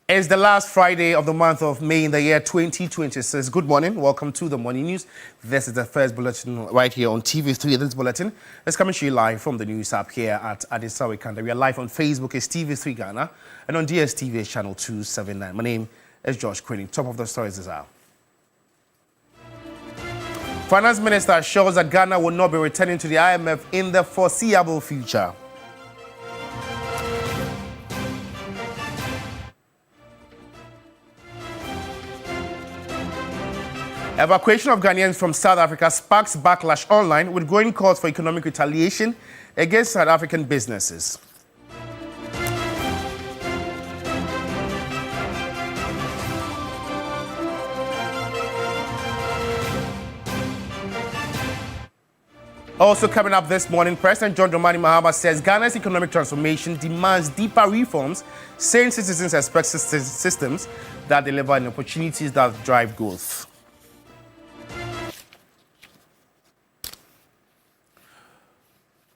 It's the last Friday of the month of May in the year 2026. Good morning. Welcome to the Morning News. This is the first bulletin right here on TV3. This bulletin is coming to you live from the news app here at Adisawe Kanda. We are live on Facebook as TV3 Ghana and on DSTV channel 279. My name is Josh Quinning. Top of the stories is out. Finance Minister assures that Ghana will not be returning to the IMF in the foreseeable future. Evacuation of Ghanaians from South Africa sparks backlash online with growing calls for economic retaliation against South African businesses. Also coming up this morning, President John Dramani Mahama says Ghana's economic transformation demands deeper reforms, saying citizens expect systems that deliver opportunities that drive growth.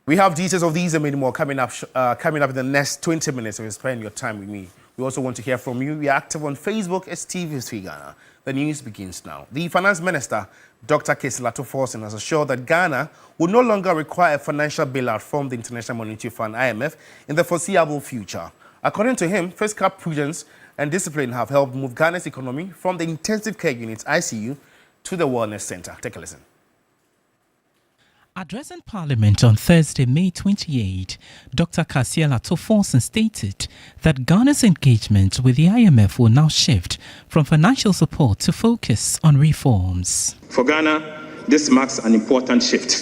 We have details of these and many more coming up in the next 20 minutes if you spend your time with me. We also want to hear from you. We are active on Facebook as TV3 Ghana. The news begins now. The Finance Minister, Dr. Kesilato Forson, has assured that Ghana will no longer require a financial bailout from the International Monetary Fund, IMF, in the foreseeable future. According to him, fiscal prudence and discipline have helped move Ghana's economy from the intensive care unit, ICU, to the wellness center. Take a listen. Addressing Parliament on Thursday, May 28, Dr. Kesilato Forson stated that Ghana's engagement with the IMF will now shift from financial support to focus on reforms. For Ghana, this marks an important shift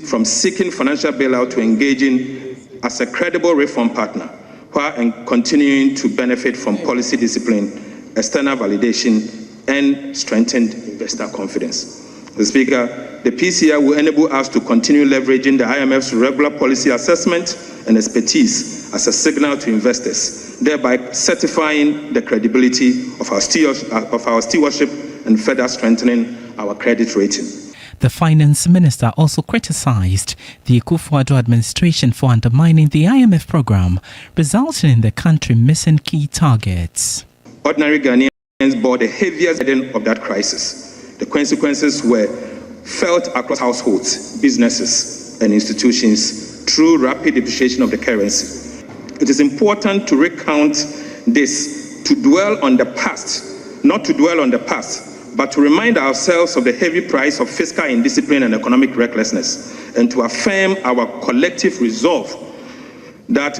from seeking financial bailout to engaging as a credible reform partner while continuing to benefit from policy discipline, external validation, and strengthened investor confidence. Mr. Speaker, the PCI will enable us to continue leveraging the IMF's regular policy assessment and expertise as a signal to investors, thereby certifying the credibility of our stewardship and further strengthening our credit rating. The Finance Minister also criticized the Akufo-Addo administration for undermining the IMF program, resulting in the country missing key targets. Ordinary Ghanaians bore the heaviest burden of that crisis. The consequences were felt across households, businesses, and institutions through rapid depreciation of the currency. It is important to recount this, to dwell on the past, not to dwell on the past, but to remind ourselves of the heavy price of fiscal indiscipline and economic recklessness, and to affirm our collective resolve that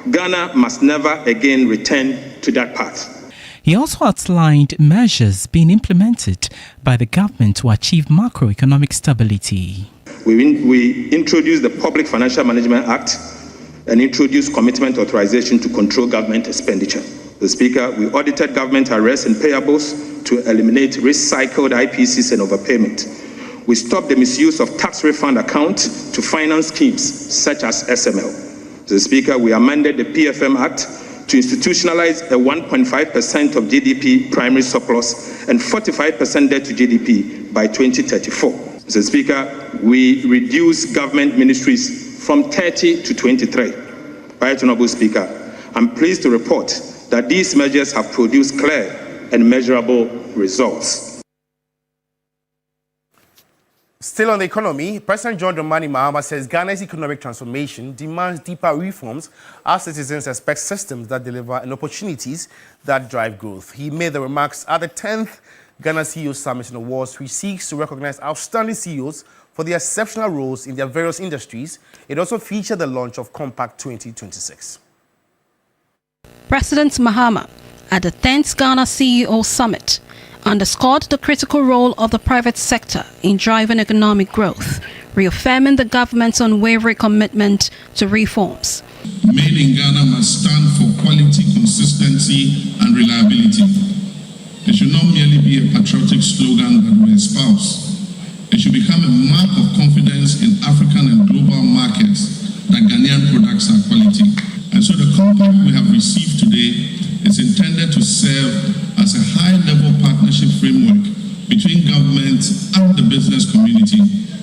Ghana must never again return to that path. He also outlined measures being implemented by the government to achieve macroeconomic stability. We introduced the Public Financial Management Act and introduced commitment authorization to control government expenditure. The Speaker, we audited government arrests and payables to eliminate recycled IPCs and overpayment. We stopped the misuse of tax refund account to finance schemes such as SML. The Speaker, we amended the PFM Act to institutionalize a 1.5% of GDP primary surplus and 45% debt to GDP by 2034. Mr. Speaker, we reduced government ministries from 30 to 23. Right Honorable Speaker, I'm pleased to report that these measures have produced clear and measurable results. Still on the economy, President John Dramani Mahama says Ghana's economic transformation demands deeper reforms as citizens expect systems that deliver and opportunities that drive growth. He made the remarks at the 10th Ghana CEO Summit and Awards, which seeks to recognize outstanding CEOs for their exceptional roles in their various industries. It also featured the launch of Compact 2026. President Mahama at the 10th Ghana CEO Summit underscored the critical role of the private sector in driving economic growth, reaffirming the government's unwavering commitment to reforms. Made in Ghana must stand for quality, consistency, and reliability. It should not merely be a patriotic slogan that we espouse. It should become a mark of confidence in African and global markets that Ghanaian products are quality. And so the compact we have received today is intended to serve as a high-level partnership framework between government and the business community,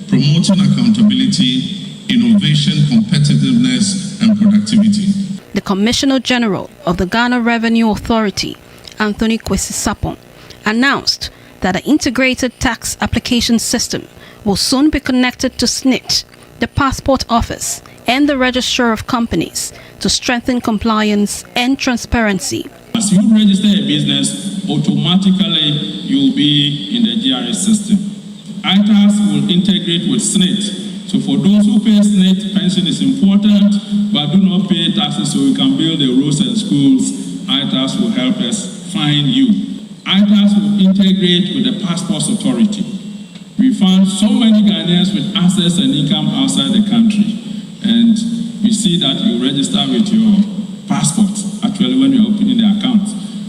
promoting accountability, innovation, competitiveness, and productivity. The Commissioner General of the Ghana Revenue Authority Anthony Kwesi Sapon, announced that the integrated tax application system will soon be connected to SNIT, the Passport Office, and the Registrar of Companies to strengthen compliance and transparency. As you register a business, automatically you'll be in the GRS system. ITAS will integrate with SNIT. So for those who pay SNIT, pension is important, but do not pay taxes so we can build the roads and schools. ITAS will help us find you. ITAS will integrate with the Passports Authority. We found so many Ghanaians with assets and income outside the country. And we see that you register with your passport, actually, when you're opening the account.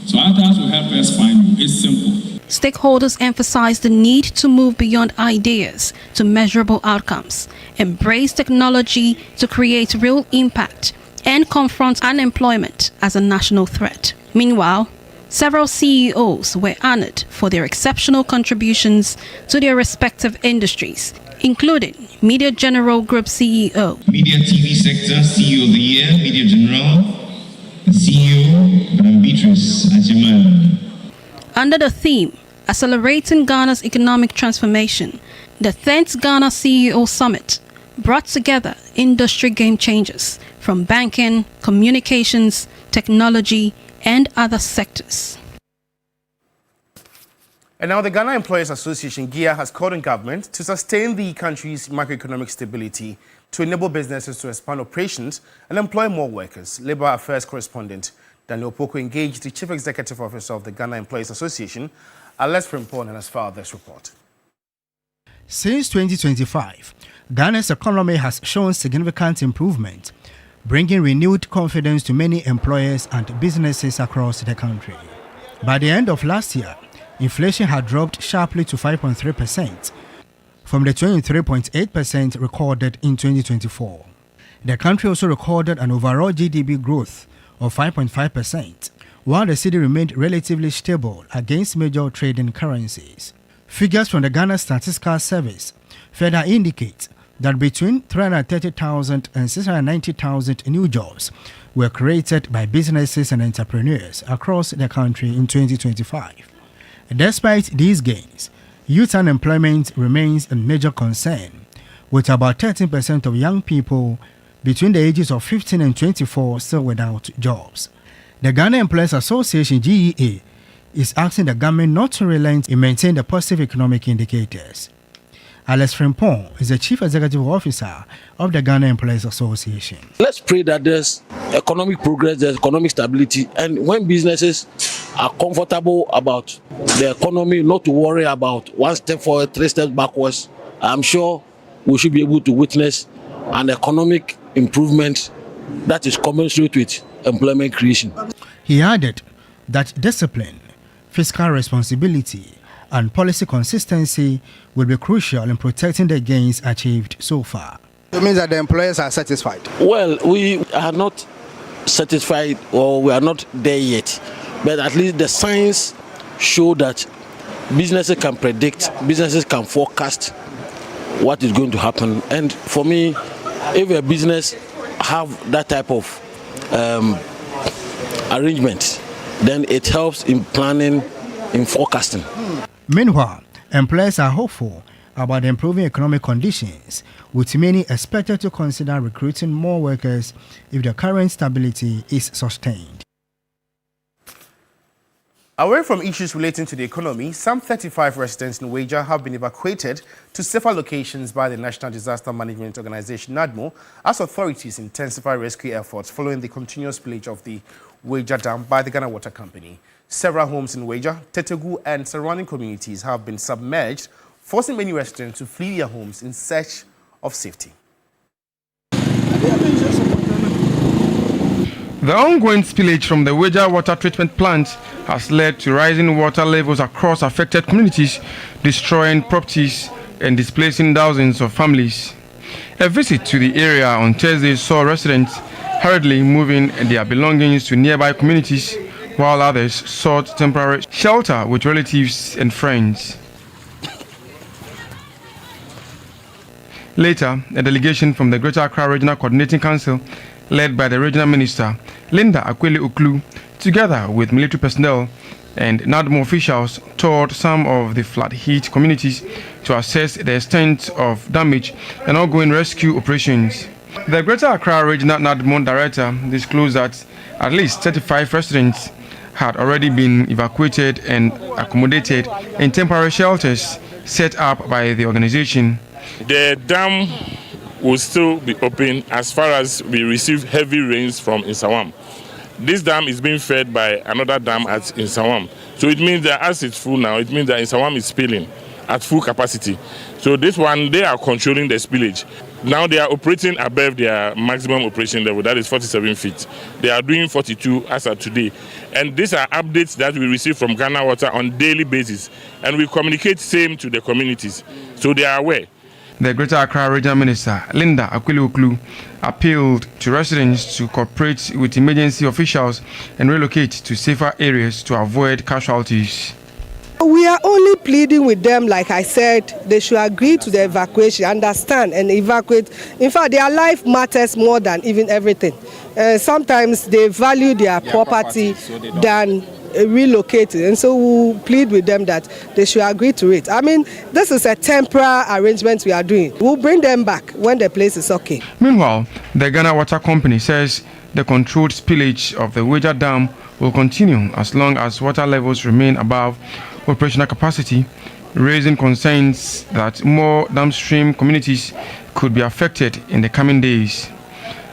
So ITAS will help us find you. It's simple. Stakeholders emphasized the need to move beyond ideas to measurable outcomes, embrace technology to create real impact, and confront unemployment as a national threat. Meanwhile, several CEOs were honored for their exceptional contributions to their respective industries, including Media General Group CEO, Media TV Sector CEO of the Year, Media General, CEO, Madam Beatrice Ajiman. Under the theme, Accelerating Ghana's Economic Transformation, the 10th Ghana CEO Summit brought together industry game changers from banking, communications, technology, and other sectors. And now the Ghana Employers Association, GIA, has called on government to sustain the country's macroeconomic stability to enable businesses to expand operations and employ more workers. Labour Affairs correspondent Daniel Poko engaged the Chief Executive Officer of the Ghana Employers Association, Alex Frimpong, and has filed this report. Since 2025, Ghana's economy has shown significant improvement, bringing renewed confidence to many employers and businesses across the country. By the end of last year, inflation had dropped sharply to 5.3% from the 23.8% recorded in 2024. The country also recorded an overall GDP growth of 5.5%, while the cedi remained relatively stable against major trading currencies. Figures from the Ghana Statistical Service further indicate that between 330,000 and 690,000 new jobs were created by businesses and entrepreneurs across the country in 2025. Despite these gains, youth unemployment remains a major concern, with about 13% of young people between the ages of 15 and 24 still without jobs. The Ghana Employers Association, GEA, is asking the government not to relent in maintaining the positive economic indicators. Alex Frimpong is the Chief Executive Officer of the Ghana Employers Association. Let's pray that there's economic progress, there's economic stability, and when businesses are comfortable about the economy, not to worry about one step forward, three steps backwards, I'm sure we should be able to witness an economic improvement that is commensurate with employment creation. He added that discipline, fiscal responsibility, and policy consistency will be crucial in protecting the gains achieved so far. It means that the employers are satisfied? Well, we are not satisfied, or we are not there yet, but at least the signs show that businesses can predict, businesses can forecast what is going to happen. And for me, if a business have that type of arrangement, then it helps in planning, in forecasting. Meanwhile, employers are hopeful about improving economic conditions, with many expected to consider recruiting more workers if the current stability is sustained. Away from issues relating to the economy, some 35 residents in Weija have been evacuated to safer locations by the National Disaster Management Organization, NADMO, as authorities intensify rescue efforts following the continuous spillage of the Weija Dam by the Ghana Water Company. Several homes in Weija, Tetegu, and surrounding communities have been submerged, forcing many residents to flee their homes in search of safety. The ongoing spillage from the Weija water treatment plant has led to rising water levels across affected communities, destroying properties and displacing thousands of families. A visit to the area on Thursday saw residents hurriedly moving their belongings to nearby communities, while others sought temporary shelter with relatives and friends. Later, a delegation from the Greater Accra Regional Coordinating Council, led by the Regional Minister, Linda Akwele Oklu, together with military personnel, and NADMO officials toured some of the flood-hit communities to assess the extent of damage and ongoing rescue operations. The Greater Accra Regional NADMO Director disclosed that at least 35 residents had already been evacuated and accommodated in temporary shelters set up by the organization. The dam will still be open as far as we receive heavy rains from Insawam. This dam is being fed by another dam at Insawam. So it means that as it's full now, it means that Insawam is spilling at full capacity. So this one, they are controlling the spillage. Now they are operating above their maximum operation level, that is 47 feet. They are doing 42 as of today. And these are updates that we receive from Ghana Water on daily basis. And we communicate same to the communities, so they are aware. The Greater Accra Regional Minister, Linda Akwili-Oklu, appealed to residents to cooperate with emergency officials and relocate to safer areas to avoid casualties. We are only pleading with them, like I said, they should agree to the evacuation, understand and evacuate. In fact, their life matters more than even everything. Sometimes they value their property than relocating, and so we'll plead with them that they should agree to it. I mean, this is a temporary arrangement we are doing. We'll bring them back when the place is okay. Meanwhile, the Ghana Water Company says the controlled spillage of the Weja Dam will continue as long as water levels remain above operational capacity, raising concerns that more downstream communities could be affected in the coming days.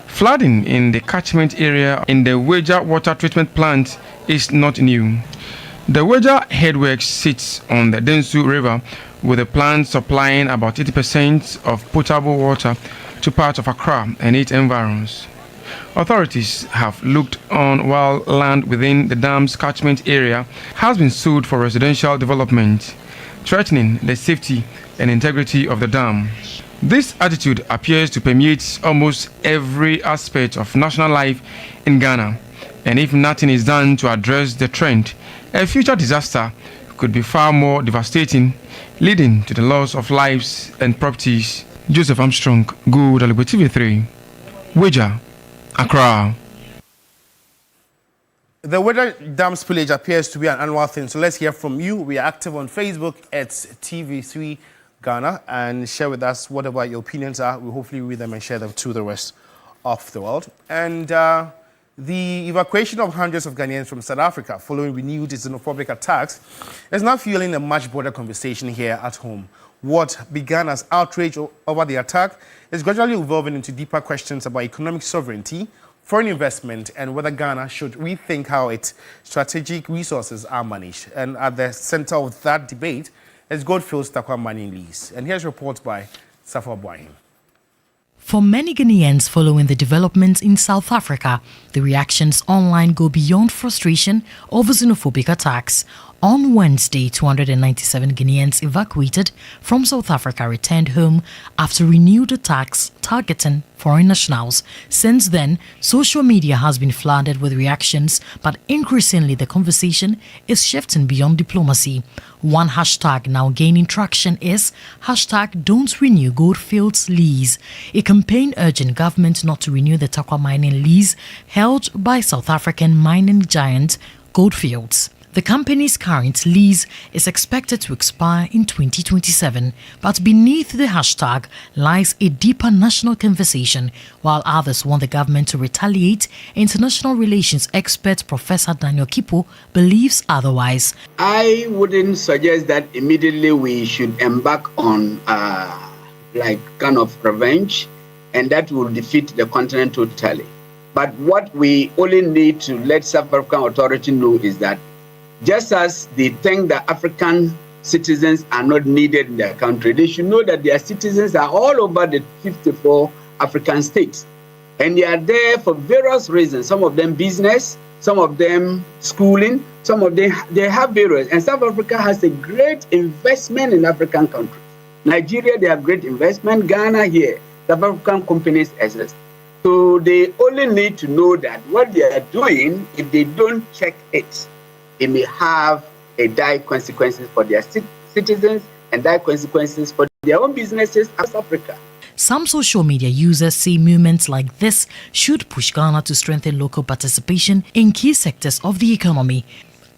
Flooding in the catchment area in the Weja water treatment plant is not new. The Weja headworks sits on the Densu River, with the plant supplying about 80% of potable water to parts of Accra and its environs. Authorities have looked on while land within the dam's catchment area has been sold for residential development, threatening the safety and integrity of the dam. This attitude appears to permeate almost every aspect of national life in Ghana, and if nothing is done to address the trend, a future disaster could be far more devastating, leading to the loss of lives and properties. Joseph Armstrong, Good Alibo TV3, Weja, Accra. The weather dam spillage appears to be an annual thing, so let's hear from you. We are active on Facebook at TV3 Ghana, and share with us whatever your opinions are. We'll hopefully read them and share them to the rest of the world. And the evacuation of hundreds of Ghanaians from South Africa following renewed xenophobic attacks is now fueling a much broader conversation here at home. What began as outrage over the attack is gradually evolving into deeper questions about economic sovereignty, foreign investment, and whether Ghana should rethink how its strategic resources are managed. And at the center of that debate is Goldfield's Takwa Mining lease. And here's reports by Safa Boyim. For many Ghanaians following the developments in South Africa, the reactions online go beyond frustration over xenophobic attacks. On Wednesday, 297 Ghanaians evacuated from South Africa returned home after renewed attacks targeting foreign nationals. Since then, social media has been flooded with reactions, but increasingly the conversation is shifting beyond diplomacy. One hashtag now gaining traction is hashtag Don't Renew Goldfields Lease, a campaign urging government not to renew the Takwa Mining lease held by South African mining giant Goldfields. The company's current lease is expected to expire in 2027, but beneath the hashtag lies a deeper national conversation, while others want the government to retaliate. International relations expert Professor Daniel Kipo believes otherwise. I wouldn't suggest that immediately we should embark on like kind of revenge, and that will defeat the continent totally. But what we only need to let South African authority know is that just as they think that African citizens are not needed in their country, they should know that their citizens are all over the 54 African states. And they are there for various reasons. Some of them business, some of them schooling, some of them, they have various. And South Africa has a great investment in African countries. Nigeria, they have great investment. Ghana here, South African companies exist. So they only need to know that what they are doing, if they don't check it, it may have a dire consequences for their citizens and dire consequences for their own businesses as Africa. Some social media users say movements like this should push Ghana to strengthen local participation in key sectors of the economy.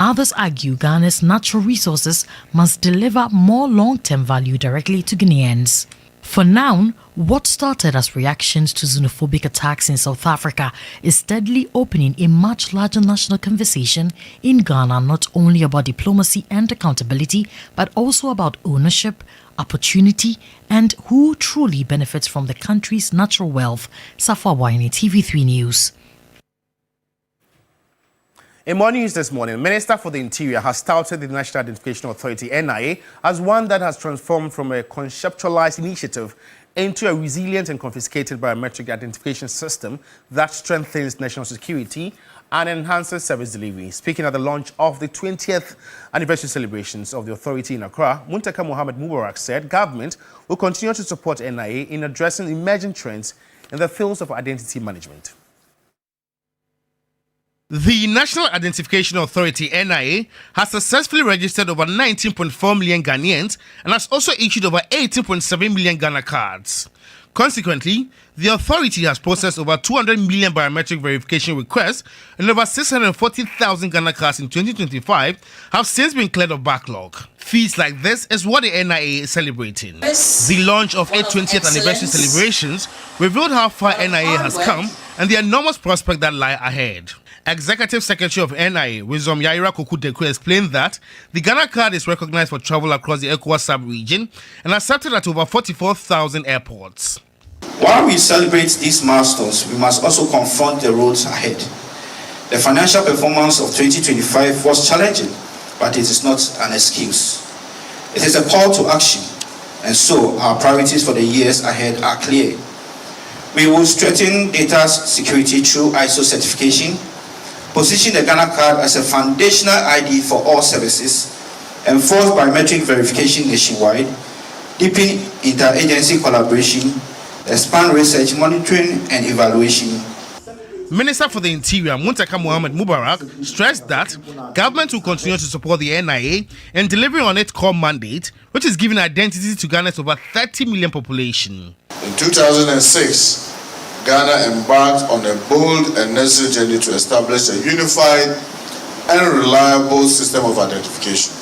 Others argue Ghana's natural resources must deliver more long-term value directly to Guineans. For now, what started as reactions to xenophobic attacks in South Africa is steadily opening a much larger national conversation in Ghana, not only about diplomacy and accountability, but also about ownership, opportunity, and who truly benefits from the country's natural wealth. Safa Waini, TV3 News. In more news this morning, Minister for the Interior has touted the National Identification Authority, NIA, as one that has transformed from a conceptualized initiative into a resilient and confiscated biometric identification system that strengthens national security and enhances service delivery. Speaking at the launch of the 20th anniversary celebrations of the authority in Accra, Muntaka Mohammed Mubarak said government will continue to support NIA in addressing emerging trends in the fields of identity management. The National Identification Authority, NIA, has successfully registered over 19.4 million Ghanaians and has also issued over 18.7 million Ghana cards. Consequently, the authority has processed over 200 million biometric verification requests and over 640,000 Ghana cards in 2025 have since been cleared of backlog. Feats like this is what the NIA is celebrating. The launch of its 20th anniversary celebrations revealed how far NIA has come and the enormous prospect that lie ahead. Executive Secretary of NIA, Wisdom Yaira Koku-Deku, explained that the Ghana card is recognized for travel across the ECOWAS sub-region and accepted at over 44,000 airports. While we celebrate these milestones, we must also confront the roads ahead. The financial performance of 2025 was challenging, but it is not an excuse. It is a call to action, and so our priorities for the years ahead are clear. We will strengthen data security through ISO certification, position the Ghana card as a foundational ID for all services, enforce biometric verification nationwide, deepen interagency collaboration, expand research, monitoring and evaluation. Minister for the Interior, Muntaka Mohammed Mubarak, stressed that government will continue to support the NIA in delivering on its core mandate, which is giving identity to Ghana's over 30 million population. In 2006, Ghana embarked on a bold and necessary journey to establish a unified and reliable system of identification.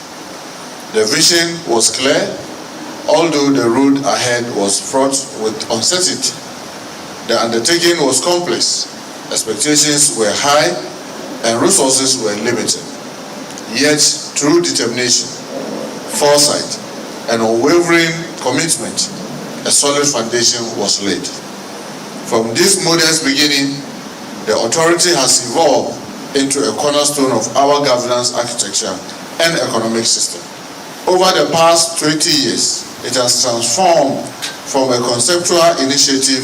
The vision was clear, although the road ahead was fraught with uncertainty. The undertaking was complex, expectations were high, and resources were limited. Yet, through determination, foresight, and unwavering commitment, a solid foundation was laid. From this modest beginning, the authority has evolved into a cornerstone of our governance architecture and economic system. Over the past 20 years, it has transformed from a conceptual initiative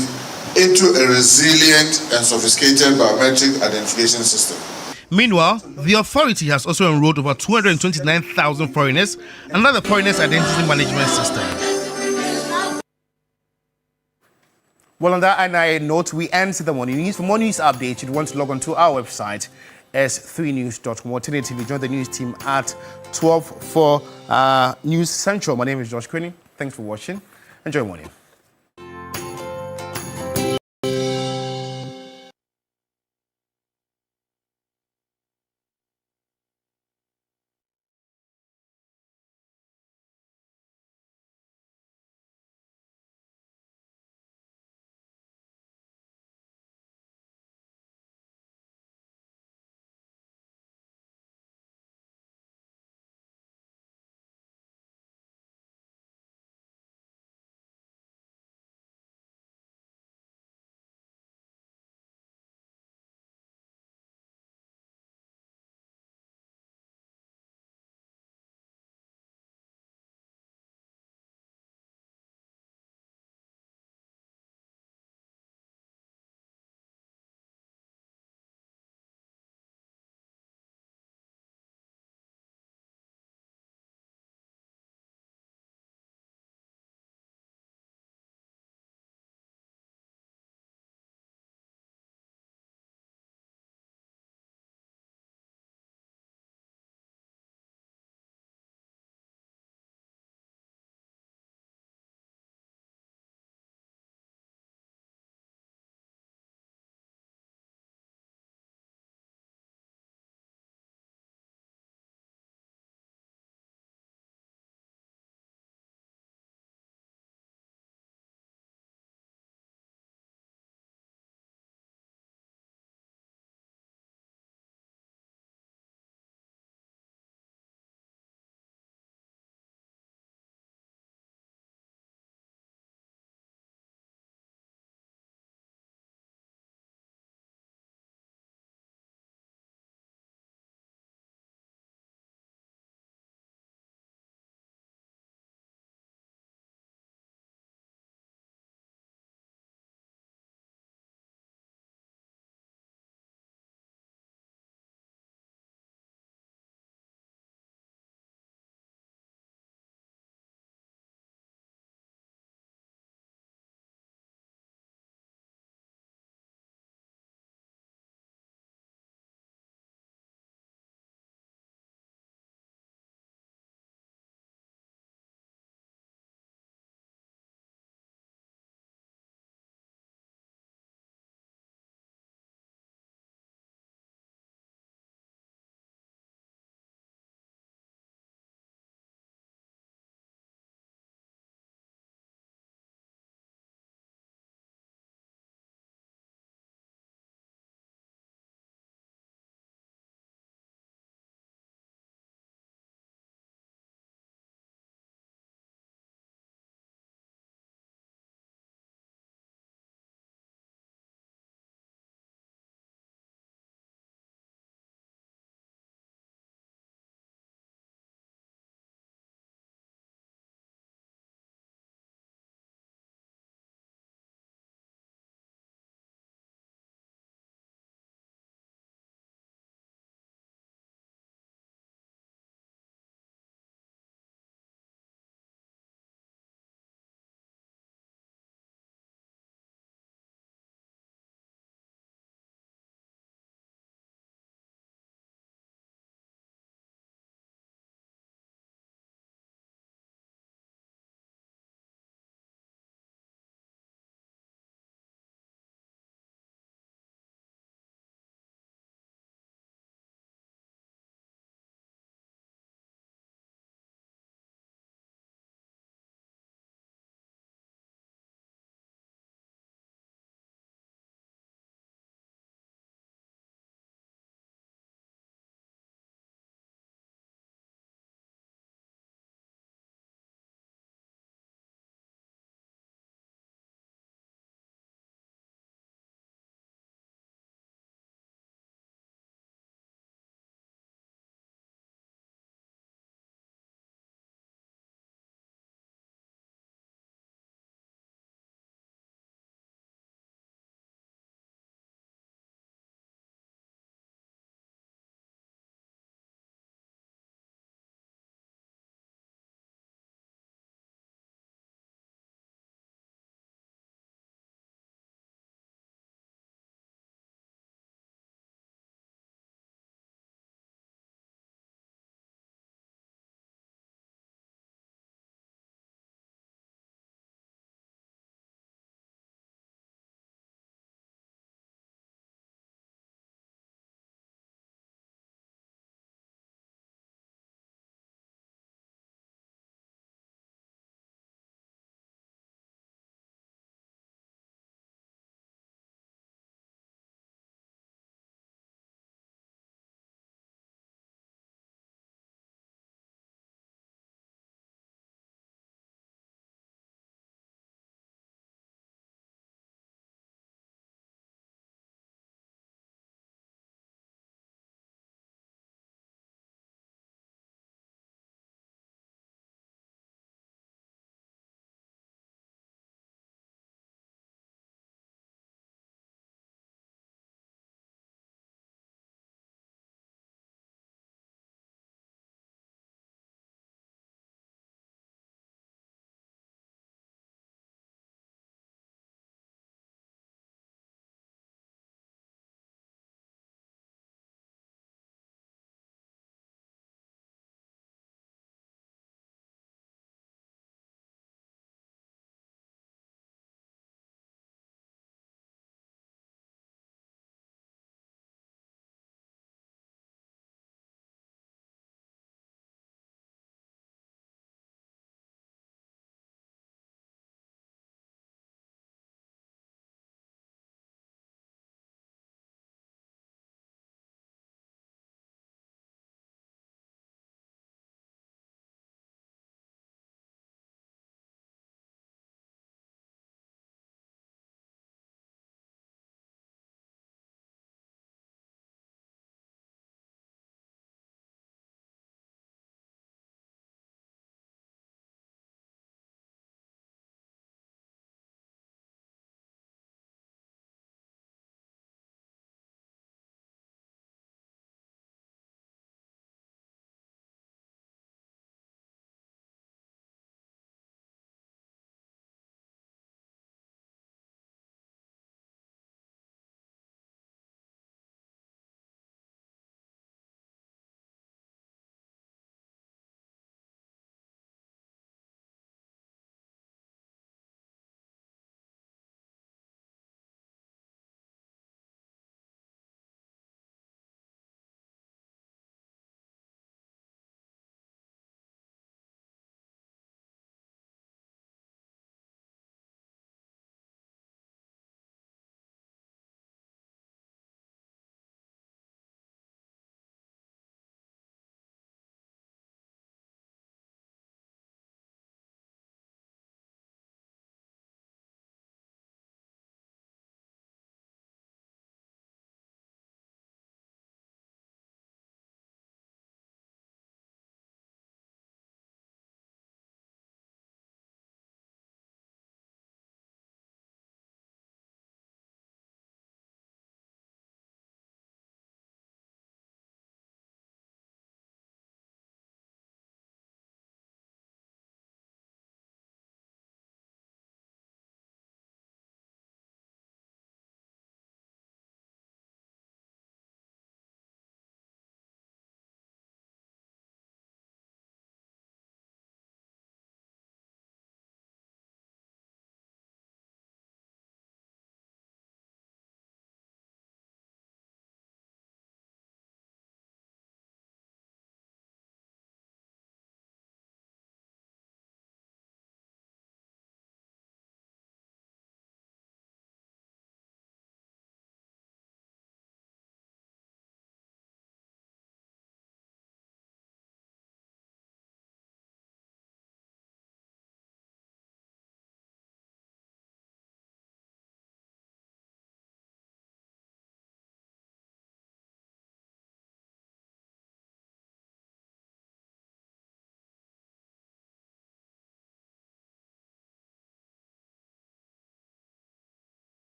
into a resilient and sophisticated biometric identification system. Meanwhile, the authority has also enrolled over 229,000 foreigners under the Foreigners Identity Management System. Well, on that NIA note, we end the morning news. For more news updates, you'd want to log on to our website, s3news.com. Alternatively, join the news team at 12 for News Central. My name is Josh Quinny. Thanks for watching. Enjoy morning.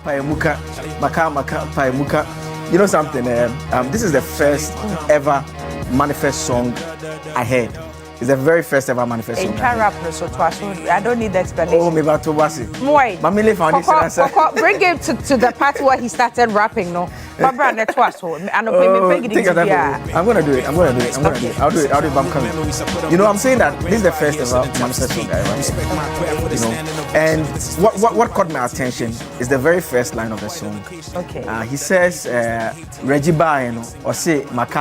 Paimuka, Maka, Paimuka. You know something? This is the first ever manifest song I heard. It's the very first ever manifest song. I don't need the explanation. Oh, me about to was it? Mamile foundation. Bring him to the part where he started rapping, no? I'm gonna do it. I'm gonna do it. I'll do it. I'm coming. You know, I'm saying that this is the first ever manifest song I ever heard. You know, and what caught my attention is the very first line of the song. Okay. He says, Reggie Bayen, or say Maka,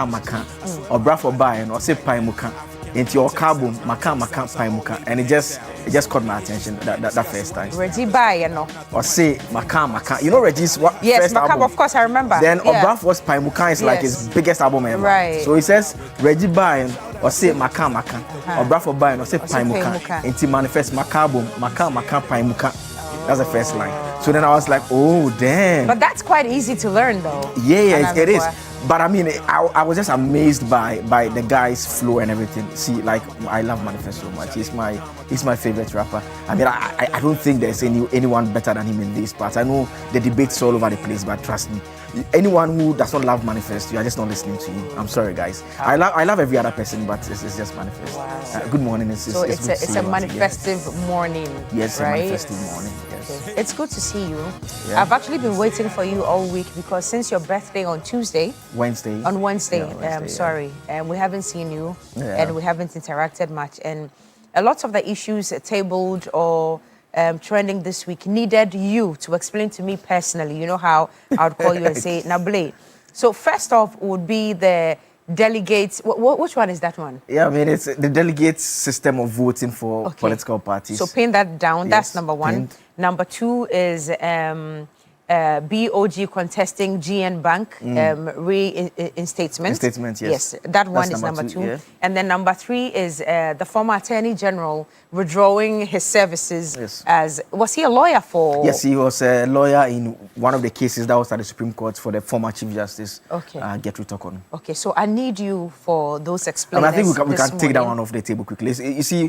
or Brafo Bayen, or say Paimuka. Into your carbon, Maka, Paimuka, and it just caught my attention that first time. Reggie Bay, you know. Or say Maka. You know Reggie's what? Yes, first Maka, album. of course I remember. Then Obraf was Paimuka is like his biggest album ever. Right. So he says Reggie Bay or say Maka. Obraf or Bay or say Paimuka. Into manifest Makabum, Maka, Paimuka. That's the first line. So then I was like, oh damn. But that's quite easy to learn though. Yeah, it is. But I mean, I was just amazed by the guy's flow and everything. See, like I love Manifest so much. He's my favorite rapper. I mean, I don't think there's anyone better than him in these parts. I know the debate's all over the place, but trust me, anyone who does not love Manifest, you are just not listening to him. I'm sorry, guys. I love every other person, but it's just Manifest. Wow. Good morning. It's a manifestive morning. Yes, right? a manifestive morning. Yes. Okay. It's good to see you. Yeah. I've actually been waiting for you all week because since your birthday on Tuesday. Wednesday. On Wednesday. Sorry. And we haven't seen you and we haven't interacted much. And a lot of the issues tabled or trending this week needed you to explain to me personally. You know how I would call you and say, Nable. So first off would be the delegates. Which one is that one? Yeah, I mean, it's the delegates system of voting for political parties. So pin that down. Yes, that's number one. pinned. Number two is BOG contesting GN Bank reinstatement. Reinstatement, yes. Yes, that one That's is number two. yeah. And then number three is the former Attorney General withdrawing his services as, was he a lawyer for? Yes, he was a lawyer in one of the cases that was at the Supreme Court for the former Chief Justice, Gertrude Tokon. Okay, so I need you for those explanations. I think we can take that one off the table quickly. You see,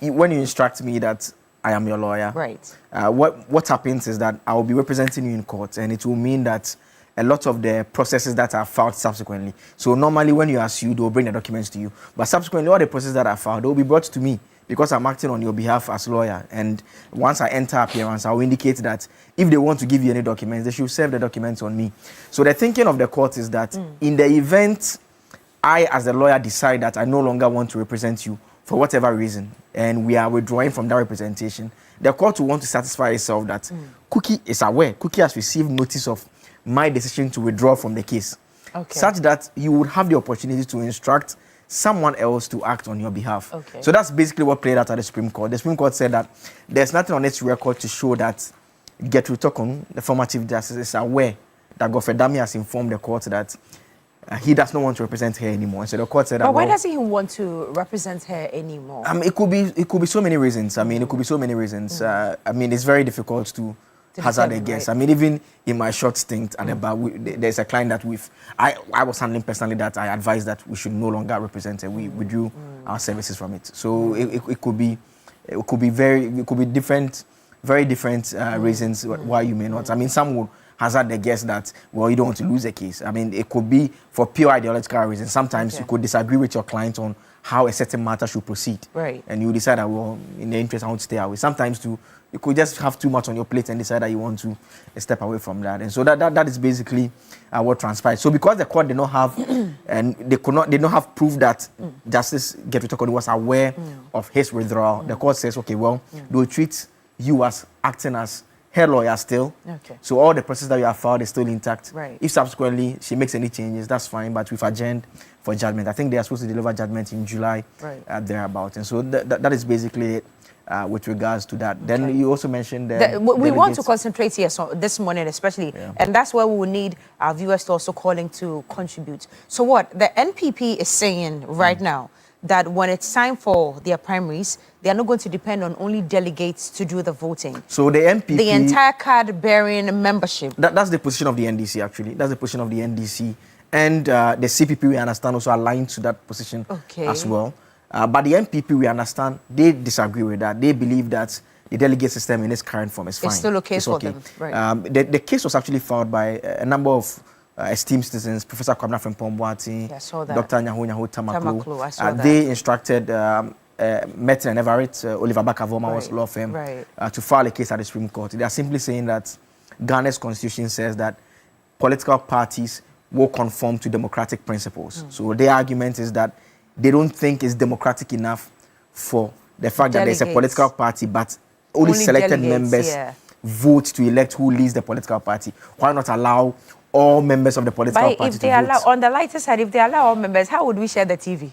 when you instruct me that I am your lawyer, right? What happens is that I will be representing you in court, and it will mean that a lot of the processes that are filed subsequently. So normally when you are sued, they will bring the documents to you. But subsequently, all the processes that are filed, they will be brought to me because I'm acting on your behalf as lawyer. And once I enter appearance, I will indicate that if they want to give you any documents, they should serve the documents on me. So the thinking of the court is that in the event I, as the lawyer, decide that I no longer want to represent you for whatever reason, and we are withdrawing from that representation, the court will want to satisfy itself that Cookie is aware, Cookie has received notice of my decision to withdraw from the case, such that you would have the opportunity to instruct someone else to act on your behalf. So that's basically what played out at the Supreme Court. The Supreme Court said that there's nothing on its record to show that Gertrude Tokon, the former Chief Justice, is aware that Godfrey Dami has informed the court that he does not want to represent her anymore. So the court said that. But why doesn't he want to represent her anymore? It could be so many reasons. I mean, it could be so many reasons. I mean, it's very difficult to hazard a guess. Right. I mean, even in my short stint at the bar, there's a client that I was handling personally that I advised that we should no longer represent her. We withdrew our services from it. So it could be different, very different reasons why you may not. I mean, some would hazard the guess that, well, you don't want to lose a case. I mean, it could be for pure ideological reasons. Sometimes you could disagree with your client on how a certain matter should proceed. Right. And you decide that, well, in the interest, I want to stay away. Sometimes too, you could just have too much on your plate and decide that you want to step away from that. And so that is basically what transpired. So because the court did not have, and they did not have proof that Justice Gertrude Tokon was aware of his withdrawal, the court says, okay, well, they will treat you as acting as her lawyer still. So all the process that you have filed is still intact. Right. If subsequently she makes any changes, that's fine, but we've adjourned for judgment. I think they are supposed to deliver judgment in July, thereabouts. And so that is basically it with regards to that. Then you also mentioned we want to concentrate here this morning especially, and that's where we will need our viewers to also calling to contribute. So what the NPP is saying right now, that when it's time for their primaries, they are not going to depend on only delegates to do the voting. So the NPP... The entire card-bearing membership. That's the position of the NDC, actually. That's the position of the NDC. And the CPP, we understand, also aligned to that position as well. But the NPP, we understand, they disagree with that. They believe that the delegate system in its current form is fine. It's still okay for them, right? The case was actually filed by a number of esteemed citizens, Professor Kwabena Frimpong-Boateng, Dr. Nyaho Tamaklo. I saw that. They instructed Merton and Everett, Oliver Bakavoma was law firm, to file a case at the Supreme Court. They are simply saying that Ghana's constitution says that political parties will conform to democratic principles. So their argument is that they don't think it's democratic enough for the fact that there's a political party, but only selected members vote to elect who leads the political party. Why not allow all members of the political party to vote? But if they allow, on the lighter side, if they allow all members, how would we share the TV?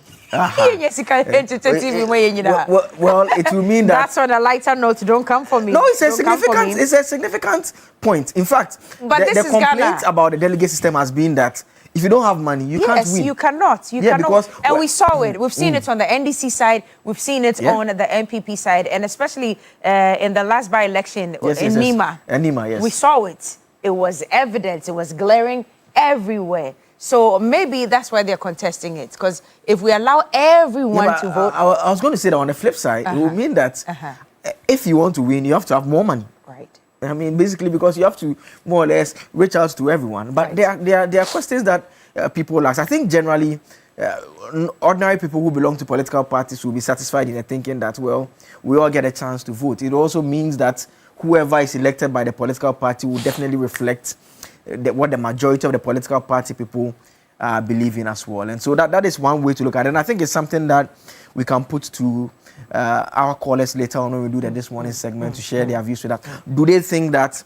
Well, it will mean that... That's on a lighter note, don't come for me. No, it's a significant point. In fact, the complaint about the delegate system has been that if you don't have money, you can't win. Yes, you cannot. You cannot. Because, and we saw it. We've seen it on the NDC side. We've seen it on the MPP side. And especially in the last by-election in Nima. Nima, yes. We saw it. It was evident. It was glaring everywhere. So maybe that's why they're contesting it. Because if we allow everyone to vote... I was going to say that on the flip side, it will mean that if you want to win, you have to have more money. Right. I mean, basically, because you have to more or less reach out to everyone. But there are questions that people ask. I think generally, ordinary people who belong to political parties will be satisfied in their thinking that, well, we all get a chance to vote. It also means that whoever is elected by the political party will definitely reflect what the majority of the political party people believe in as well. And so that is one way to look at it. And I think it's something that we can put to our callers later on when we do the This Morning segment to share their views with us. Do they think that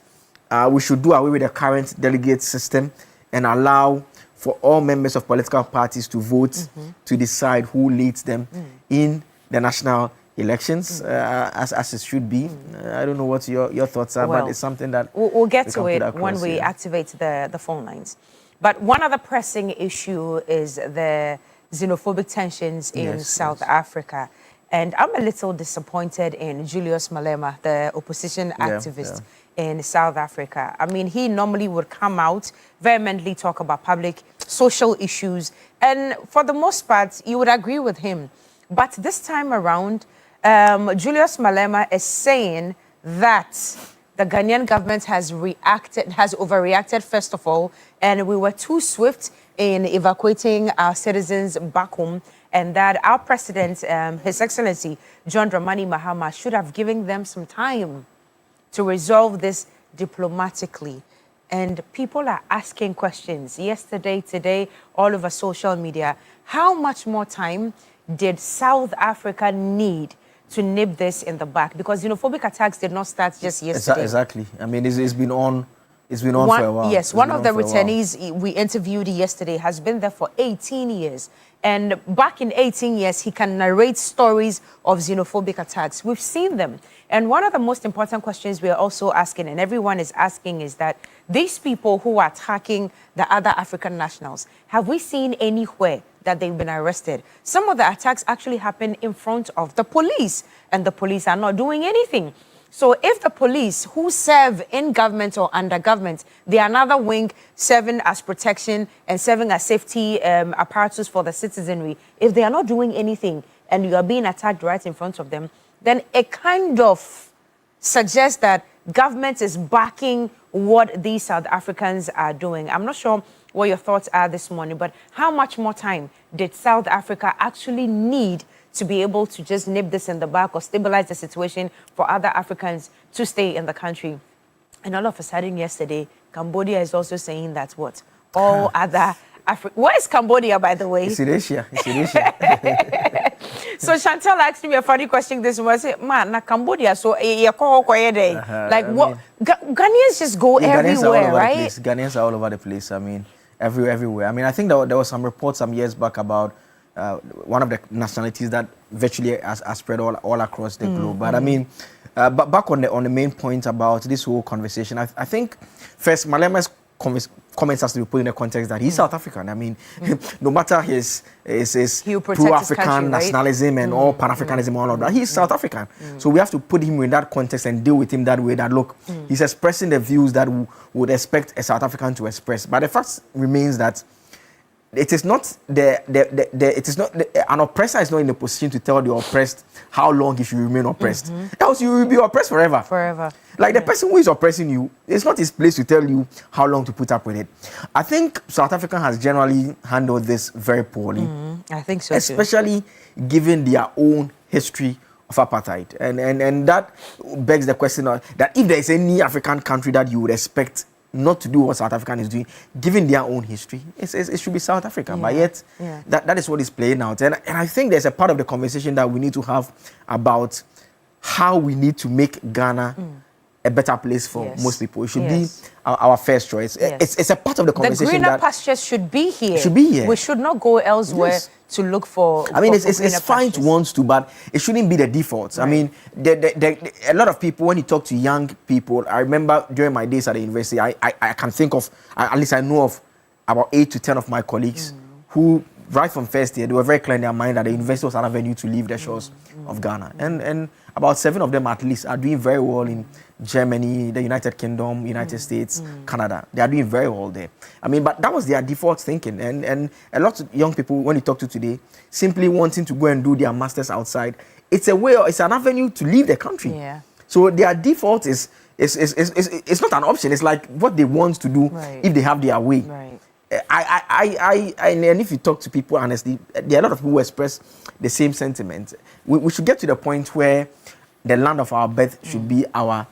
we should do away with the current delegate system and allow for all members of political parties to vote to decide who leads them in the national elections as it should be? I don't know what your thoughts are, but it's something that we'll get to it when we activate the phone lines. But one other pressing issue is the xenophobic tensions in South Africa. And I'm a little disappointed in Julius Malema, the opposition activist in South Africa. I mean, he normally would come out, vehemently talk about public social issues. And for the most part, you would agree with him. But this time around, Julius Malema is saying that the Ghanaian government has overreacted, first of all, and we were too swift in evacuating our citizens back home, and that our president, His Excellency John Dramani Mahama, should have given them some time to resolve this diplomatically. And people are asking questions yesterday, today, all over social media. How much more time did South Africa need to nip this in the back? Because xenophobic attacks did not start just yesterday. Exactly. I mean, it's been on for a while. Yes, one of the returnees we interviewed yesterday has been there for 18 years. And back in 18 years, he can narrate stories of xenophobic attacks. We've seen them. And one of the most important questions we are also asking, and everyone is asking, is that these people who are attacking the other African nationals, have we seen anywhere that they've been arrested? Some of the attacks actually happen in front of the police, and the police are not doing anything. So if the police who serve in government or under government, they are another wing serving as protection and serving as safety apparatus for the citizenry, if they are not doing anything and you are being attacked right in front of them, then it kind of suggests that government is backing what these South Africans are doing. I'm not sure what your thoughts are this morning, but how much more time did South Africa actually need to be able to just nip this in the back or stabilize the situation for other Africans to stay in the country? And all of a sudden yesterday, Cambodia is also saying that what? All other Africa. Where is Cambodia, by the way? It's in Asia. So Chantal asked me a funny question this morning. I said, man, na Cambodia, so like what? Ghanaians just go everywhere, right? Ghanaians are all over the place. I mean, everywhere. I mean, I think there was some reports some years back about one of the nationalities that virtually has spread all across the globe. But I mean, but back on the main point about this whole conversation, I think first Malema's comments has to be put in the context that he's South African. I mean, no matter his pro-African nationalism and all Pan-Africanism, all of that, he's South African. So we have to put him in that context and deal with him that way, that look, he's expressing the views that we would expect a South African to express. But the fact remains that it is not an oppressor is not in a position to tell the oppressed how long he should remain oppressed. Else you will be oppressed forever. Forever. Like the person who is oppressing you, it's not his place to tell you how long to put up with it. I think South Africa has generally handled this very poorly. I think so especially given their own history of apartheid. And that begs the question that if there is any African country that you would expect not to do what South Africa is doing, given their own history, it should be South Africa. But yet, that is what is playing out. And I think there's a part of the conversation that we need to have about how we need to make Ghana a better place for most people. It should be our first choice. It's a part of the conversation. The greener pastures should be here. Should be here. We should not go elsewhere to look for. I mean, it's fine to want to, but it shouldn't be the default. Right. I mean, a lot of people, when you talk to young people, I remember during my days at the university, I can think of, at least I know of about 8 to 10 of my colleagues who, right from first year, they were very clear in their mind that the university was an avenue to leave the shores of Ghana. And about 7 of them at least are doing very well in Germany, the United Kingdom, United States, Canada. They are doing very well there. I mean, but that was their default thinking. And a lot of young people, when you talk to today, simply wanting to go and do their masters outside, it's an avenue to leave the country. Yeah. So their default is it's not an option. It's like what they want to do if they have their way. Right. And if you talk to people honestly, there are a lot of people who express the same sentiment. We should get to the point where the land of our birth should be our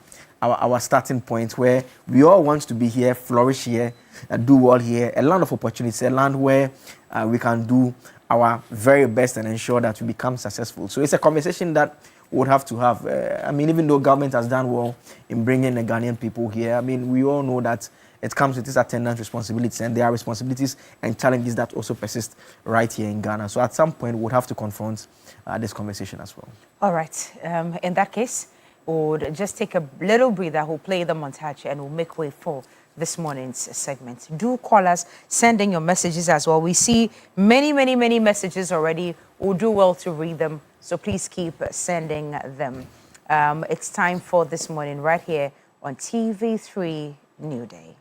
starting point, where we all want to be here, flourish here, do well here, a land of opportunity, a land where we can do our very best and ensure that we become successful. So it's a conversation that we would have to have. I mean, even though government has done well in bringing the Ghanaian people here, I mean, we all know that it comes with its attendant responsibilities, and there are responsibilities and challenges that also persist right here in Ghana. So at some point, we'll have to confront this conversation as well. All right. In that case, we'll just take a little breather. We'll play the montage and we'll make way for this morning's segment. Do call us, send in your messages as well. We see many messages already. We'll do well to read them, so please keep sending them. It's time for This Morning right here on TV3 Newday.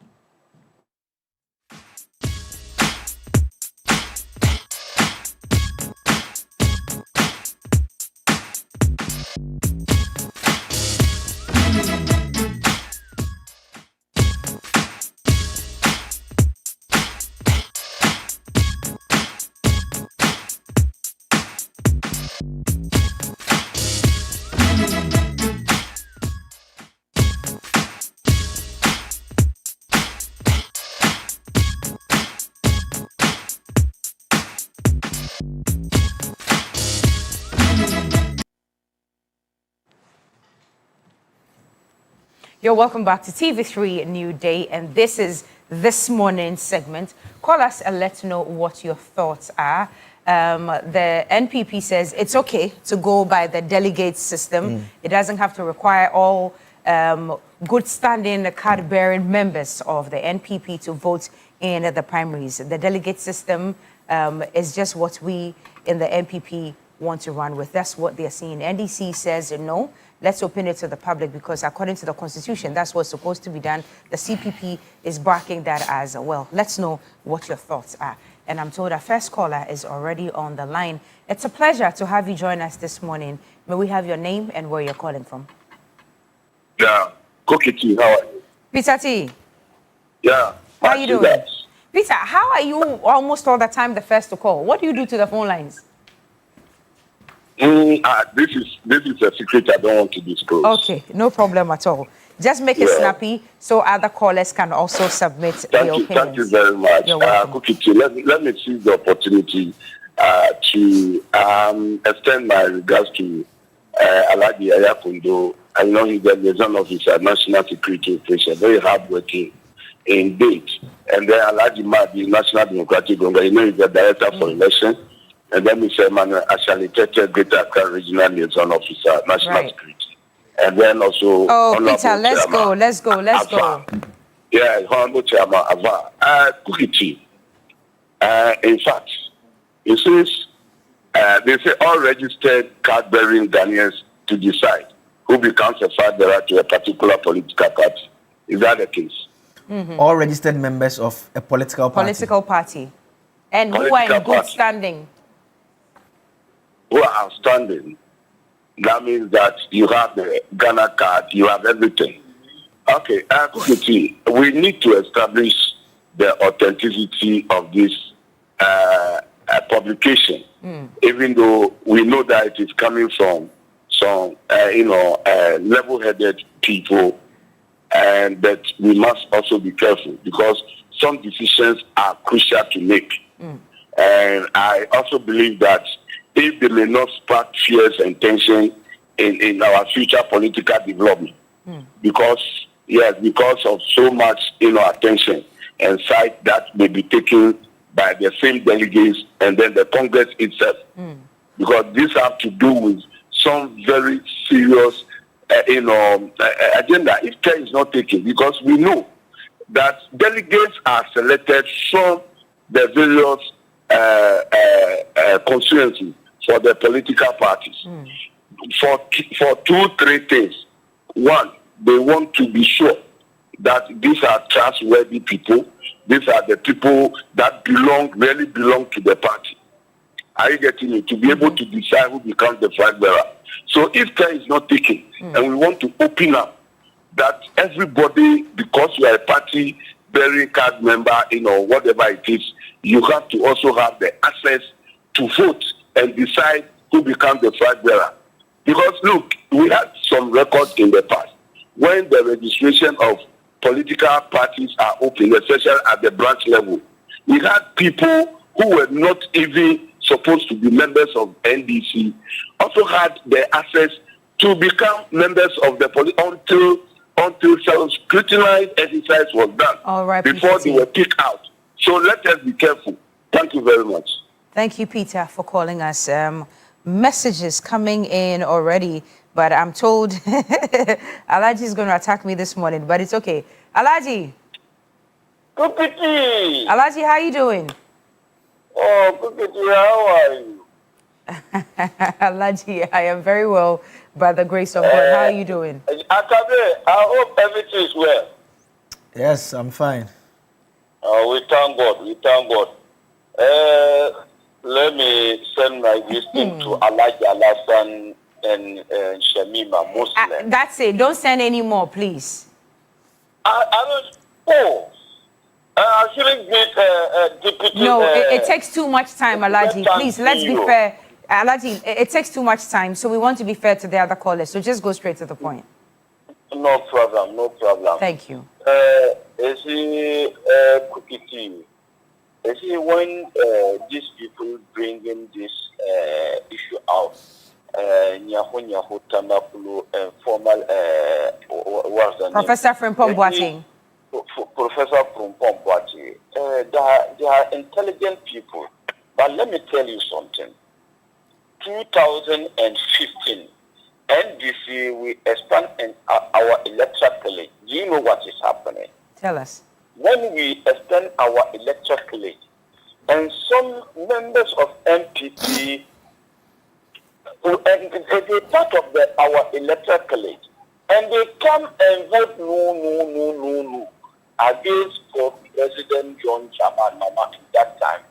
You're welcome back to TV3 Newday, and this is This Morning's segment. Call us and let's know what your thoughts are. The NPP says it's okay to go by the delegate system. It doesn't have to require all good standing card-bearing members of the NPP to vote in the primaries. The delegate system is just what we in the NPP want to run with. That's what they're seeing. NDC says no. Let's open it to the public because according to the Constitution, that's what's supposed to be done. The CPP is backing that as well. Let's know what your thoughts are. And I'm told our first caller is already on the line. It's a pleasure to have you join us this morning. May we have your name and where you're calling from? Yeah, Cookie T, how are you? Peter T. Yeah. How are you doing? Peter, how are you almost all the time the first to call? What do you do to the phone lines? This is a secret I don't want to disclose. Okay, no problem at all. Just make it snappy so other callers can also submit their opinions. Thank you very much. Cookie T, let me seize the opportunity to extend my regards to Alhaji Ayakundo. I know he's the liaison officer, National Security Operation, very hardworking indeed. And then Alhaji Mahdi, National Democratic Congress, you know he's the director for election. And then Mr. Emmanuel Ashali Tete, Greater Accra Regional Liaison Officer, National Security. And then also... Peter, let's go. Yeah, Honorable Chairman Ava. Cookie T. In fact, it says, they say all registered card-bearing Ghanaians to decide who becomes a father to a particular political party. Is that the case? All registered members of a political party. Political party. And who are in good standing? Who are outstanding? That means that you have the Ghana card, you have everything. Okay, we need to establish the authenticity of this publication, even though we know that it is coming from some, level-headed people, and that we must also be careful because some decisions are crucial to make. And I also believe that if they may not spark fears and tension in our future political development, because of so much attention and sight that may be taken by the same delegates and then the Congress itself, because these have to do with some very serious agenda if care is not taken, because we know that delegates are selected from the various constituencies for the political parties for 2-3 things. One, they want to be sure that these are trustworthy people. These are the people that really belong to the party. Are you getting it? To be able to decide who becomes the flag bearer. So if care is not taken, and we want to open up that everybody, because you are a party bearing card member, whatever it is, you have to also have the access to vote and decide who becomes the flag bearer. Because look, we had some records in the past when the registration of political parties are open, especially at the branch level. We had people who were not even supposed to be members of NDC also had the access to become members of the until some scrutinized exercise was done before they were picked out. So let us be careful. Thank you very much. Thank you, Peter, for calling us. Messages coming in already, but I'm told Alaji is going to attack me this morning, but it's okay. Alaji. Kukiti. Alaji, how are you doing? Oh, Kukiti, how are you? Alaji, I am very well by the grace of God. How are you doing? Akabe, I hope everything is well. Yes, I'm fine. We thank God. We thank God. Let me send my greeting to Alaji Alasan and Shamima Muslim. That's it. Don't send any more, please. I don't. Oh. I shouldn't get deputy. No, it takes too much time, Alaji. Please, let's be fair. Alaji, it takes too much time, so we want to be fair to the other callers. So just go straight to the point. No problem, no problem. Thank you. Is he Kukiti? Is he when these people bring in this issue out? Nyahu Tamakulu, formal what's the name? Professor Frimpong Boateng. Professor Frimpong Boateng. They are intelligent people, but let me tell you something. 2015, NDC, we expand our electoral college. Do you know what is happening? Tell us. When we extend our electoral college, and some members of MPP, and they're part of our electoral college, and they come and vote no against for President John Dramani Mahama at that time.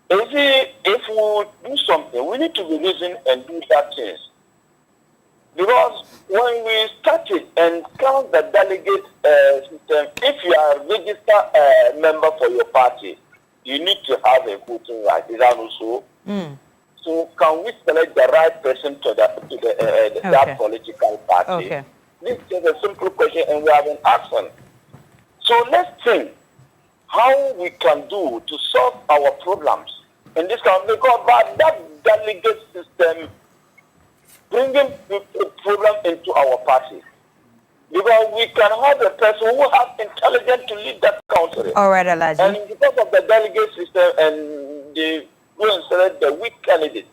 If we do something, we need to be reasoned and do that things. Because when we started and count the delegate system, if you are a registered member for your party, you need to have a voting right. Is that also? So can we select the right person to that political party? Okay. This is a simple question and we have an action. So let's think how we can do to solve our problems in this country, because that delegate system bringing problem into our party. Because we can have a person who has intelligence to lead that country. All right, Alaji. And because of the delegate system and they go and select the weak candidate.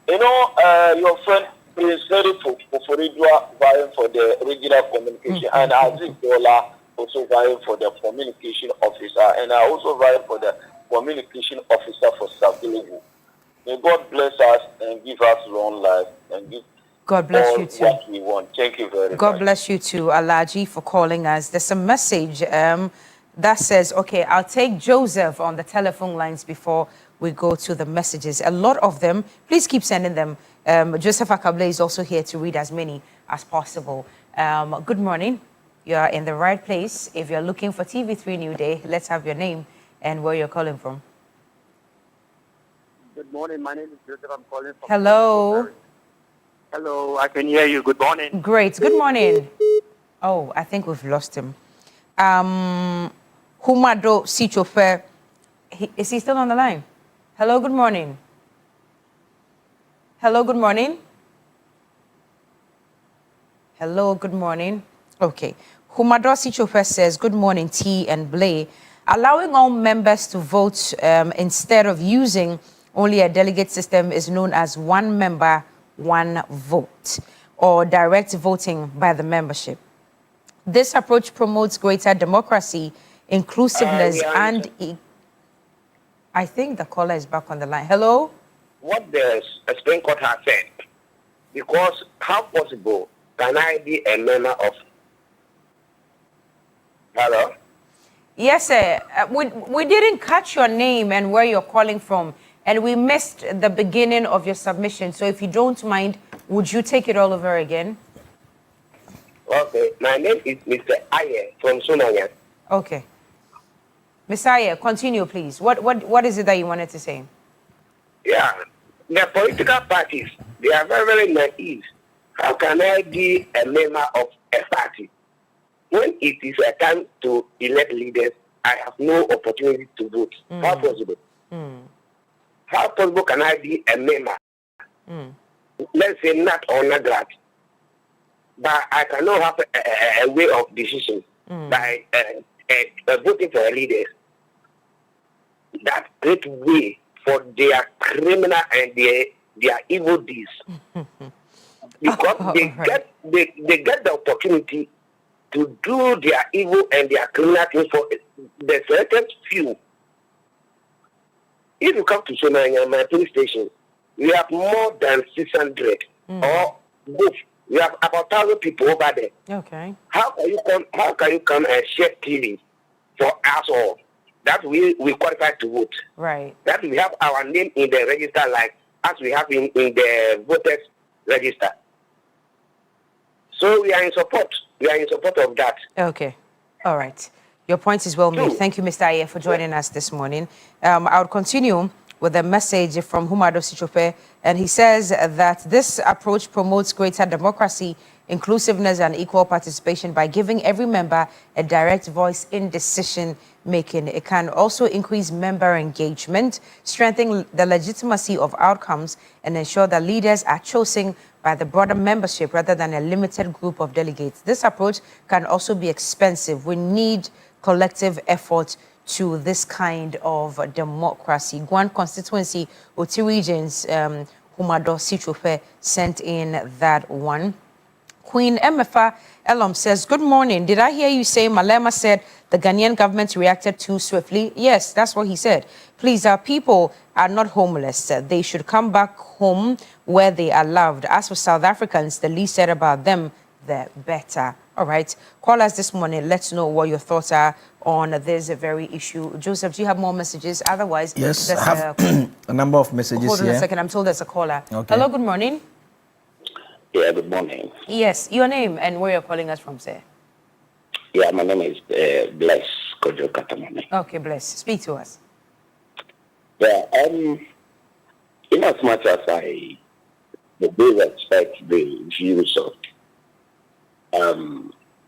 You know, your friend is very for vying for the regional communication, and Aziz Dola also vying for the communication officer, and I also vying for the communication officer for Sabulugu. May God bless us and give us long life and give God bless all you too. what we want. Thank you very much. God bless you too, Alaji, for calling us. There's a message that says, okay, I'll take Joseph on the telephone lines before we go to the messages. A lot of them, please keep sending them. Joseph Akable is also here to read as many as possible. Good morning. You are in the right place. If you're looking for TV3 Newday, let's have your name and where you're calling from. Good morning. My name is Joseph. I'm calling from... Hello. Hello. I can hear you. Good morning. Great. Good morning. Oh, I think we've lost him. Humado Sichofe. Is he still on the line? Hello. Good morning. Hello. Good morning. Hello. Good morning. Okay. Humado Sichofe says, good morning, T and Blay. Allowing all members to vote instead of using only a delegate system is known as one member, one vote, or direct voting by the membership. This approach promotes greater democracy, inclusiveness, and... I think the caller is back on the line. Hello? What the Supreme Court has said, because how possible can I be a member of... Hello? Yes, sir. We didn't catch your name and where you're calling from, and we missed the beginning of your submission. So if you don't mind, would you take it all over again? Okay. My name is Mr. Aye from Sunanya. Okay. Mr. Aye, continue, please. What is it that you wanted to say? Yeah. The political parties, they are very, very naive. How can I be a member of a party? When it is a time to elect leaders, I have no opportunity to vote. How possible? How possible can I be a member? Let's say not or not that. But I cannot have a way of decision by voting for leaders. That great way for their criminal and their evil deeds. Because they get the opportunity to do their evil and their criminal things for the selected few. If you come to Somania, my police station, we have more than 600 or both. We have about 1,000 people over there. Okay. How can you come and share TV for us all? That we qualify to vote. Right. That we have our name in the register like as we have in the voters register. So we are in support. We are in support of that. Okay. All right. Your point is well made. Thank you, Mr. Aye, for joining us this morning. I would continue with a message from Humado Sichope, and he says that this approach promotes greater democracy, inclusiveness, and equal participation by giving every member a direct voice in decision making. It can also increase member engagement, strengthen the legitimacy of outcomes, and ensure that leaders are chosen by the broader membership rather than a limited group of delegates. This approach can also be expensive. We need collective effort to this kind of democracy. Guan constituency, Oti regions, Humado Sichope sent in that one. Queen Emefa Elom says, good morning. Did I hear you say Malema said the Ghanaian government reacted too swiftly? Yes, that's what he said. Please, our people are not homeless. They should come back home where they are loved. As for South Africans, the least said about them, the better. All right. Call us this morning. Let's know what your thoughts are on this very issue. Joseph, do you have more messages? Otherwise, yes, I have a number of messages. Hold on here. a second. I'm told there's a caller. Okay. Hello, good morning. Yeah, good morning. Yes, your name and where you're calling us from, sir. Yeah, my name is Bless Kojo Katamane. Okay, Bless. Speak to us. Yeah, in as much as I do respect the views of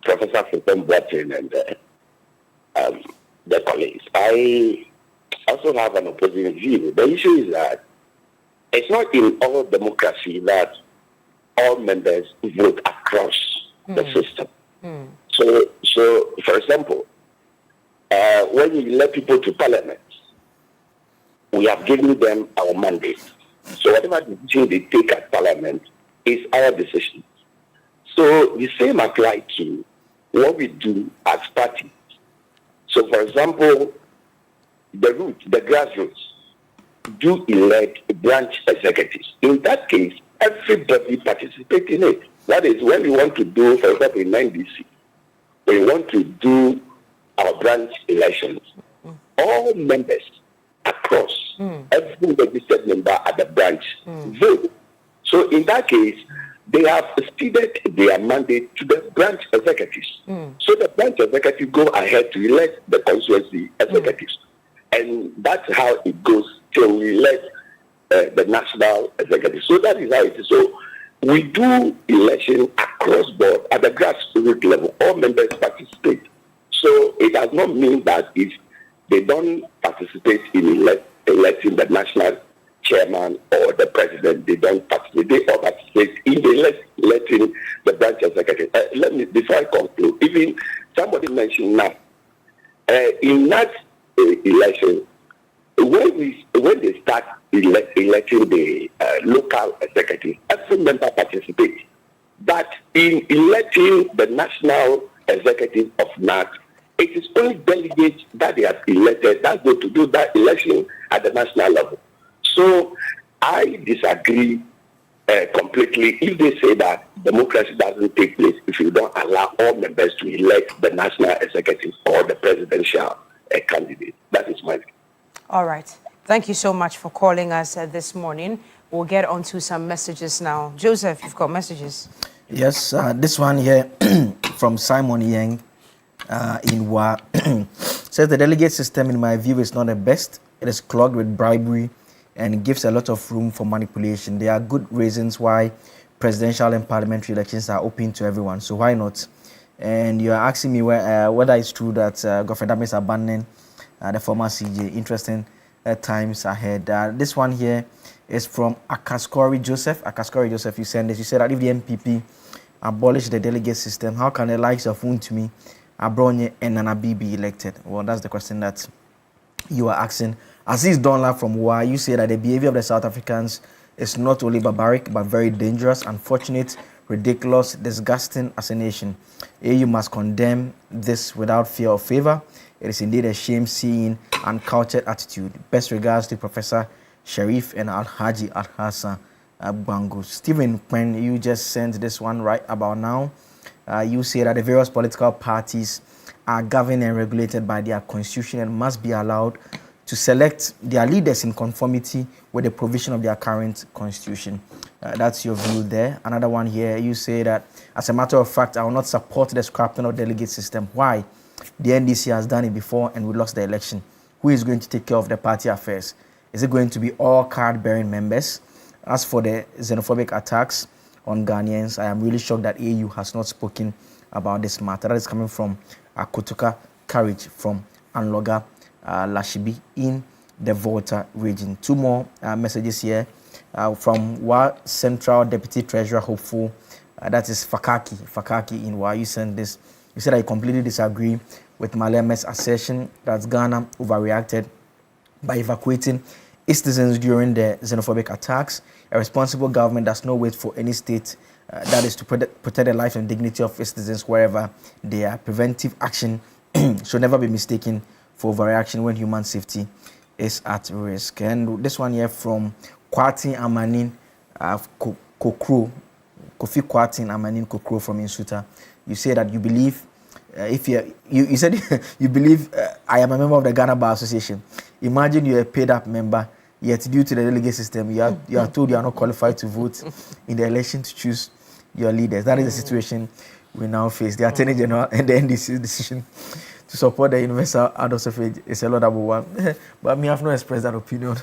Professor Fulton Bratton and the colleagues, I also have an opposing view. The issue is that it's not in all democracy that all members vote across the system. So, for example, when you elect people to parliament, we have given them our mandate. So whatever decision they take at parliament is our decision. So the same applies to what we do as parties. So for example, the grassroots do elect branch executives. In that case, everybody participates in it. That is when we want to do, for example, in 9DC, we want to do our branch elections, all members across, every registered member at the branch vote. So in that case, they have ceded their mandate to the branch executives. So the branch executives go ahead to elect the constituency executives. And that's how it goes till we elect the national executive. So that is how it is. So we do election across board at the grassroots level. All members participate. So it does not mean that if they don't participate in electing the national chairman or the president, they don't participate. They all participate in the electing the branch executive. Let me, before I conclude, even somebody mentioned now, in that election, when they start electing the local executive, every member participates. But in electing the national executive of NAC, it is only delegates that they have elected that go to do that election at the national level. So I disagree completely if they say that democracy doesn't take place if you don't allow all members to elect the national executive or the presidential candidate. That is my view. All right. Thank you so much for calling us this morning. We'll get on to some messages now. Joseph, you've got messages. Yes, this one here from Simon Yang in Wa says the delegate system, in my view, is not the best. It is clogged with bribery and gives a lot of room for manipulation. There are good reasons why presidential and parliamentary elections are open to everyone, so why not? And you are asking me whether it's true that Godfrey Dame is abandoning the former CJ. Interesting times ahead. This one here is from Akaskori Joseph. Akaskori Joseph, you send this. You said that if the MPP abolish the delegate system, how can the likes of Untumi, Abronye, and Nanabi be elected? Well, that's the question that you are asking. Aziz Donla from WA, you say that the behavior of the South Africans is not only barbaric but very dangerous, unfortunate, ridiculous, disgusting as a nation. AU must condemn this without fear or favor. It is indeed a shame seeing uncultured attitude. Best regards to Professor Sharif and Al-Haji Al-Hassan Bangu. Stephen, when you just sent this one right about now, you say that the various political parties are governed and regulated by their constitution and must be allowed to select their leaders in conformity with the provision of their current constitution. That's your view there. Another one here, you say that, as a matter of fact, I will not support the scrapping of delegate system. Why? The NDC has done it before and we lost the election. Who is going to take care of the party affairs? Is it going to be all card-bearing members? As for the xenophobic attacks on Ghanaians, I am really shocked that AU has not spoken about this matter. That is coming from Akotuka Courage from Anloga, Lashibi in the Volta region. Two more messages here from Wa Central Deputy Treasurer Hopeful. That is Fakaki in Wa. You sent this. You said I completely disagree with Maleme's assertion that Ghana overreacted by evacuating its citizens during the xenophobic attacks. A responsible government does not wait for any state that is to protect the life and dignity of its citizens wherever they are. Preventive action should never be mistaken for overreaction when human safety is at risk. And this one here from Kwatin Amanin Kokro, Kofi Kwatin Amanin Kokro from Insuta. You say that you believe, you said you believe I am a member of the Ghana Bar Association. Imagine you're a paid up member, yet due to the delegate system, you are told you are not qualified to vote in the election to choose your leaders. That is the situation we now face. The Attorney General and the NDC's decision to support the universal adult suffrage is a laudable one. But me have not expressed that opinion.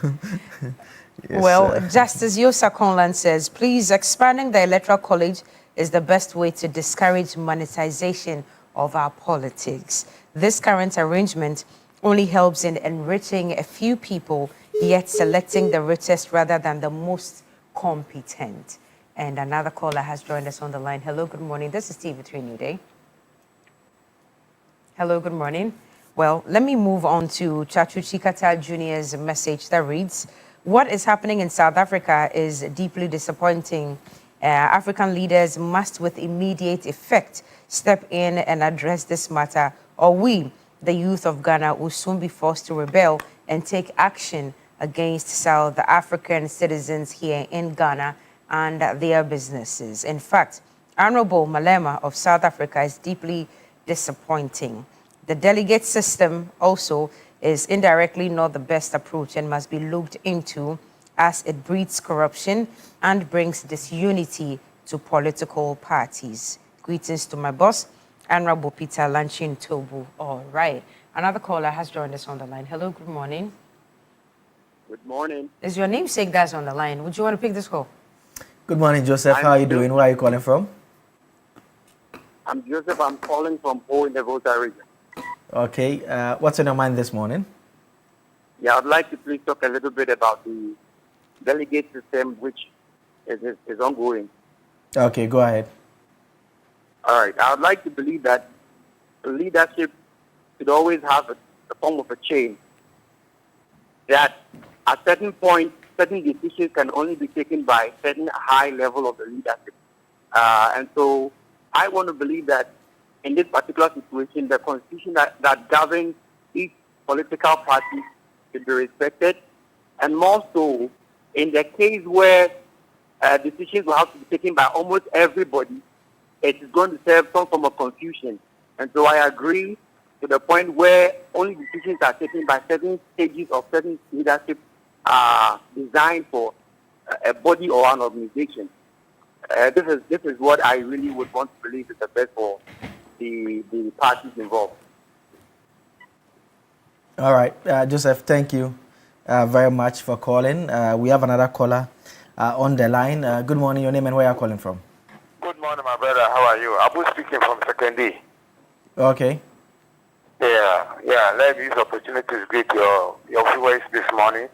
Yes, well, Justice Yosa Conlan says, please, expanding the Electoral College is the best way to discourage monetization of our politics. This current arrangement only helps in enriching a few people, yet selecting the richest rather than the most competent. And another caller has joined us on the line. Hello, good morning. This is TV3 Newday. Hello, good morning. Well, let me move on to Chachu Chikata Jr.'s message that reads, what is happening in South Africa is deeply disappointing. African leaders must with immediate effect step in and address this matter, or we, the youth of Ghana, will soon be forced to rebel and take action against South African citizens here in Ghana and their businesses. In fact, Honorable Malema of South Africa is deeply disappointing. The delegate system also is indirectly not the best approach and must be looked into, as it breeds corruption and brings disunity to political parties. Greetings to my boss, Honorable Peter Lanchin Tobu. All right. Another caller has joined us on the line. Hello, good morning. Good morning. Is your namesake that's on the line? Would you want to pick this call? Good morning, Joseph. How are you doing? Where are you calling from? I'm Joseph. I'm calling from Po in the Volta region. Okay. What's on your mind this morning? Yeah, I'd like to please talk a little bit about the delegate system, which is ongoing. Okay, go ahead. All right. I would like to believe that leadership should always have a form of a chain, that at certain point, certain decisions can only be taken by a certain high level of the leadership. And so I want to believe that in this particular situation, the constitution that governs each political party should be respected. And more so, in the case where decisions will have to be taken by almost everybody, it is going to serve some form of confusion. And so I agree to the point where only decisions are taken by certain stages of certain leadership designed for a body or an organization. This is what I really would want to believe is the best for the parties involved. All right, Joseph, thank you very much for calling. We have another caller on the line. Good morning, your name and where are you calling from? Good morning, my brother. How are you? Abu speaking from Second D. Okay. Yeah. Let me use the opportunity to greet your viewers this morning,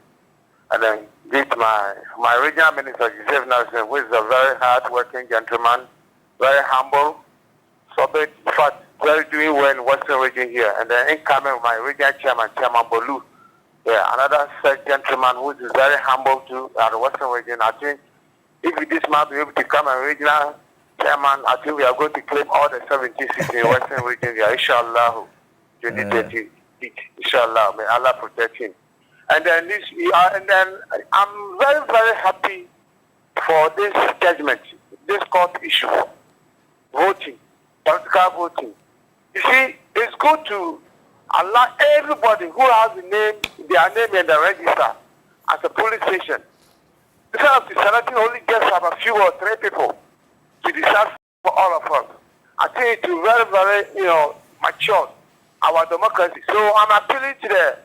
and then greet my regional minister, Joseph Nelson, who is a very hard-working gentleman, very humble, so in fact, very doing well in Western region here. And then incoming my regional chairman, Chairman Bolu. Yeah, another such gentleman who is very humble too at the Western region. I think if this man be able to become a regional chairman, I think we are going to claim all the 70 seats in the Western region here, inshallah, 2030. Inshallah, may Allah protect him. And then I'm very, very happy for this judgment, this court issue, voting, political voting. You see, it's good to allow everybody who has their name in the register as a police station, instead of selecting only just about a few or three people to decide for all of us. I think it's very, very, mature our democracy. So I'm appealing to the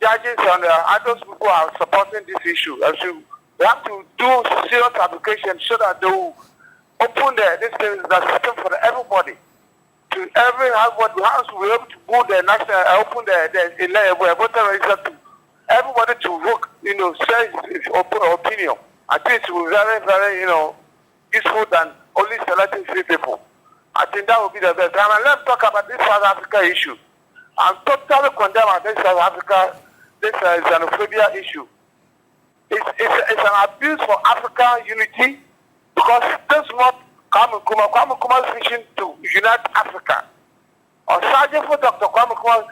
judges and others who are supporting this issue. We have to do serious application so that they will open the system for everybody. To every house will be able to go the national, open the voter register to everybody to vote, say his opinion. I think it will be very, very, useful than only selecting 3 people. I think that would be the best. And let's talk about this South Africa issue. I'm totally condemned this South Africa, this xenophobia issue. It's an abuse for African unity, because this is not Kwame Nkrumah's vision to unite Africa. Or Sergeant for Dr. Kwame Nkrumah,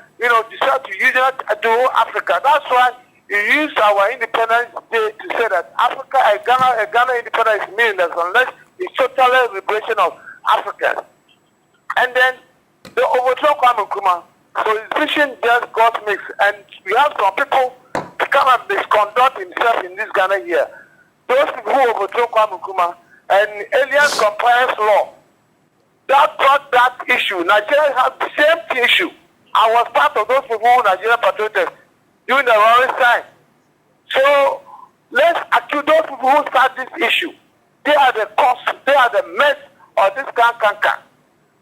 decided to unite the whole Africa. That's why he used our Independence Day to say that Africa, a Ghana independence is meaningless unless it's total liberation of Africans. And then they overthrow Kwame Nkrumah. So his vision just got mixed. And we have some people to come and misconduct himself in this Ghana here. Those people who overthrow Kwame Nkrumah and alien compliance law, that brought that issue. Nigeria has the same issue. I was part of those people who Nigeria protested during the Roaring time. So let's accuse those people who start this issue. They are the cause, they are the mess of this cancer.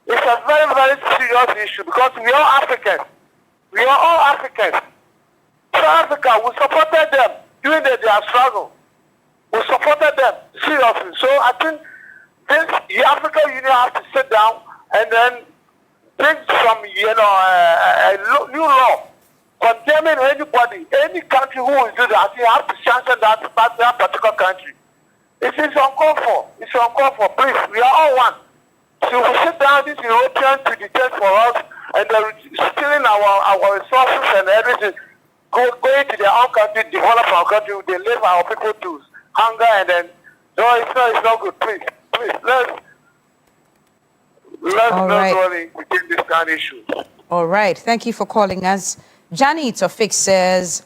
It's a very, very serious issue because we are Africans. We are all Africans. South Africa, we supported them during their struggle. We supported them seriously. So I think the African Union has to sit down and then bring some, a new law condemning anybody, any country who will do that. You have to sanction that particular country. It is uncalled for. It's uncalled for. Please, we are all one. So we sit down, these Europeans to detect for us, and they're stealing our resources and everything, going to their own country, develop our country, they leave our people to hunger, and then, no, it's not good. Please, let's not really begin this kind of issue. All right. Thank you for calling us. Johnny Tofik says,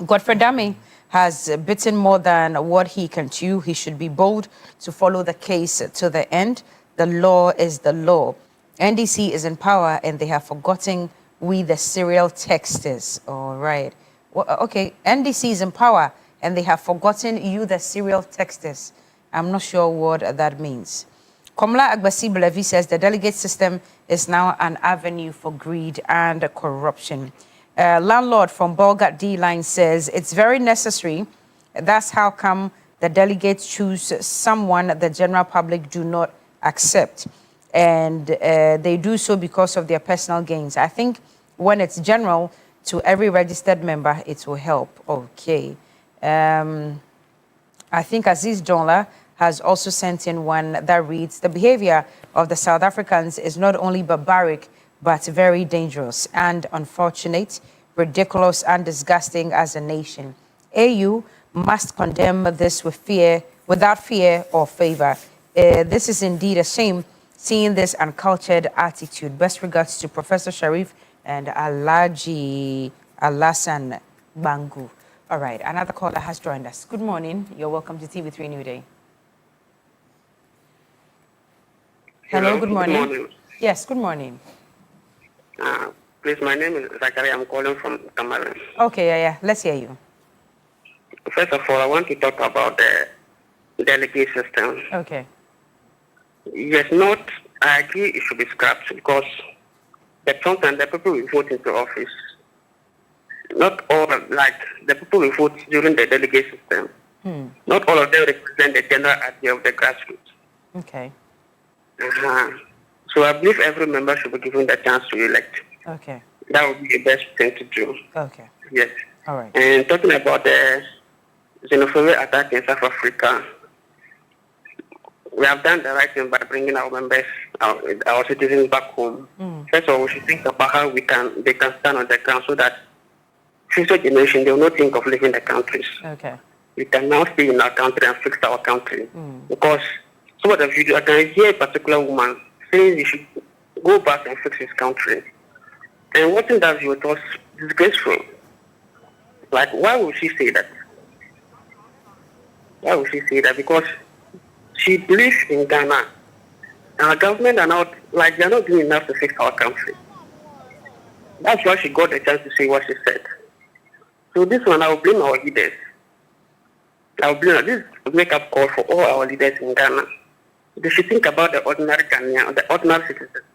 Godfrey Dame has bitten more than what he can chew. He should be bold to follow the case to the end. The law is the law. NDC is in power and they have forgotten we the serial texters. All right. Well, okay, NDC is in power and they have forgotten you the serial texters. I'm not sure what that means. Komla Agbasi Belevi says the delegate system is now an avenue for greed and corruption. Landlord from Bolgat D-Line says it's very necessary. That's how come the delegates choose someone the general public do not accept. And they do so because of their personal gains. I think when it's general to every registered member, it will help. Okay. I think Aziz Donla has also sent in one that reads, the behavior of the South Africans is not only barbaric, but very dangerous and unfortunate, ridiculous and disgusting as a nation. AU must condemn this with fear, without fear or favor. This is indeed a shame, seeing this uncultured attitude. Best regards to Professor Sharif and Alaji Alasan Bangu. All right, another caller has joined us. Good morning. You're welcome to TV3 Newday. Hello, good morning. Good morning. Yes, good morning. Please, my name is Zachary. I'm calling from Cameroon. Okay, yeah. Let's hear you. First of all, I want to talk about the delegate system. Okay. Yes, I agree it should be scrapped because sometimes the people will vote into office. Not all, like the people will vote during the delegate system. Not all of them represent the general idea of the grassroots. Okay. So I believe every member should be given the chance to elect. Okay. That would be the best thing to do. Okay. Yes. All right. And talking about the xenophobia attack in South Africa, we have done the right thing by bringing our members, our citizens back home. First of all, we should think about how they can stand on the ground so that future generation, they will not think of leaving the countries. Okay. We can now stay in our country and fix our country. Because some of the video, I can hear a particular woman saying he should go back and fix his country. And watching that video, it was disgraceful. Like, why would she say that? Why would she say that? Because she believes in Ghana. Our government are not, like, they're not doing enough to fix our country. That's why she got the chance to say what she said. So this one, I will blame our leaders. I will blame this wake-up call for all our leaders in Ghana. They should think about the ordinary Ghanaian, the ordinary citizens.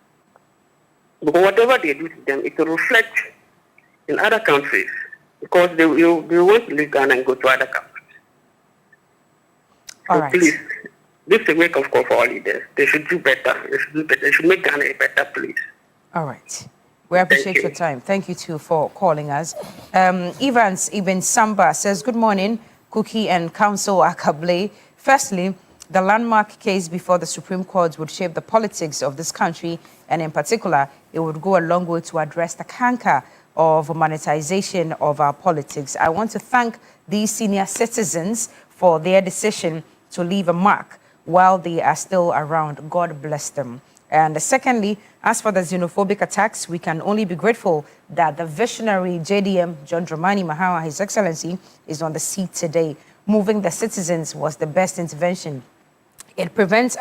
Because whatever they do to them, it will reflect in other countries. Because they want to leave Ghana and go to other countries. All right. Please, this is a wake-up call for our leaders. They should do better. They should do better. They should make Ghana a better place. All right. We appreciate your time. Thank you, too, for calling us. Evans Ibn Samba says, good morning, Cookie and Council Akable. Firstly, the landmark case before the Supreme Court would shape the politics of this country, and in particular, it would go a long way to address the canker of monetization of our politics. I want to thank these senior citizens for their decision to leave a mark while they are still around. God bless them. And secondly, as for the xenophobic attacks, we can only be grateful that the visionary JDM, John Dramani Mahama, His Excellency, is on the seat today. Moving the citizens was the best intervention. It presents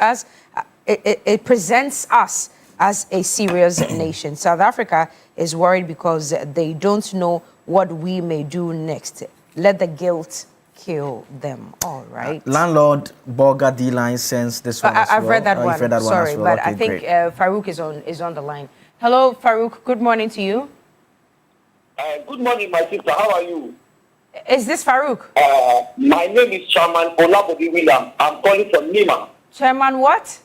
us as a serious nation. South Africa is worried because they don't know what we may do next. Let the guilt kill them. All right. Landlord Borga D-Line sends this one as well. I've read that one. You've read that Sorry, one as well. but Okay, I think great. Farouk is on the line. Hello, Farouk. Good morning to you. Good morning, my sister. How are you? Is this Farouk? My name is Chairman Olabode Williams. I'm calling from Nima. Chairman what?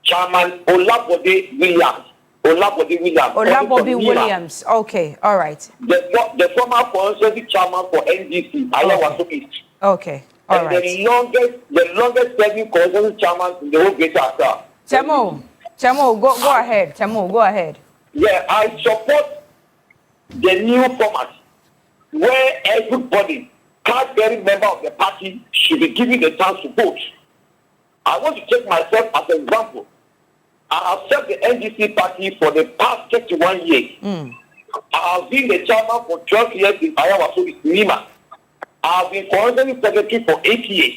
Chairman Olabode Williams. Olabode Williams. Olabode Williams. Okay, all right. The former forensic chairman for NDC, Ayawaso East. Okay, all right. The longest serving forensic chairman in the whole Greater Accra. Chamo, go ahead. Chamo, go ahead. Yeah, I support the new format where everybody, card-bearing member of the party, should be given the chance to vote. I want to take myself as an example. I have served the NDC party for the past 31 years. I have been the chairman for 12 years in Iowa, so it's Nima. I have been coordinating secretary for 8 years.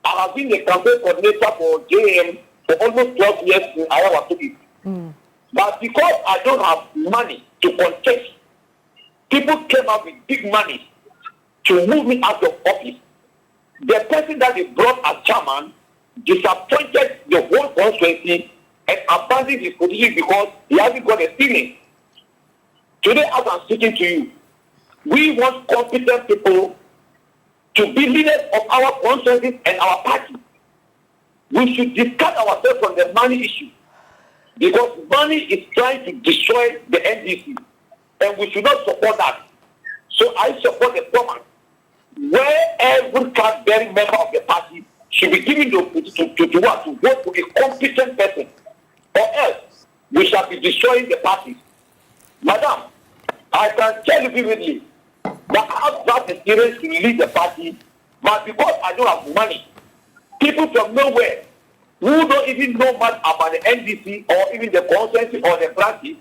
I have been the campaign coordinator for JM for almost 12 years in Iowa, so it's But because I don't have money to contest, people came up with big money to move me out of office. The person that they brought as chairman disappointed the whole constituency and abandoned his position because he hasn't got a ceiling. Today, as I'm speaking to you, we want competent people to be leaders of our constituencies and our party. We should discard ourselves from the money issue because money is trying to destroy the NDC and we should not support that. So I support the format where every card-bearing member of the party should be given the opportunity to vote for a competent person, or else we shall be destroying the party. Madam, I can tell you vividly that I have that experience to lead the party, but because I don't have money, people from nowhere who don't even know much about the NDC or even the constituency or the branches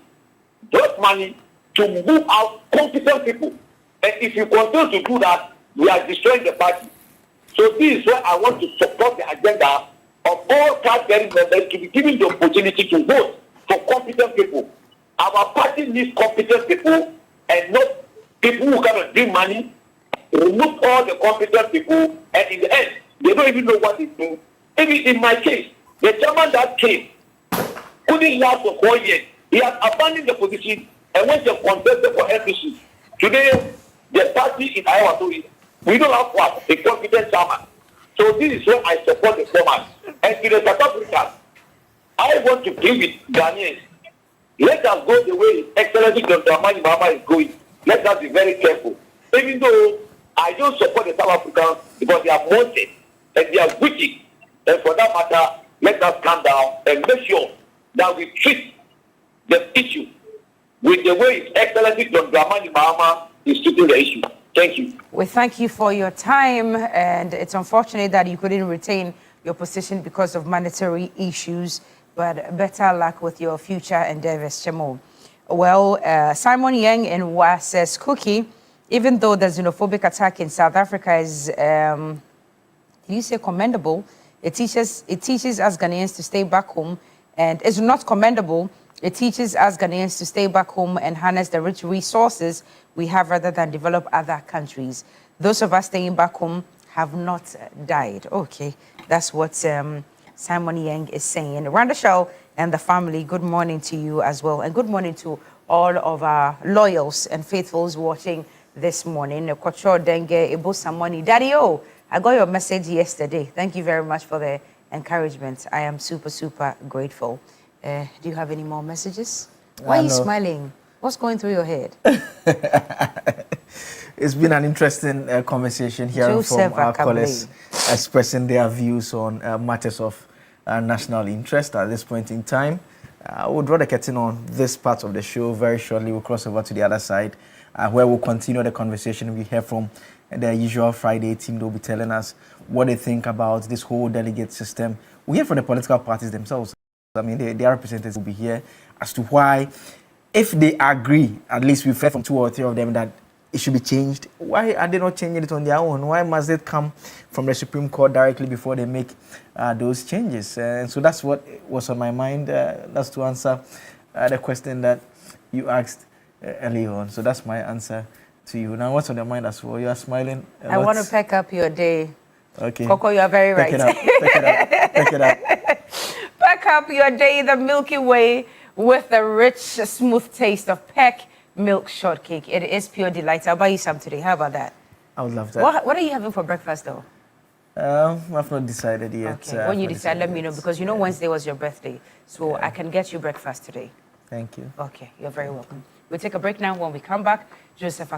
brought money to move out competent people. And if you continue to do that, we are destroying the party. So this is why I want to support the agenda of all card-bearing members to be given the opportunity to vote for competent people. Our party needs competent people and not people who cannot bring money, remove all the competent people, and in the end, they don't even know what they do. Even in my case, the chairman that came couldn't last for 4 years. He has abandoned the position and went to contest for NPC. Today, the party in Iowa, so we don't have what, a competent chairman. So this is why I support the format. And to the South Africans, I want to bring with Ghanaians. Let us go the way His Excellency Dr. Amani Mahama is going. Let us be very careful. Even though I don't support the South Africans because they are wanted and they are wicked. And for that matter, let us calm down and make sure that we treat the issue with the way His Excellency Dr. Amani Mahama is treating the issue. Thank you. We thank you for your time, and it's unfortunate that you couldn't retain your position because of monetary issues, but better luck with your future endeavors, Chemo. Well, Simon Yang in WA says, Cookie, even though the xenophobic attack in South Africa is, did you say commendable? It teaches us Ghanaians to stay back home, and it's not commendable. It teaches us Ghanaians to stay back home and harness the rich resources we have rather than develop other countries. Those of us staying back home have not died. Okay, that's what Simon Yang is saying. Randashal and the family, good morning to you as well. And good morning to all of our loyals and faithfuls watching this morning. Kocho Denge, Ibu Samoni. Daddy, oh, I got your message yesterday. Thank you very much for the encouragement. I am super, super grateful. Do you have any more messages? Why are you smiling? What's going through your head? It's been an interesting conversation hearing from our callers expressing their views on matters of national interest at this point in time. I will draw the curtain on this part of the show. Very shortly, we'll cross over to the other side where we'll continue the conversation. We hear from the usual Friday team. They'll be telling us what they think about this whole delegate system. We hear from the political parties themselves. I mean, their representatives will be here as to why, if they agree, at least we've heard from 2 or 3 of them that it should be changed, why are they not changing it on their own? Why must it come from the Supreme Court directly before they make those changes? And so that's what was on my mind. That's to answer the question that you asked earlier on. So that's my answer to you. Now, what's on your mind as well? You are smiling a lot. I want to pack up your day. Okay. Coco, you are very right. Pick it up. Pack up your day the Milky Way with the rich, smooth taste of Peck milk shortcake. It is pure delight. I'll buy you some today. How about that? I would love that. What are you having for breakfast, though? I've not decided yet. Okay. When you decide, let me know, because you know Wednesday was your birthday. So I can get you breakfast today. Thank you. Okay. You're very welcome. We'll take a break now. When we come back, Joseph.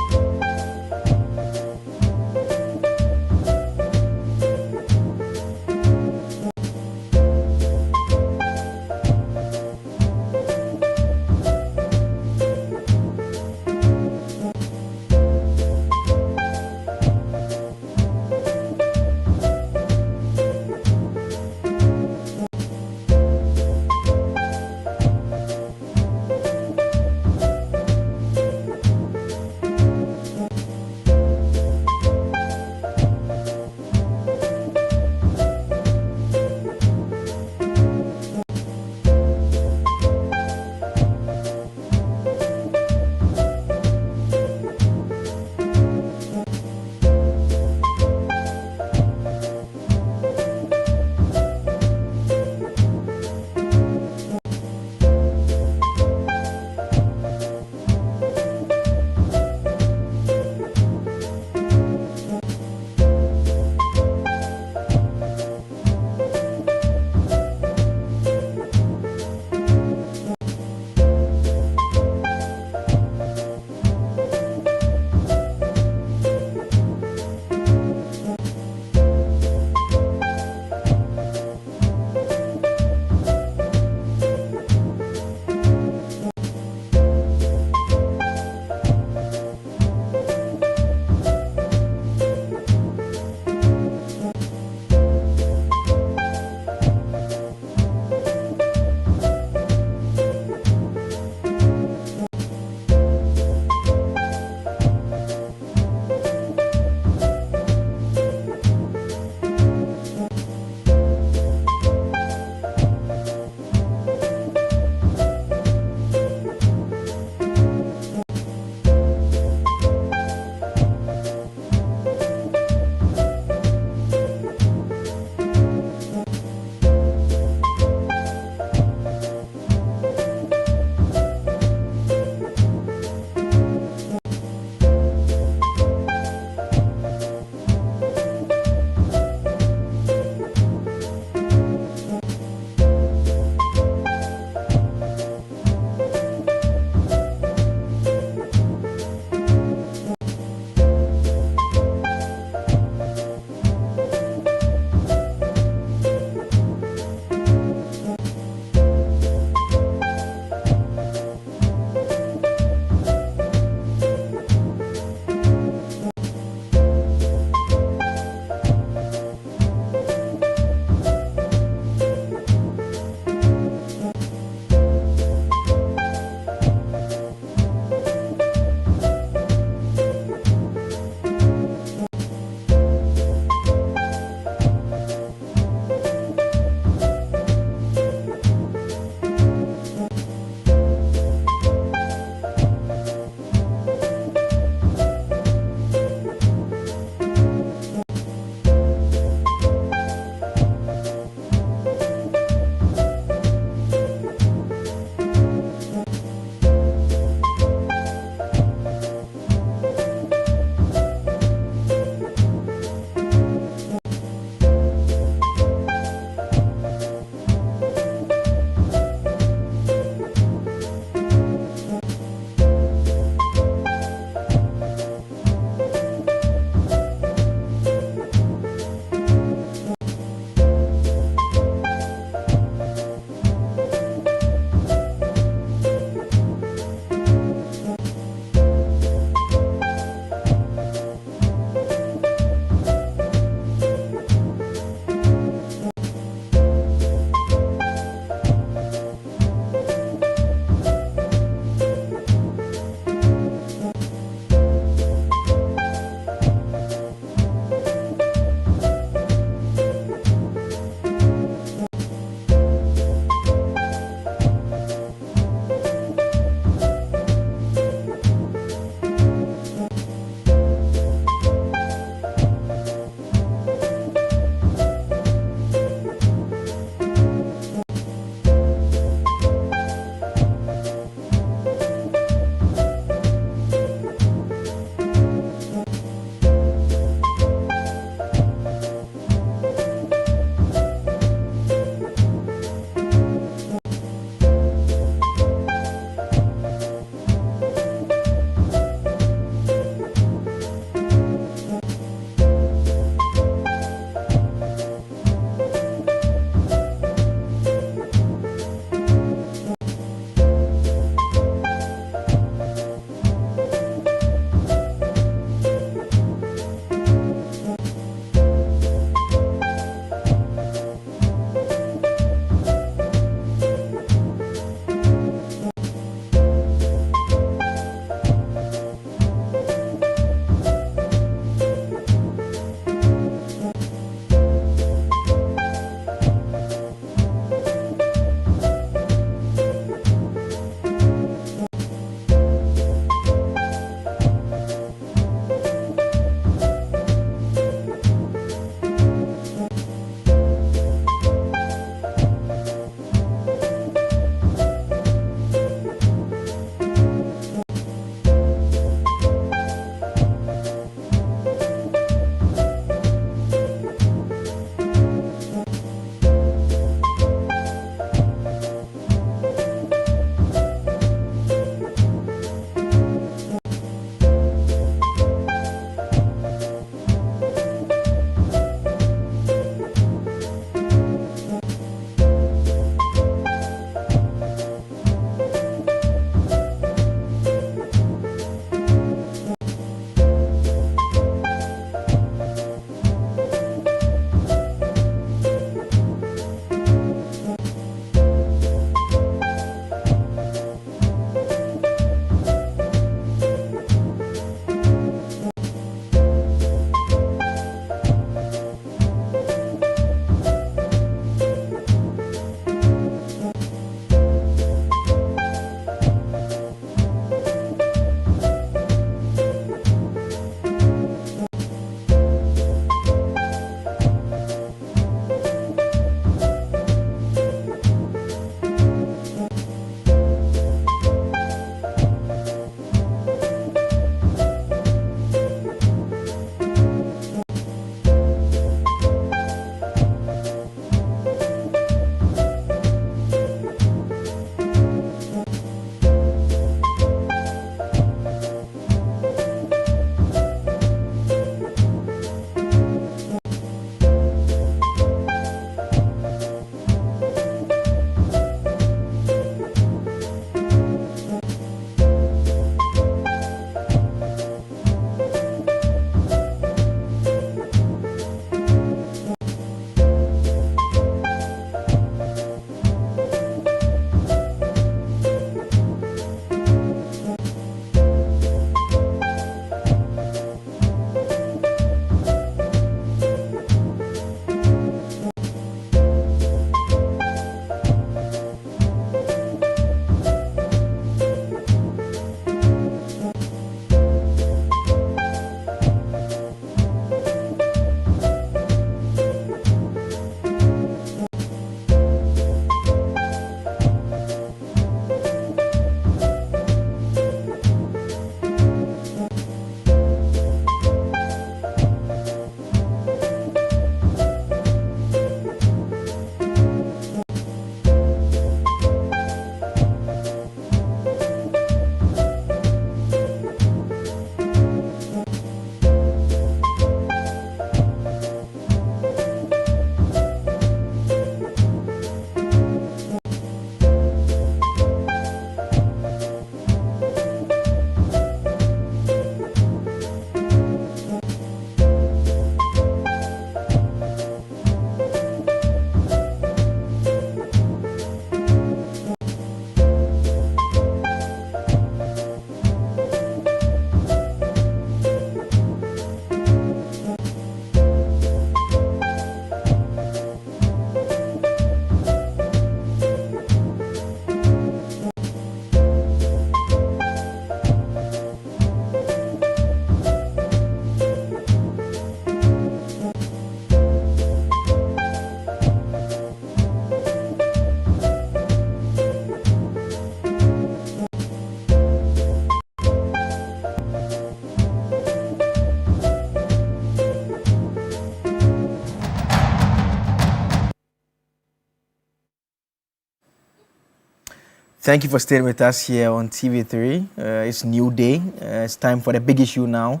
Thank you for staying with us here on TV3. It's New Day. It's time for the big issue now.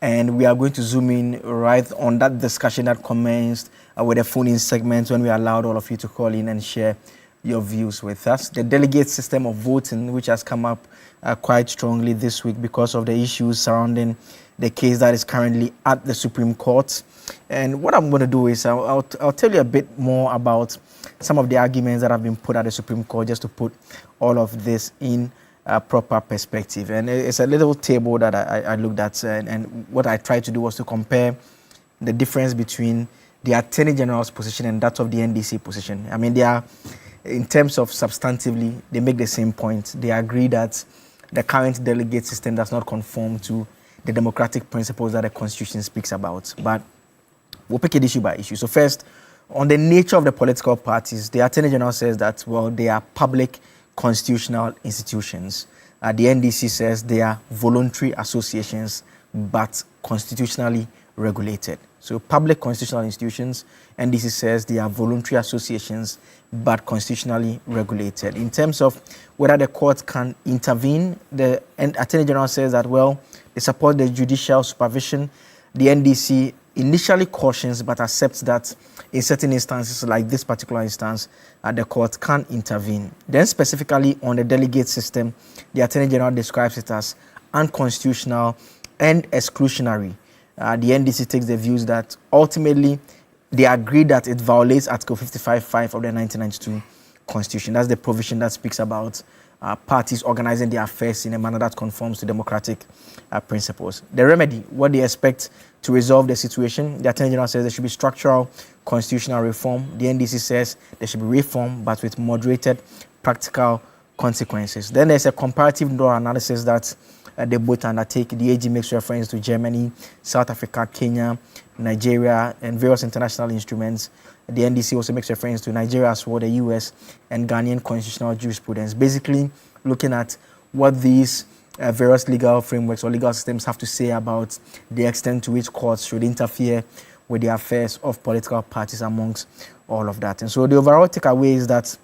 And we are going to zoom in right on that discussion that commenced with the phone-in segment when we allowed all of you to call in and share your views with us. The delegate system of voting, which has come up quite strongly this week because of the issues surrounding the case that is currently at the Supreme Court. And what I'm going to do is I'll tell you a bit more about some of the arguments that have been put at the Supreme Court just to put all of this in proper perspective. And it's a little table that I looked at, and what I tried to do was to compare the difference between the Attorney General's position and that of the NDC position. I mean, they are, in terms of substantively, they make the same point. They agree that the current delegate system does not conform to the democratic principles that the Constitution speaks about. But we'll pick it issue by issue. So first, on the nature of the political parties, the Attorney General says that, well, they are public constitutional institutions. The NDC says they are voluntary associations, but constitutionally regulated. So public constitutional institutions, NDC says they are voluntary associations, but constitutionally regulated. In terms of whether the court can intervene, the Attorney General says that, well, they support the judicial supervision. The NDC initially cautions but accepts that in certain instances, like this particular instance, the court can intervene. Then specifically on the delegate system, the Attorney General describes it as unconstitutional and exclusionary. The NDC takes the views that ultimately they agree that it violates Article 55(5) of the 1992 Constitution. That's the provision that speaks about parties organizing their affairs in a manner that conforms to democratic principles. The remedy, what they expect to resolve the situation, the Attorney General says there should be structural constitutional reform. The NDC says there should be reform, but with moderated practical consequences. Then there's a comparative law analysis that they both undertake. The AG makes reference to Germany, South Africa, Kenya, Nigeria, and various international instruments. The NDC also makes reference to Nigeria as well, the US, and Ghanaian constitutional jurisprudence, basically looking at what these various legal frameworks or legal systems have to say about the extent to which courts should interfere with the affairs of political parties amongst all of that. And so the overall takeaway is that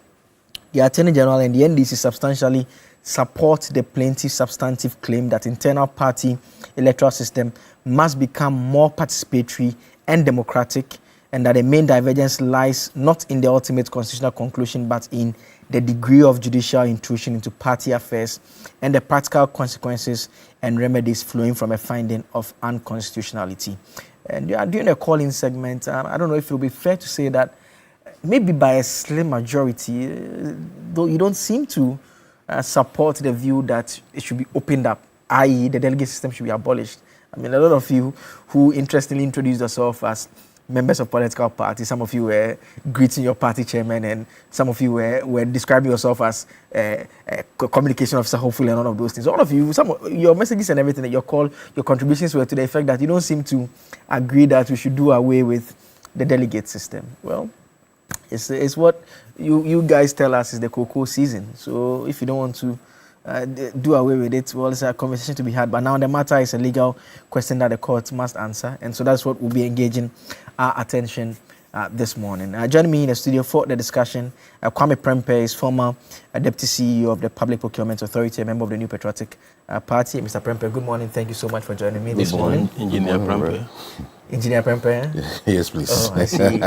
the Attorney General and the NDC substantially support the plaintiff's substantive claim that internal party electoral system must become more participatory and democratic, and that the main divergence lies not in the ultimate constitutional conclusion but in the degree of judicial intrusion into party affairs and the practical consequences and remedies flowing from a finding of unconstitutionality. And during the call-in segment, I don't know if it will be fair to say that maybe by a slim majority, though you don't seem to support the view that it should be opened up, i.e. the delegate system should be abolished. I mean, a lot of you who interestingly introduced yourself as members of political parties, some of you were greeting your party chairman, and some of you were describing yourself as communication officer, hopefully, and all of those things. All of you, your messages and everything, your contributions were to the effect that you don't seem to agree that we should do away with the delegate system. Well, it's what you guys tell us is the cocoa season. So if you don't want to do away with it, well, it's a conversation to be had. But now the matter is a legal question that the court must answer. And so that's what we'll be engaging our attention this morning. Joining me in the studio for the discussion, Kwame Prempeh is former Deputy CEO of the Public Procurement Authority, a member of the New Patriotic Party. Mr. Prempeh, good morning. Thank you so much for joining me this morning. Engineer Prempeh. Engineer Prempeh? Yes, please. Oh, I see.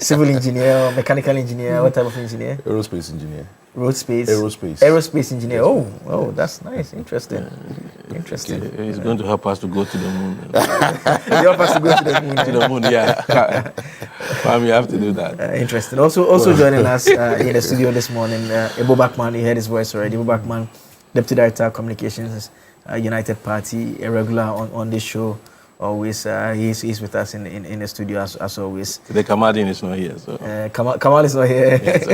Civil engineer, mechanical engineer, what type of engineer? Aerospace engineer. Aerospace engineer. Oh, that's nice. Interesting. Interesting. Okay. He's going to help us to go to the moon. Help us to go to the moon. To the moon, yeah. You have to do that. Interesting. Also joining us in the studio this morning, Ebo Bakman. You heard his voice already. Ebo Bakman, Deputy Director of Communications, United Party, a regular on this show. Always, he's with us in the studio as always. The Kamadin is not here, so. Kamal is not here. Yes,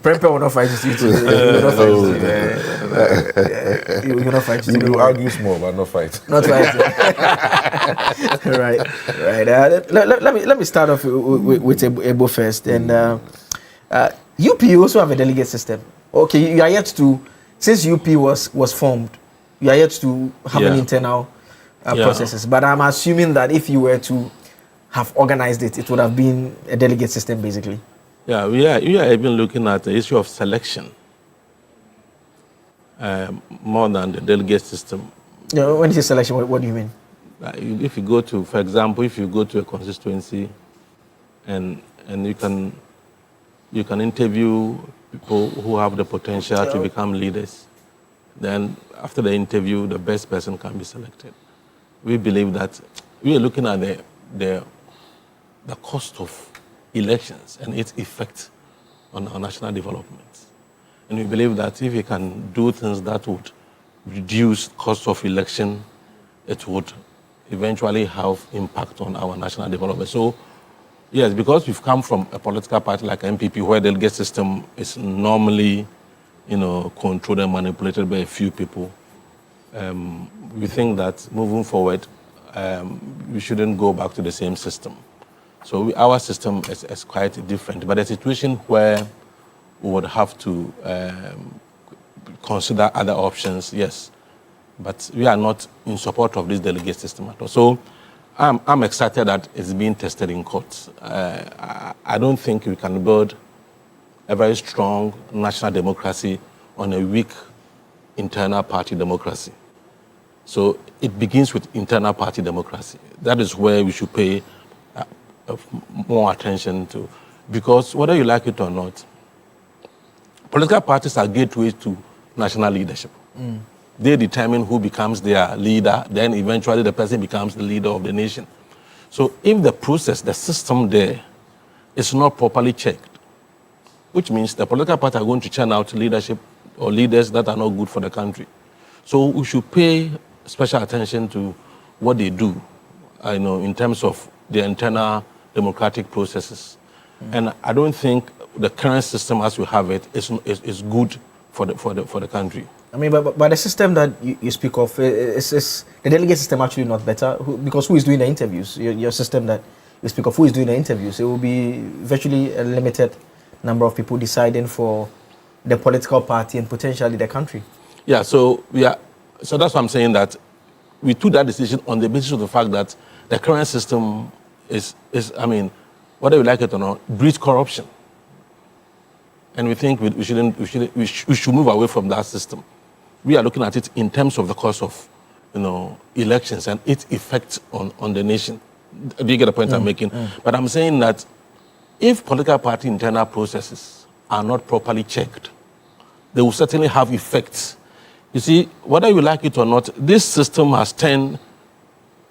Prempeh will not fight you today. He will not fight you today. You will argue small, but not fight. Not fight. Right. Let me start off with Ebo first. And UP also have a delegate system. Okay, you are yet to, since UP was formed, you are yet to have an internal processes. But I'm assuming that if you were to have organized it, it would have been a delegate system, basically. Yeah, we are even looking at the issue of selection more than the delegate system. When you say selection, what do you mean? If you go to, for example, if you go to a constituency and you can interview people who have the potential to become leaders, then after the interview, the best person can be selected. We believe that we are looking at the cost of elections and its effect on our national development. And we believe that if we can do things that would reduce cost of election, it would eventually have impact on our national development. So, yes, because we've come from a political party like MPP, where the delegate system is normally, controlled and manipulated by a few people, we think that moving forward, we shouldn't go back to the same system. So our system is quite different, but a situation where we would have to consider other options, yes. But we are not in support of this delegate system at all. So I'm excited that it's being tested in courts. I don't think we can build a very strong national democracy on a weak internal party democracy. So it begins with internal party democracy. That is where we should pay more attention to. Because whether you like it or not, political parties are gateways to national leadership. They determine who becomes their leader, then eventually the person becomes the leader of the nation. So if the process, the system there is not properly checked, which means the political parties are going to churn out leadership or leaders that are not good for the country. So we should pay special attention to what they do, in terms of the internal democratic processes. And I don't think the current system as we have it is good for the country. I mean, but the system that you speak of, is the delegate system actually not better? Because who is doing the interviews? Your system that you speak of, who is doing the interviews? It will be virtually a limited number of people deciding for the political party and potentially the country. Yeah, so that's why I'm saying that we took that decision on the basis of the fact that the current system is whether you like it or not, breeds corruption. And we think we should move away from that system. We are looking at it in terms of the cost of, elections and its effect on the nation. Do you get the point I'm making? But I'm saying that if political party internal processes are not properly checked, they will certainly have effects. You see, whether you like it or not, this system has turned,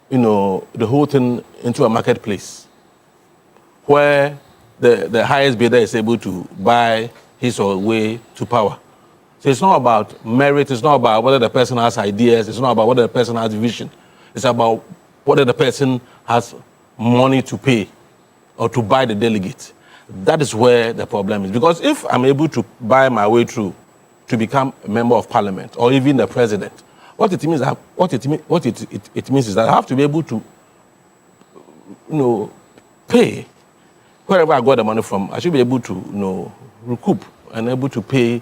the whole thing into a marketplace where the highest bidder is able to buy his or her way to power. So it's not about merit, it's not about whether the person has ideas, it's not about whether the person has vision. It's about whether the person has money to pay or to buy the delegate. That is where the problem is. Because if I'm able to buy my way through to become a member of parliament or even the president, what it means is that I have to be able to, pay wherever I got the money from. I should be able to, recoup and able to pay,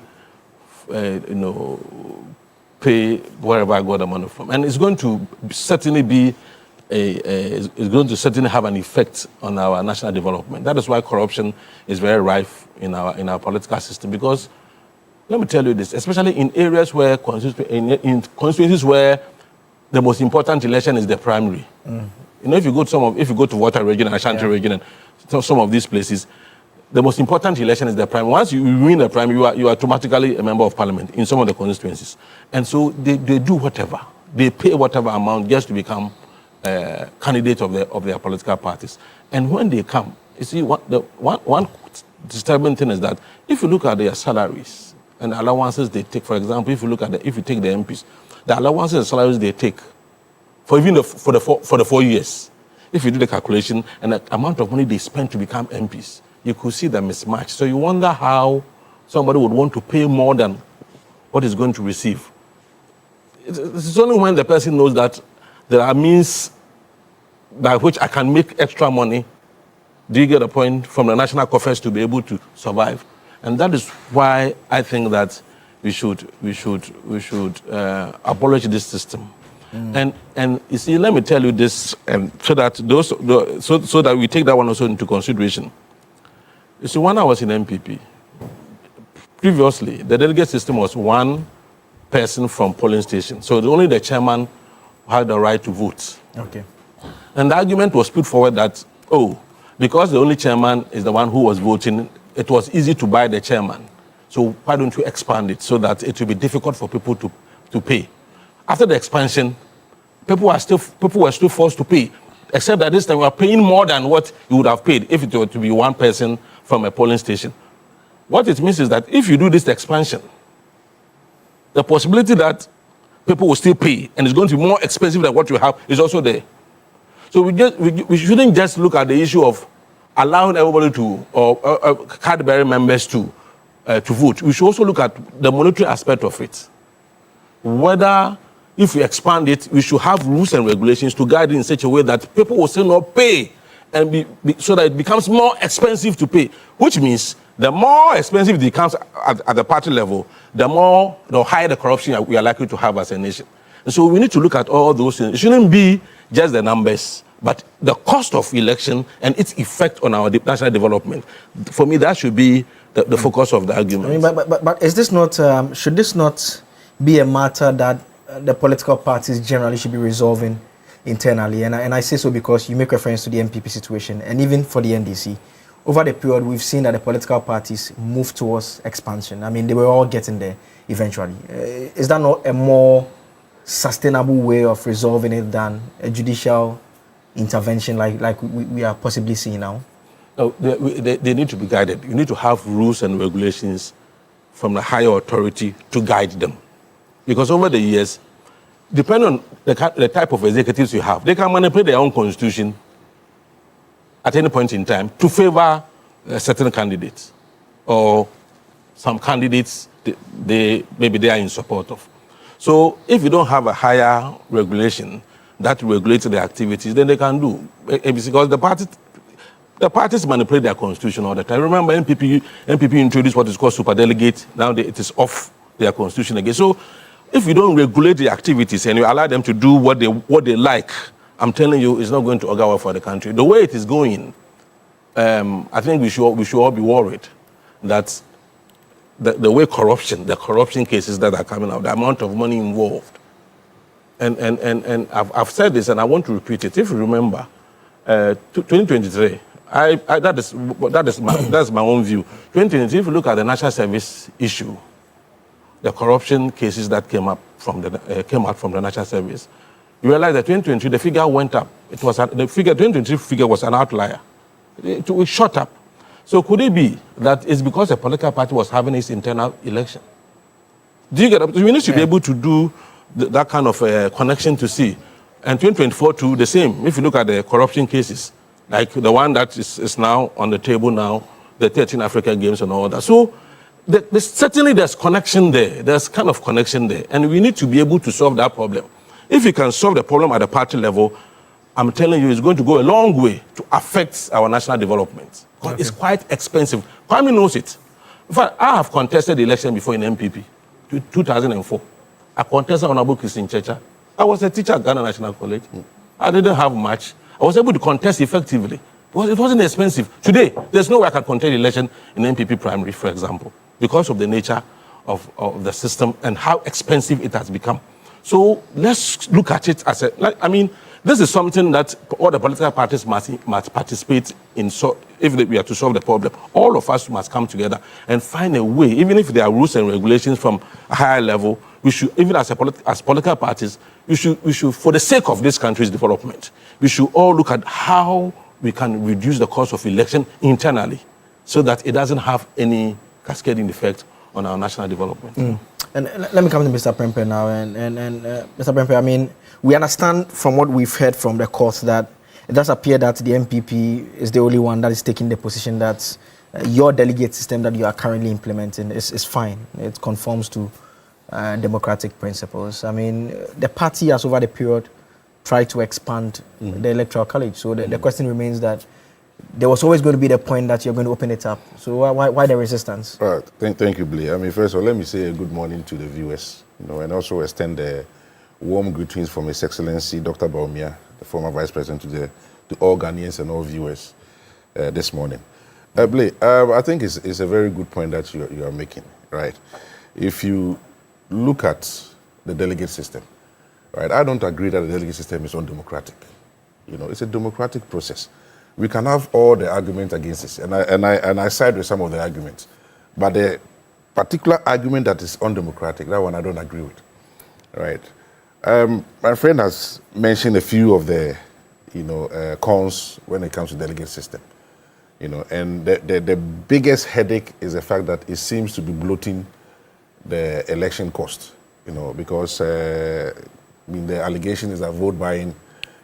pay wherever I got the money from. And it's going to certainly be have an effect on our national development. That is why corruption is very rife in our political system. Because let me tell you this, especially in areas where in constituencies where the most important election is the primary. If you go to Water region and Ashanti region and some of these places, the most important election is the primary. Once you win the primary, you are automatically a member of parliament in some of the constituencies. And so they do whatever. They pay whatever amount just to become candidates of their political parties. And when they come, you see, one disturbing thing is that if you look at their salaries and allowances they take, for example, if you take the MPs, the allowances and salaries they take for the 4 years, if you do the calculation and the amount of money they spend to become MPs, you could see the mismatch. So you wonder how somebody would want to pay more than what he's going to receive. It's only when the person knows that there are means by which I can make extra money, do you get a point, from the national coffers to be able to survive. And that is why I think that we should abolish this system. And you see, let me tell you this, so that we take that one also into consideration. You see, when I was in MPP, previously, the delegate system was one person from polling station. So only the chairman had the right to vote. Okay. And the argument was put forward that, because the only chairman is the one who was voting, it was easy to buy the chairman. So why don't you expand it so that it will be difficult for people to pay? After the expansion, people were still forced to pay, except that this time we are paying more than what you would have paid if it were to be one person from a polling station. What it means is that if you do this expansion, the possibility that people will still pay and it's going to be more expensive than what you have is also there. So we shouldn't just look at the issue of allowing everybody to, or card-bearing members to vote. We should also look at the monetary aspect of it. Whether, if we expand it, we should have rules and regulations to guide it in such a way that people will still not pay, and so that it becomes more expensive to pay, which means the more expensive it becomes at the party level, the higher the corruption we are likely to have as a nation. And so we need to look at all those things. It shouldn't be just the numbers, but the cost of election and its effect on our national development. For me, that should be the focus of the argument. I mean, but is this not, should this not be a matter that the political parties generally should be resolving internally? And I say so because you make reference to the MPP situation, and even for the NDC. Over the period, we've seen that the political parties move towards expansion. I mean, they were all getting there eventually. Is that not a more sustainable way of resolving it than a judicial intervention like we are possibly seeing now? No, they need to be guided. You need to have rules and regulations from the higher authority to guide them. Because over the years, depending on the type of executives you have, they can manipulate their own constitution at any point in time to favor certain candidates or some candidates maybe they are in support of. So if you don't have a higher regulation that regulates the activities, then they can do. Because the parties manipulate their constitution all the time. Remember, MPP introduced what is called superdelegate. Now it is off their constitution again. So if you don't regulate the activities and you allow them to do what they like, I'm telling you, it's not going to augur well for the country. The way it is going, I think we should all be worried that the way the corruption cases that are coming out, the amount of money involved, and I've said this and I want to repeat it. If you remember, 2023, that's my own view. 2023, if you look at the national service issue, the corruption cases that came out from the national service, you realize that 2023 the figure went up. The 2023 figure was an outlier. It shot up. So could it be that it's because a political party was having its internal election? Do you get it? We need to be able to do that kind of connection to see. And 2024 too, the same. If you look at the corruption cases, like the one that is now on the table now, the 13 Africa Games and all that. So certainly there's connection there. There's kind of connection there. And we need to be able to solve that problem. If you can solve the problem at the party level, I'm telling you, it's going to go a long way to affect our national development. Okay. It's quite expensive. Kwame knows it. In fact, I have contested the election before in MPP, 2004. I contested Honorable Christine Checha. I was a teacher at Ghana National College. I didn't have much. I was able to contest effectively. It wasn't expensive. Today, there's no way I can contest the election in MPP primary, for example, because of the nature of the system and how expensive it has become. So let's look at it as this is something that all the political parties must participate in. So if we are to solve the problem, all of us must come together and find a way. Even if there are rules and regulations from a higher level, we should, even as political parties, we should, for the sake of this country's development, we should all look at how we can reduce the cost of election internally, so that it doesn't have any cascading effect on our national development. And let me come to Mr. Prempeh now. And Mr. Prempeh, I mean, we understand from what we've heard from the courts that it does appear that the MPP is the only one that is taking the position that your delegate system that you are currently implementing is fine. It conforms to democratic principles. I mean, the party has over the period tried to expand the electoral college. So the question remains that there was always going to be the point that you're going to open it up. So why the resistance? Right. Thank you, Blee. I mean, first of all, let me say a good morning to the viewers, and also extend the warm greetings from His Excellency Dr. Baumia, the former Vice President, to all Ghanaians and all viewers this morning. Blake, I think it's a very good point that you are making, right? If you look at the delegate system, right, I don't agree that the delegate system is undemocratic. It's a democratic process. We can have all the arguments against this, and I side with some of the arguments, but the particular argument that is undemocratic, that one I don't agree with, right? My friend has mentioned a few of the, cons when it comes to delegate system. And the biggest headache is the fact that it seems to be bloating the election cost, because the allegation is that vote buying,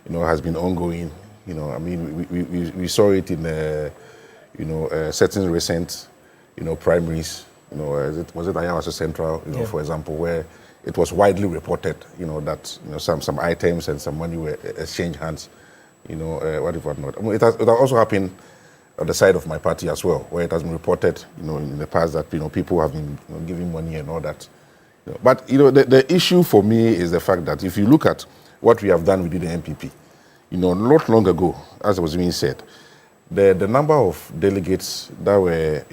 has been ongoing. We saw it in, certain recent, primaries. Was it Ayawaso Central, for example, where it was widely reported, that some items and some money were exchanged hands, whatnot. It has also happened on the side of my party as well, where it has been reported, in the past that people have been giving money and all that. But the issue for me is the fact that if you look at what we have done within the MPP, not long ago, as was being said, the number of delegates that were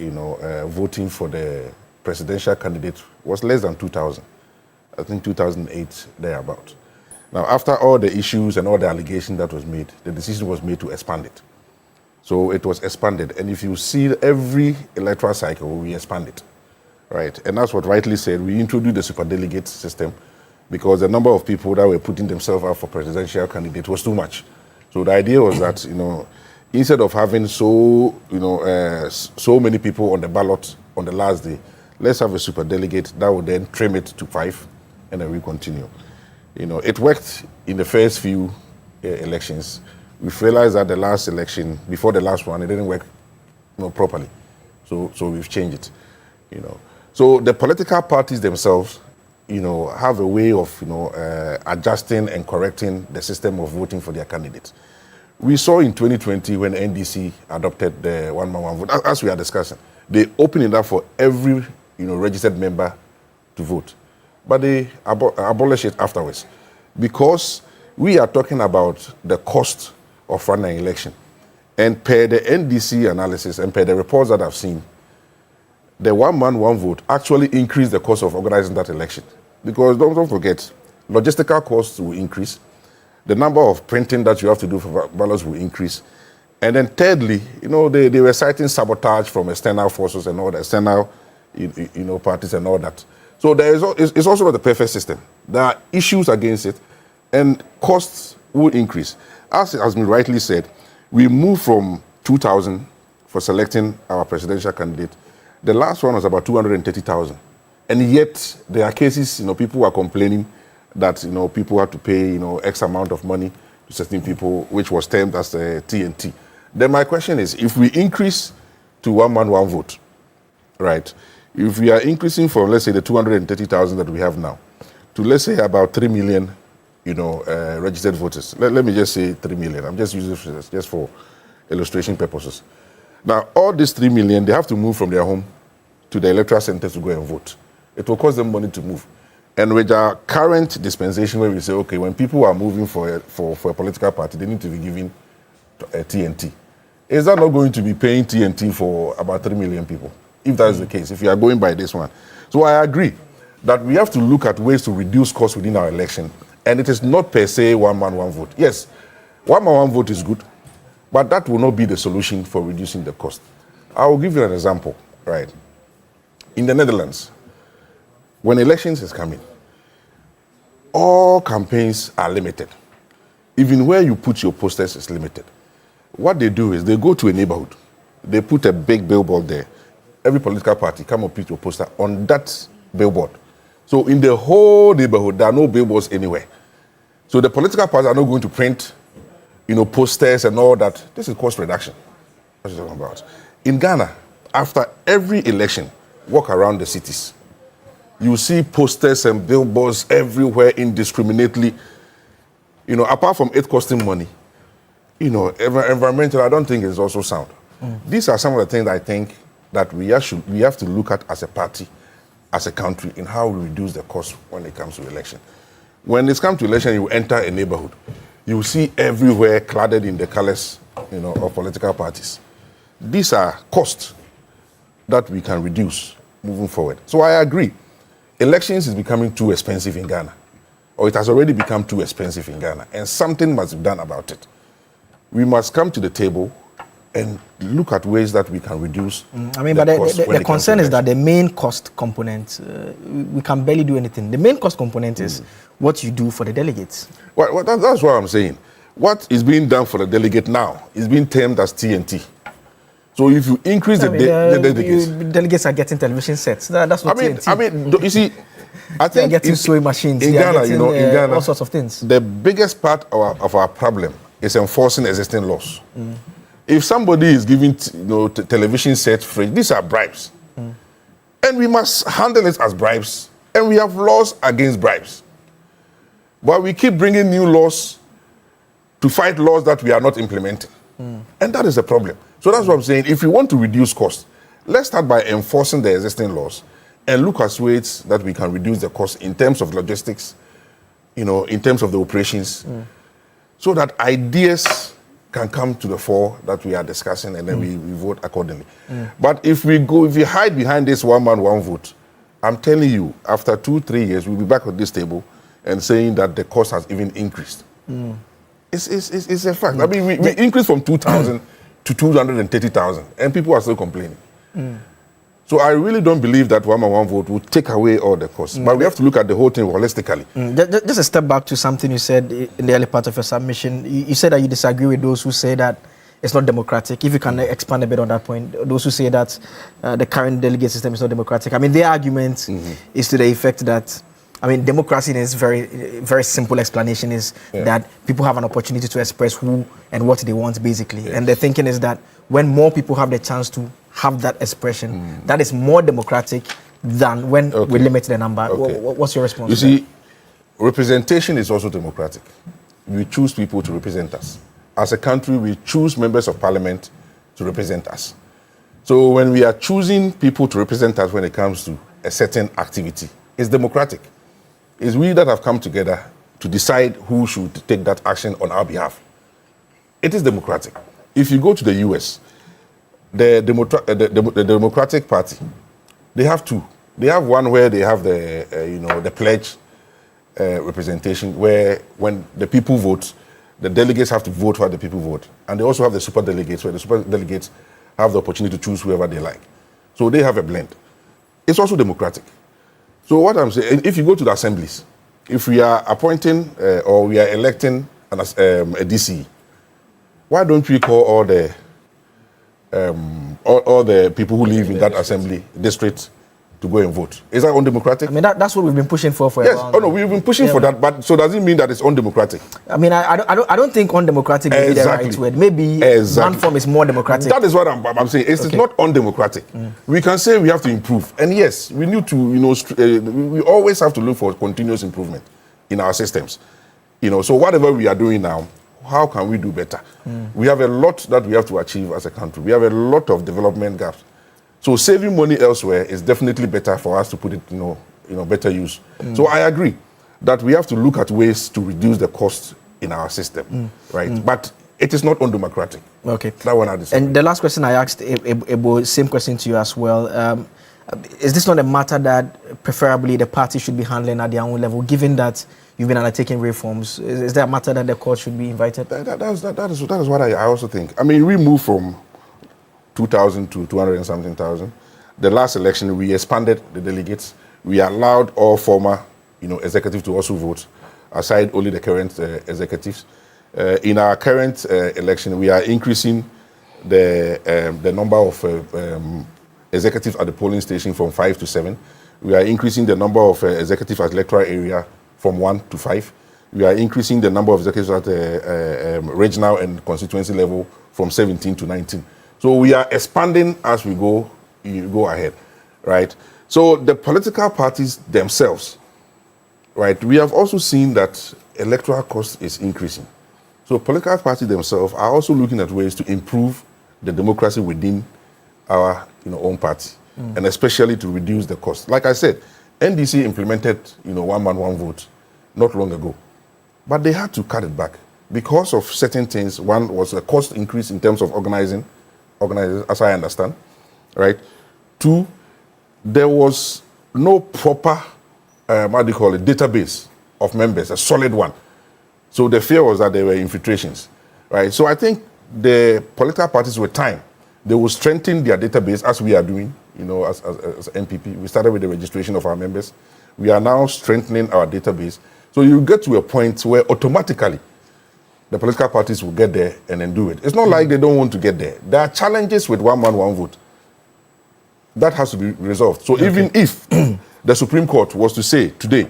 voting for the presidential candidate was less than 2,000. I think 2008 thereabout. Now, after all the issues and all the allegations that was made, the decision was made to expand it. So it was expanded, and if you see every electoral cycle, we expand it, right? And that's what rightly said. We introduced the superdelegate system because the number of people that were putting themselves out for presidential candidate was too much. So the idea was that instead of having so many people on the ballot on the last day, let's have a superdelegate that would then trim it to 5, and then we continue. It worked in the first few elections. We've realized that the last election, before the last one, it didn't work properly. So we've changed it. So the political parties themselves, have a way of adjusting and correcting the system of voting for their candidates. We saw in 2020 when NDC adopted the one-man, one vote, as we are discussing, they opened it up for every registered member to vote. But they abolished it afterwards because we are talking about the cost of running an election. And per the NDC analysis and per the reports that I've seen, the one-man, one vote actually increased the cost of organizing that election. Because don't forget, logistical costs will increase. The number of printing that you have to do for ballots will increase. And then thirdly, they were citing sabotage from external forces and all the external, parties and all that. So it's also not a perfect system. There are issues against it, and costs will increase. As has been rightly said, we moved from 2,000 for selecting our presidential candidate. The last one was about 230,000. And yet, there are cases, people are complaining that, people have to pay, X amount of money to certain people, which was termed as TNT. Then my question is, if we increase to one man, one vote, right? If we are increasing from, let's say, the 230,000 that we have now, to, let's say, about 3 million, registered voters. Let me just say 3 million. I'm just using this just for illustration purposes. Now, all these 3 million, they have to move from their home to the electoral centers to go and vote. It will cost them money to move. And with our current dispensation where we say, okay, when people are moving for a political party, they need to be given a TNT. Is that not going to be paying TNT for about 3 million people? If that is the case, if you are going by this one. So I agree that we have to look at ways to reduce costs within our election. And it is not per se one man, one vote. Yes, one man, one vote is good, but that will not be the solution for reducing the cost. I will give you an example, right? In the Netherlands, when elections is coming, all campaigns are limited. Even where you put your posters is limited. What they do is they go to a neighborhood. They put a big billboard there. Every political party come and put your poster on that billboard. So in the whole neighborhood, there are no billboards anywhere. So the political parties are not going to print, posters and all that. This is cost reduction. What you're talking about. In Ghana, after every election, walk around the cities. You see posters and billboards everywhere indiscriminately. Apart from it costing money, environmental, I don't think it's also sound. These are some of the things I think that we have to look at as a party, as a country, in how we reduce the cost when it comes to election. When it comes to election, you enter a neighborhood. You see everywhere cladded in the colors, of political parties. these are costs that we can reduce moving forward. So I agree. Elections is becoming too expensive in Ghana, or it has already become too expensive in Ghana, and something must be done about it. We must come to the table and look at ways that we can reduce. But the concern is that the main cost component, we can barely do anything. The main cost component is what you do for the delegates. Well, that's what I'm saying. What is being done for the delegate now is being termed as TNT. So if you increase the delegates... Delegates are getting television sets. That's what TNT. You see, I think... They're getting sewing machines. In Ghana, in Ghana, all sorts of things. The biggest part of our problem is enforcing existing laws. If somebody is giving television sets free, these are bribes. And we must handle it as bribes. And we have laws against bribes. But we keep bringing new laws to fight laws that we are not implementing. And that is the problem. So that's what I'm saying. If we want to reduce costs, let's start by enforcing the existing laws and look at ways that we can reduce the cost in terms of logistics, in terms of the operations, so that ideas can come to the fore that we are discussing, and then we vote accordingly. But if we hide behind this one man, one vote, I'm telling you, after 2-3 years, we'll be back at this table and saying that the cost has even increased. It's a fact. I mean, we increased from 2,000 to 230,000, and people are still complaining. So I really don't believe that one man, one vote will take away all the costs. But we have to look at the whole thing holistically. Just a step back to something you said in the early part of your submission. You said that you disagree with those who say that it's not democratic. If you can expand a bit on that point, those who say that the current delegate system is not democratic. I mean, their argument is to the effect that, democracy in its very, very simple explanation is that people have an opportunity to express who and what they want, basically. And the thinking is that when more people have the chance to have that expression, that is more democratic than when we limit the number. What's your response? You see, representation is also democratic. We choose people to represent us. As a country, we choose members of parliament to represent us. So when we are choosing people to represent us when it comes to a certain activity, it's democratic. It's we that have come together to decide who should take that action on our behalf. It is democratic. If you go to the US, the Democratic Party, they have two. They have one where they have the pledge representation, where when the people vote, the delegates have to vote for the people vote. And they also have the super delegates, where the super delegates have the opportunity to choose whoever they like. So they have a blend. It's also democratic. So what I'm saying, if you go to the assemblies, if we are appointing or we are electing a DC, why don't we call all the people who live in that assembly district to go and vote? Is that undemocratic? That's what we've been pushing for a while. Oh no, we've been pushing for that, but so does it mean that it's undemocratic? I don't think undemocratic would be the right word. Maybe one form is more democratic. That is what I'm saying. It's not undemocratic. We can say we have to improve, and yes, we need to. We always have to look for continuous improvement in our systems. So whatever we are doing now, how can we do better? We have a lot that we have to achieve as a country. We have a lot of development gaps. So saving money elsewhere is definitely better for us to put it, better use. So I agree that we have to look at ways to reduce the cost in our system, right? But it is not undemocratic. Okay. That one I disagree. And the last question I asked, Ebo, same question to you as well. Is this not a matter that preferably the party should be handling at their own level, given that you've been undertaking reforms? Is there a matter that the court should be invited? That is what I also think. We moved from 2,000 to 200 and something thousand. The last election, we expanded the delegates. We allowed all former, executives to also vote, aside only the current executives. In our current election, we are increasing the number of executives at the polling station from 5 to 7. We are increasing the number of executives at electoral area from 1 to 5. We are increasing the number of executives at the regional and constituency level from 17 to 19. So we are expanding as we go ahead, right? So the political parties themselves, right, we have also seen that electoral cost is increasing. So political parties themselves are also looking at ways to improve the democracy within our own party, and especially to reduce the cost. Like I said, NDC implemented one man, one vote not long ago, but they had to cut it back because of certain things. One was a cost increase in terms of organizing organizers, as I understand, right? 2, there was no proper, database of members, a solid one. So the fear was that there were infiltrations, right? So I think the political parties with time, they will strengthen their database as we are doing, as NPP. We started with the registration of our members. We are now strengthening our database. So you get to a point where automatically the political parties will get there and then do it. It's not like they don't want to get there. There are challenges with one man, one vote. That has to be resolved. So even if the Supreme Court was to say today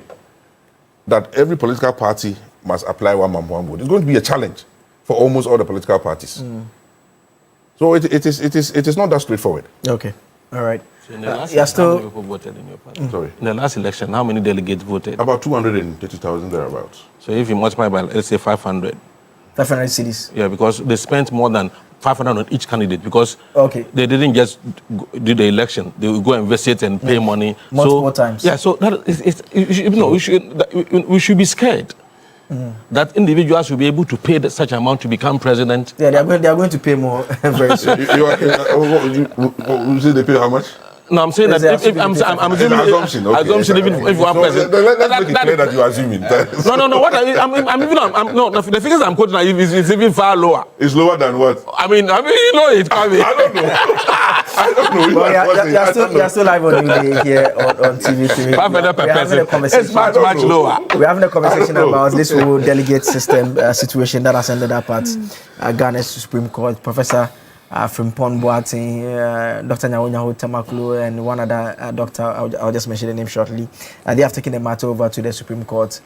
that every political party must apply one man, one vote, it's going to be a challenge for almost all the political parties. So it is not that straightforward. Okay, all right. So in the last still... how many people voted in your party? Sorry. In the last election, how many delegates voted? About 230,000 thereabouts. So if you multiply by, let's say, 500. 500 cities. Yeah, because they spent more than 500 on each candidate because they didn't just do the election. They would go and visit and pay money. Multiple times. Yeah, so that we should be scared. That individuals will be able to pay such amount to become president. Yeah, they are going to pay more very soon. You say they pay how much? No, I'm saying that if I'm assuming assumption even if one person. Let's make it clear that you're assuming. No. What the figures I'm quoting is even far lower. It's lower than what? I mean, it's coming. I don't know. I don't know. Well, you're still live on Newday here on TV3. 500 per person. It's much lower. We're having a conversation about this whole delegate system situation that has ended up at Ghana's Supreme Court. Professor Frimpong Boateng, Dr. Nyawo Tamakulu, and one other doctor, I'll just mention the name shortly. They have taken the matter over to the Supreme Court.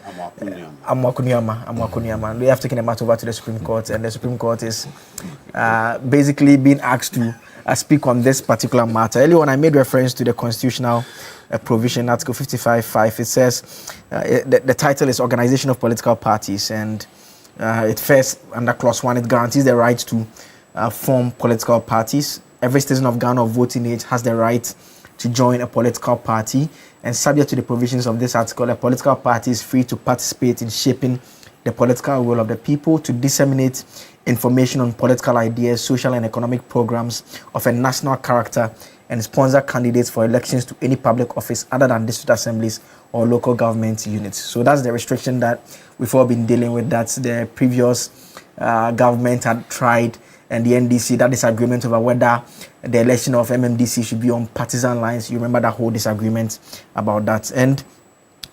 Amwakunyama. They have taken the matter over to the Supreme Court, and the Supreme Court is basically being asked to speak on this particular matter. Earlier on, I made reference to the constitutional provision, Article 55.5. It says the title is Organization of Political Parties, and it first, under Clause 1, it guarantees the right to form political parties. Every citizen of Ghana of voting age has the right to join a political party, and subject to the provisions of this article, a political party is free to participate in shaping the political will of the people, to disseminate information on political ideas, social and economic programs of a national character, and sponsor candidates for elections to any public office other than district assemblies or local government units. So that's the restriction that we've all been dealing with, that the previous government had tried, and the NDC, that disagreement over whether the election of MMDC should be on partisan lines. You remember that whole disagreement about that. And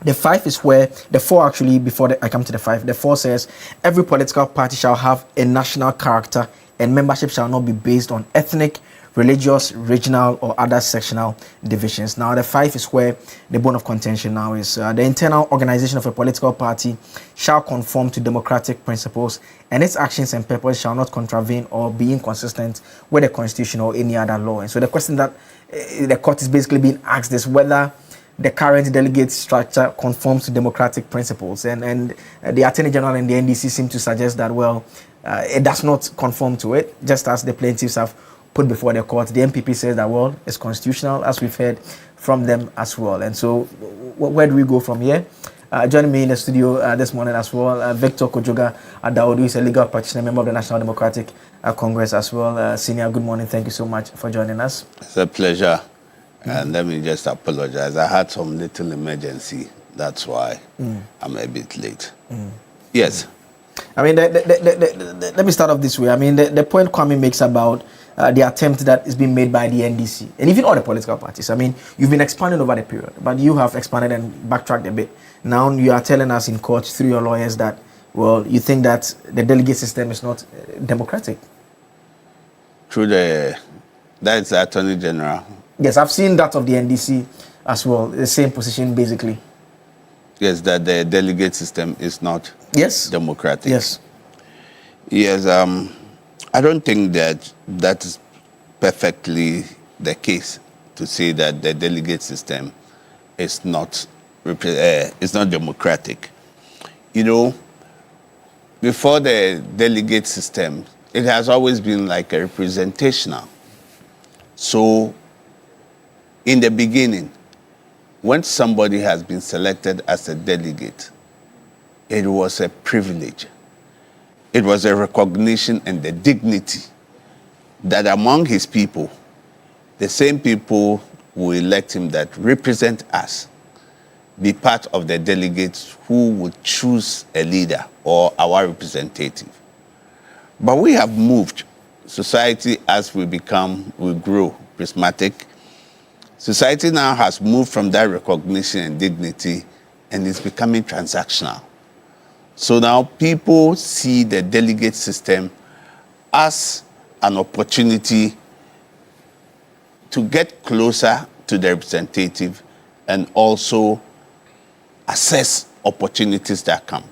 the 5 is where, the 4 actually, before I come to the 5, the 4 says, every political party shall have a national character, and membership shall not be based on ethnic, religious, regional, or other sectional divisions. Now, the 5 is where the bone of contention now is. The internal organization of a political party shall conform to democratic principles, and its actions and purpose shall not contravene or be inconsistent with the Constitution or any other law. And so the question that the court is basically being asked is whether the current delegate structure conforms to democratic principles. And the Attorney General and the NDC seem to suggest that, well, it does not conform to it, just as the plaintiffs have put before the court. The MPP says that, well, it's constitutional, as we've heard from them as well. And so where do we go from here? Joining me in the studio this morning as well, Victor Kojoga Adaodu is a legal practitioner, member of the National Democratic Congress as well. Senior, good morning. Thank you so much for joining us. It's a pleasure. And let me just apologize. I had some little emergency. That's why I'm a bit late. Yes. I mean, let me start off this way. I mean, the point Kwame makes about the attempt that is being made by the NDC and even all the political parties. I mean, you've been expanding over the period, but you have expanded and backtracked a bit. Now you are telling us in court through your lawyers that, well, you think that the delegate system is not democratic. That's the Attorney General. Yes, I've seen that of the NDC as well, the same position basically. Yes, that the delegate system is not democratic. Yes. Yes, I don't think that is perfectly the case to say that the delegate system is not democratic. You know, before the delegate system, it has always been like a representational. So, in the beginning, when somebody has been selected as a delegate, it was a privilege. It was a recognition and the dignity that among his people, the same people who elect him that represent us be part of the delegates who would choose a leader or our representative. But we have moved. Society, as we grow prismatic. Society now has moved from that recognition and dignity and is becoming transactional. So now people see the delegate system as an opportunity to get closer to the representative and also assess opportunities that come.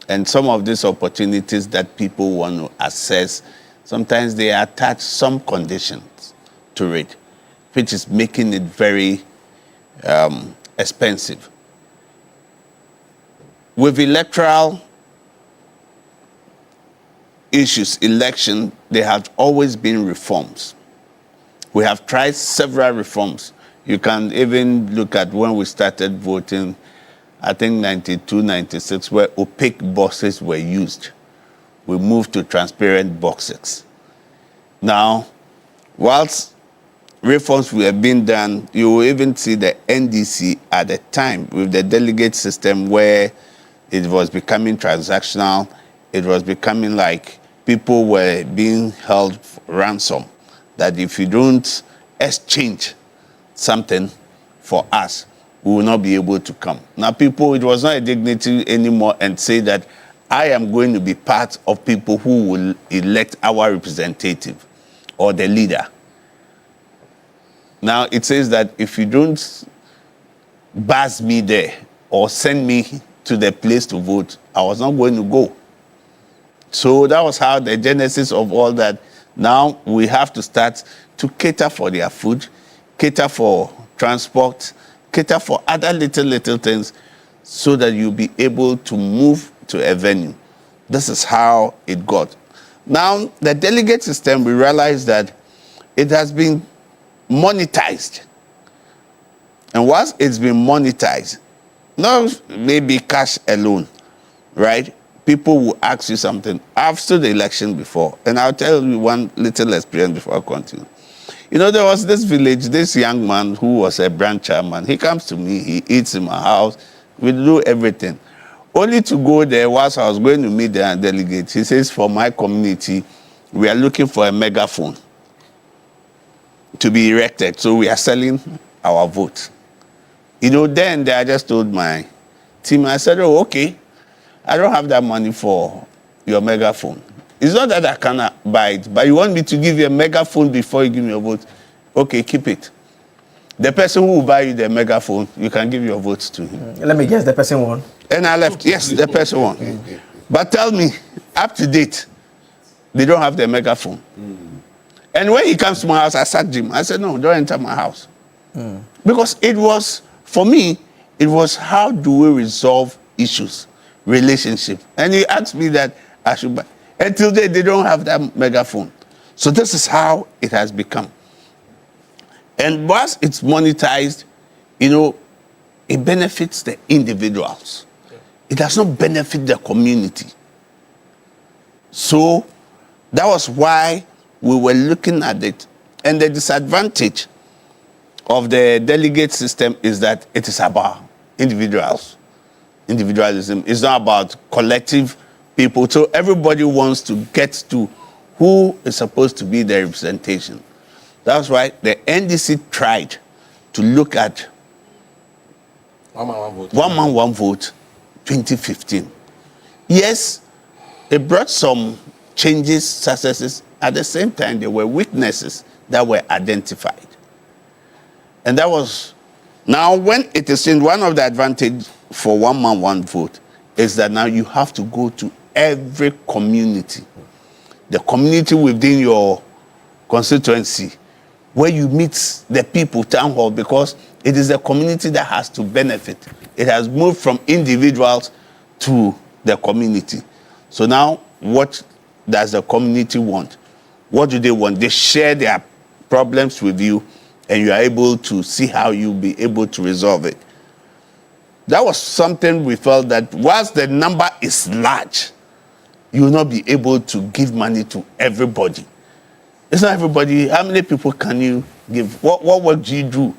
And some of these opportunities that people want to assess, sometimes they attach some conditions to it, which is making it very expensive. With electoral issues, election, there have always been reforms. We have tried several reforms. You can even look at when we started voting, I think 92, 96, where opaque boxes were used. We moved to transparent boxes. Now, whilst reforms were being done, you will even see the NDC at the time with the delegate system where it was becoming transactional. It was becoming like people were being held ransom, that if you don't exchange something for us, we will not be able to come. Now people, it was not a dignity anymore and say that I am going to be part of people who will elect our representative or the leader. Now it says that if you don't buzz me there or send me to the place to vote, I was not going to go. So that was how the genesis of all that. Now we have to start to cater for their food, cater for transport, cater for other little things so that you'll be able to move to a venue. This is how it got. Now, the delegate system, we realize that it has been monetized. And once it's been monetized, not maybe cash alone, right? People will ask you something. I've stood the election before, and I'll tell you one little experience before I continue. You know, there was this village, this young man who was a branch chairman. He comes to me, he eats in my house, we do everything. Only to go there, whilst I was going to meet the delegates, he says, for my community, we are looking for a megaphone to be erected. So we are selling our vote. You know, then I just told my team, I said, oh, okay, I don't have that money for your megaphone. It's not that I cannot buy it, but you want me to give you a megaphone before you give me your vote. Okay, keep it. The person who will buy you the megaphone, you can give your votes to him. Let me guess, the person won. And I left. Yes, the person won. But tell me, up to date, they don't have the megaphone. And when he comes to my house, I sacked him. I said, no, don't enter my house. Because it was, for me, it was how do we resolve issues, relationship. And he asked me that I should buy. Until they don't have that megaphone. So this is how it has become. And once it's monetized, you know, it benefits the individuals. It does not benefit the community. So that was why we were looking at it. And the disadvantage of the delegate system is that it is about individuals. Individualism is not about collective people. So everybody wants to get to who is supposed to be their representation. That's why the NDC tried to look at one man, one vote. 1 man, 1 vote, 2015. Yes, it brought some changes, successes. At the same time, there were weaknesses that were identified. And that was, now when it is in, one of the advantages for 1 man, 1 vote is that now you have to go to every community. The community within your constituency, where you meet the people, town hall, because it is the community that has to benefit. It has moved from individuals to the community. So now, what does the community want? What do they want? They share their problems with you, and you are able to see how you'll be able to resolve it. That was something we felt that whilst the number is large, you will not be able to give money to everybody. It's not everybody. How many people can you give? What work do you do?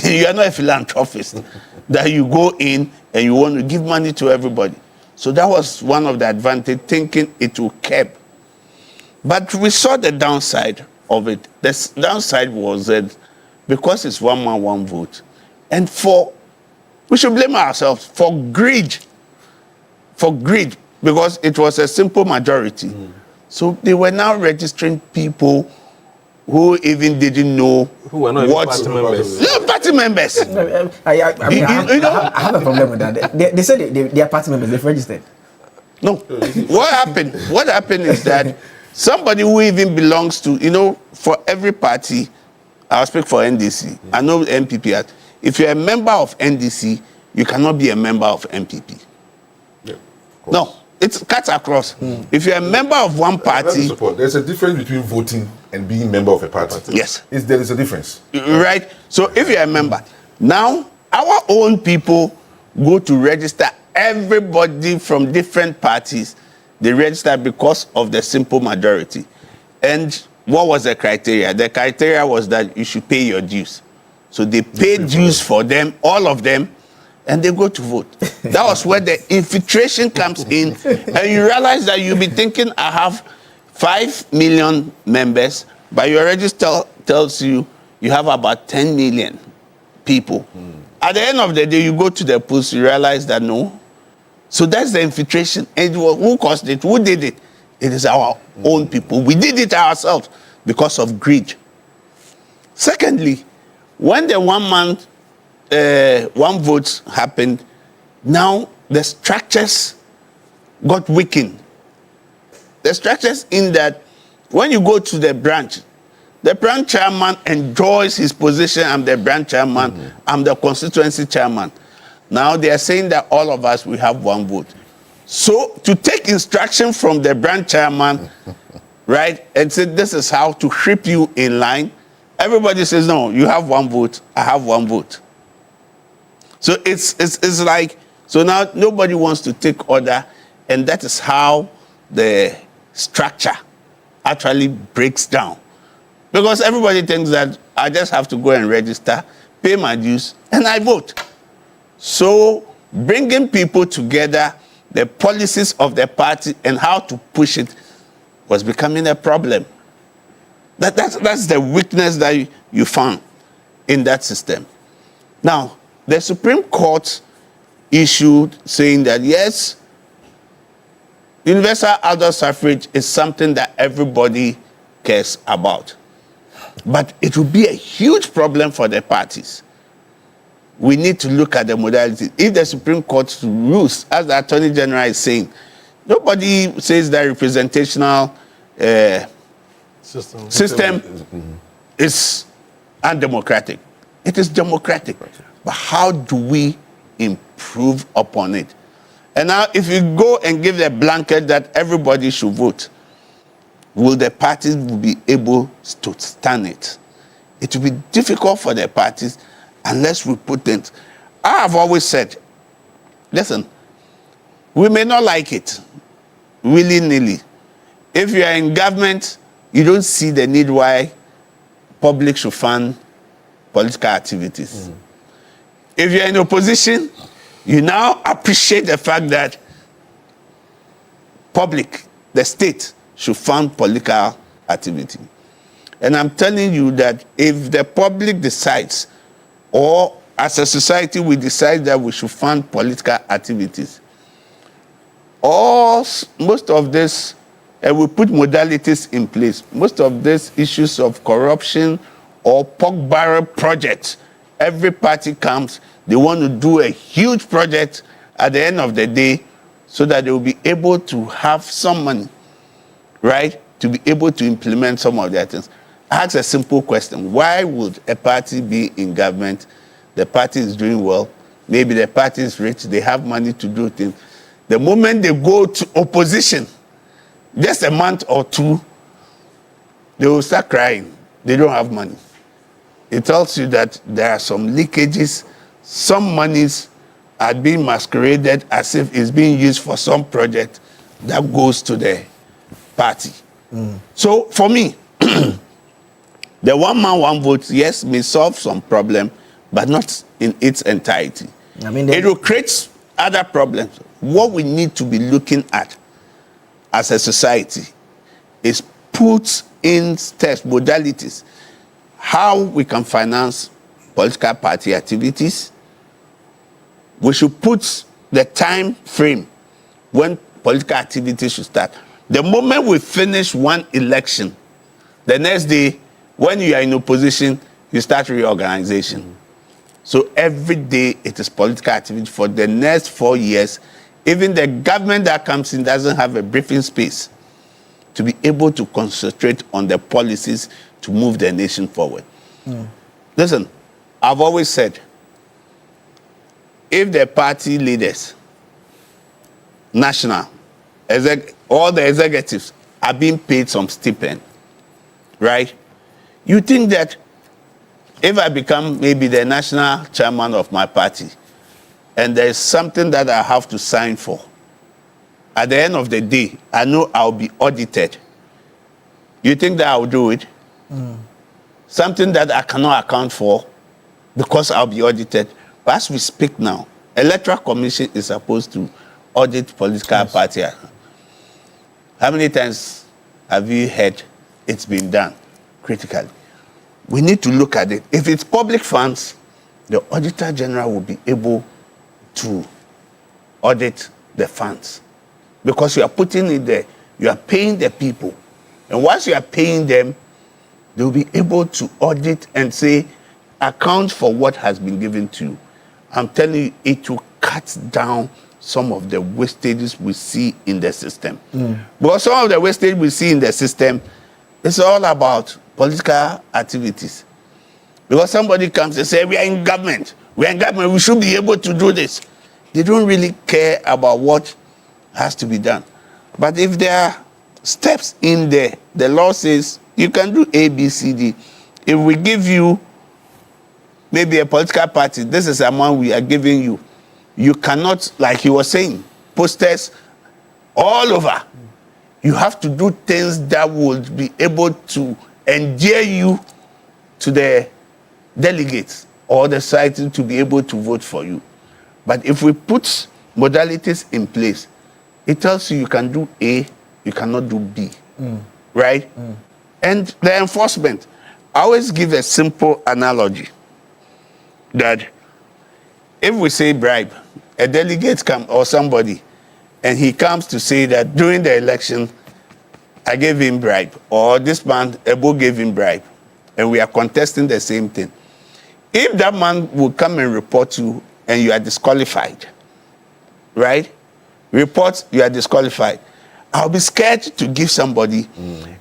You are not a philanthropist that you go in and you want to give money to everybody. So that was one of the advantage, thinking it will curb. But we saw the downside of it. The downside was that because it's one man, one vote, and we should blame ourselves for greed, because it was a simple majority. So they were now registering people who even didn't know who were not what party members. No, party members. I have a problem with that. They said they are party members. They've registered. No. What happened? What happened is that somebody who even belongs to, for every party, I'll speak for NDC. I know MPP. If you're a member of NDC, you cannot be a member of MPP. No. It's cut across. If you're a member of one party... There's a difference between voting and being a member of a party. Yes. There is a difference. Right? So if you're a member, now our own people go to register everybody from different parties. They register because of the simple majority. And what was the criteria? The criteria was that you should pay your dues. So they paid dues for them, all of them, and they go to vote. That was where the infiltration comes in, and you realize that you'll be thinking, I have 5 million members, but your register tells you you have about 10 million people. At the end of the day, you go to the polls, you realize that no. So that's the infiltration. And who caused it? Who did it? It is our own people. We did it ourselves because of greed. Secondly, when the one vote happened, now the structures got weakened. The structures in that when you go to the branch chairman enjoys his position. I'm the branch chairman. I'm the constituency chairman. Now they are saying that all of us, we have one vote. So to take instruction from the branch chairman, right, and say this is how to creep you in line, everybody says, no, you have one vote, I have one vote. So it's like, so now nobody wants to take order, and that is how the structure actually breaks down. Because everybody thinks that I just have to go and register, pay my dues, and I vote. So bringing people together, the policies of the party and how to push it was becoming a problem. That's the weakness that you found in that system. Now, the Supreme Court issued saying that, yes, universal adult suffrage is something that everybody cares about. But it will be a huge problem for the parties. We need to look at the modalities. If the Supreme Court rules, as the Attorney General is saying, nobody says that representational system is undemocratic. It is democratic. But how do we improve upon it? And now, if you go and give the blanket that everybody should vote, will the parties be able to stand it? It will be difficult for the parties unless we put it. I have always said, listen, we may not like it, willy-nilly. If you are in government, you don't see the need why public should fund political activities. If you're in opposition, you now appreciate the fact that public, the state, should fund political activity. And I'm telling you that if the public decides, or as a society we decide that we should fund political activities, most of this, and we put modalities in place, most of these issues of corruption or pork barrel projects, every party comes, they want to do a huge project at the end of the day so that they will be able to have some money, right, to be able to implement some of their things. Ask a simple question. Why would a party be in government? The party is doing well. Maybe the party is rich. They have money to do things. The moment they go to opposition, just a month or two, they will start crying. They don't have money. It tells you that there are some leakages. Some monies are being masqueraded as if it's being used for some project that goes to the party. So for me, The one man, one vote, yes, may solve some problem, but not in its entirety. I mean, it will create other problems. What we need to be looking at as a society is put in steps, modalities, how we can finance political party activities. We should put the time frame when political activities should start. The moment we finish one election, the next day, when you are in opposition, you start reorganization. So every day it is political activity for the next 4 years. Even the government that comes in doesn't have a briefing space to be able to concentrate on the policies to move the nation forward. Listen, I've always said, if the party leaders, national, all the executives are being paid some stipend, right? You think that if I become maybe the national chairman of my party and there's something that I have to sign for, at the end of the day, I know I'll be audited. You think that I'll do it? Something that I cannot account for because I'll be audited. But as we speak now, Electoral Commission is supposed to audit political party. How many times have you heard it's been done critically? We need to look at it. If it's public funds, the Auditor General will be able to audit the funds. Because you are putting it there, you are paying the people. And once you are paying them, they'll be able to audit and say, account for what has been given to you. I'm telling you, it will cut down some of the wastages we see in the system. Because some of the wastage we see in the system is all about political activities. Because somebody comes and says, we are in government, we should be able to do this. They don't really care about what has to be done. But if there are steps in there, the law says you can do A, B, C, D. If we give you maybe a political party, this is the amount we are giving you. You cannot, like he was saying, posters all over. You have to do things that would be able to endear you to the delegates or the society to be able to vote for you. But if we put modalities in place, it tells you you can do A, you cannot do B, right? And the enforcement. I always give a simple analogy that if we say bribe, a delegate comes or somebody, and he comes to say that during the election, I gave him bribe, or this man, Ebo, gave him bribe, and we are contesting the same thing. If that man will come and report you and you are disqualified, right? Report, you are disqualified. I'll be scared to give somebody.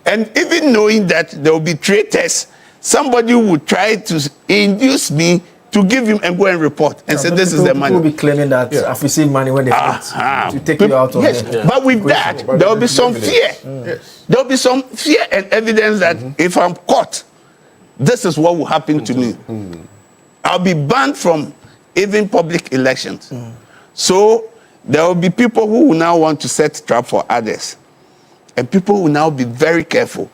And even knowing that there will be traitors, somebody will try to induce me to give him and go and report and say this is the money. People will be claiming that I've received money when they to take you out of there. But with that, there will be some fear. There will be some fear and evidence that if I'm caught, this is what will happen to me. I'll be banned from even public elections. So there will be people who will now want to set trap for others. And people will now be very careful.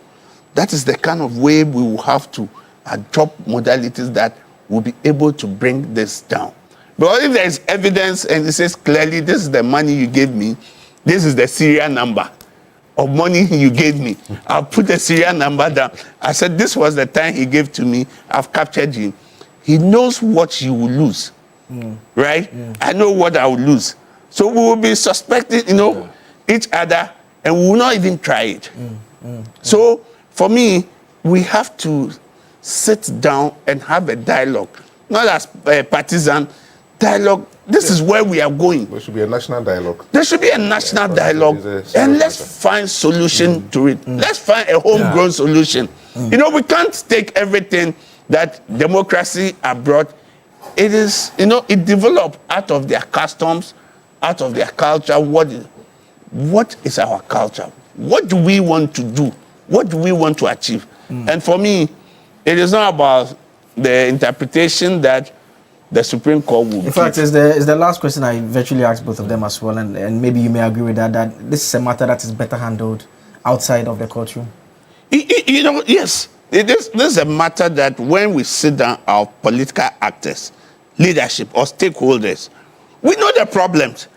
That is the kind of way we will have to adopt modalities that will be able to bring this down. But if there is evidence and it says clearly, this is the money you gave me, this is the serial number of money you gave me. I'll put the serial number down. I said, this was the time he gave to me. I've captured him. He knows what you will lose, right? I know what I will lose. So we will be suspecting, each other, and we will not even try it. So for me, we have to sit down and have a dialogue, not as a partisan dialogue. This is where we are going. There should be a national dialogue. There should be a national dialogue, and let's find solution to it. Let's find a homegrown solution. We can't take everything that democracy brought. It is, it developed out of their customs, out of their culture. What is our culture? What do we want to do? What do we want to achieve? And for me, it is not about the interpretation that the Supreme Court will In fact, it's the last question I virtually asked both of them as well, and maybe you may agree with that this is a matter that is better handled outside of the courtroom. You know, yes, this is a matter that when we sit down, our political actors, leadership or stakeholders, we know the problems.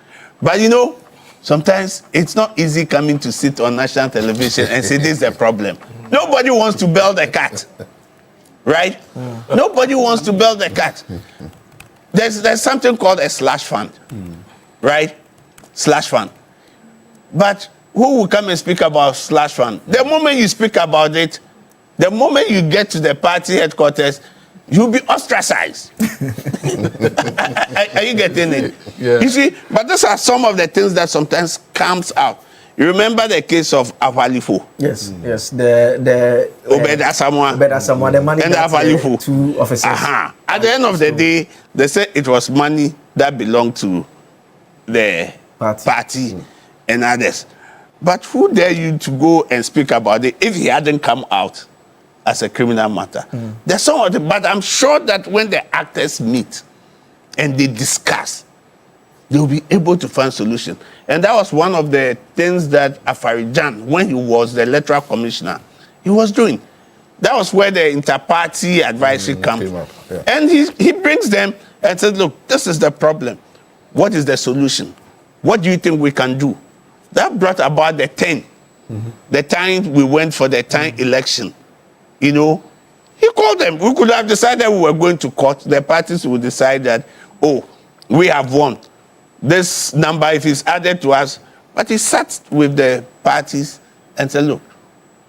But you know, sometimes it's not easy coming to sit on national television and say this is a problem. Nobody wants to bail the cat, right? Nobody wants to bail the cat. There's something called a slush fund, right? Slush fund. But who will come and speak about slush fund? The moment you speak about it, the moment you get to the party headquarters, you'll be ostracized. Are you getting it? Yeah. You see, but these are some of the things that sometimes comes out. You remember the case of Avalifo? Yes, yes. The Obed Asamoah. the money and that Avalifo. 2 officers. At the end of the day, they said it was money that belonged to the party and others. But who dare you to go and speak about it if he hadn't come out as a criminal matter? There's some of them, but I'm sure that when the actors meet and they discuss, they'll be able to find solution. And that was one of the things that Afarijan, when he was the electoral commissioner, he was doing. That was where the inter-party advisory comes. Yeah. And he brings them and says, look, this is the problem. What is the solution? What do you think we can do? That brought about the 10. The time we went for the 10 election. You know, he called them. We could have decided we were going to court. The parties would decide that, oh, we have won. This number, if it's added to us. But he sat with the parties and said, look,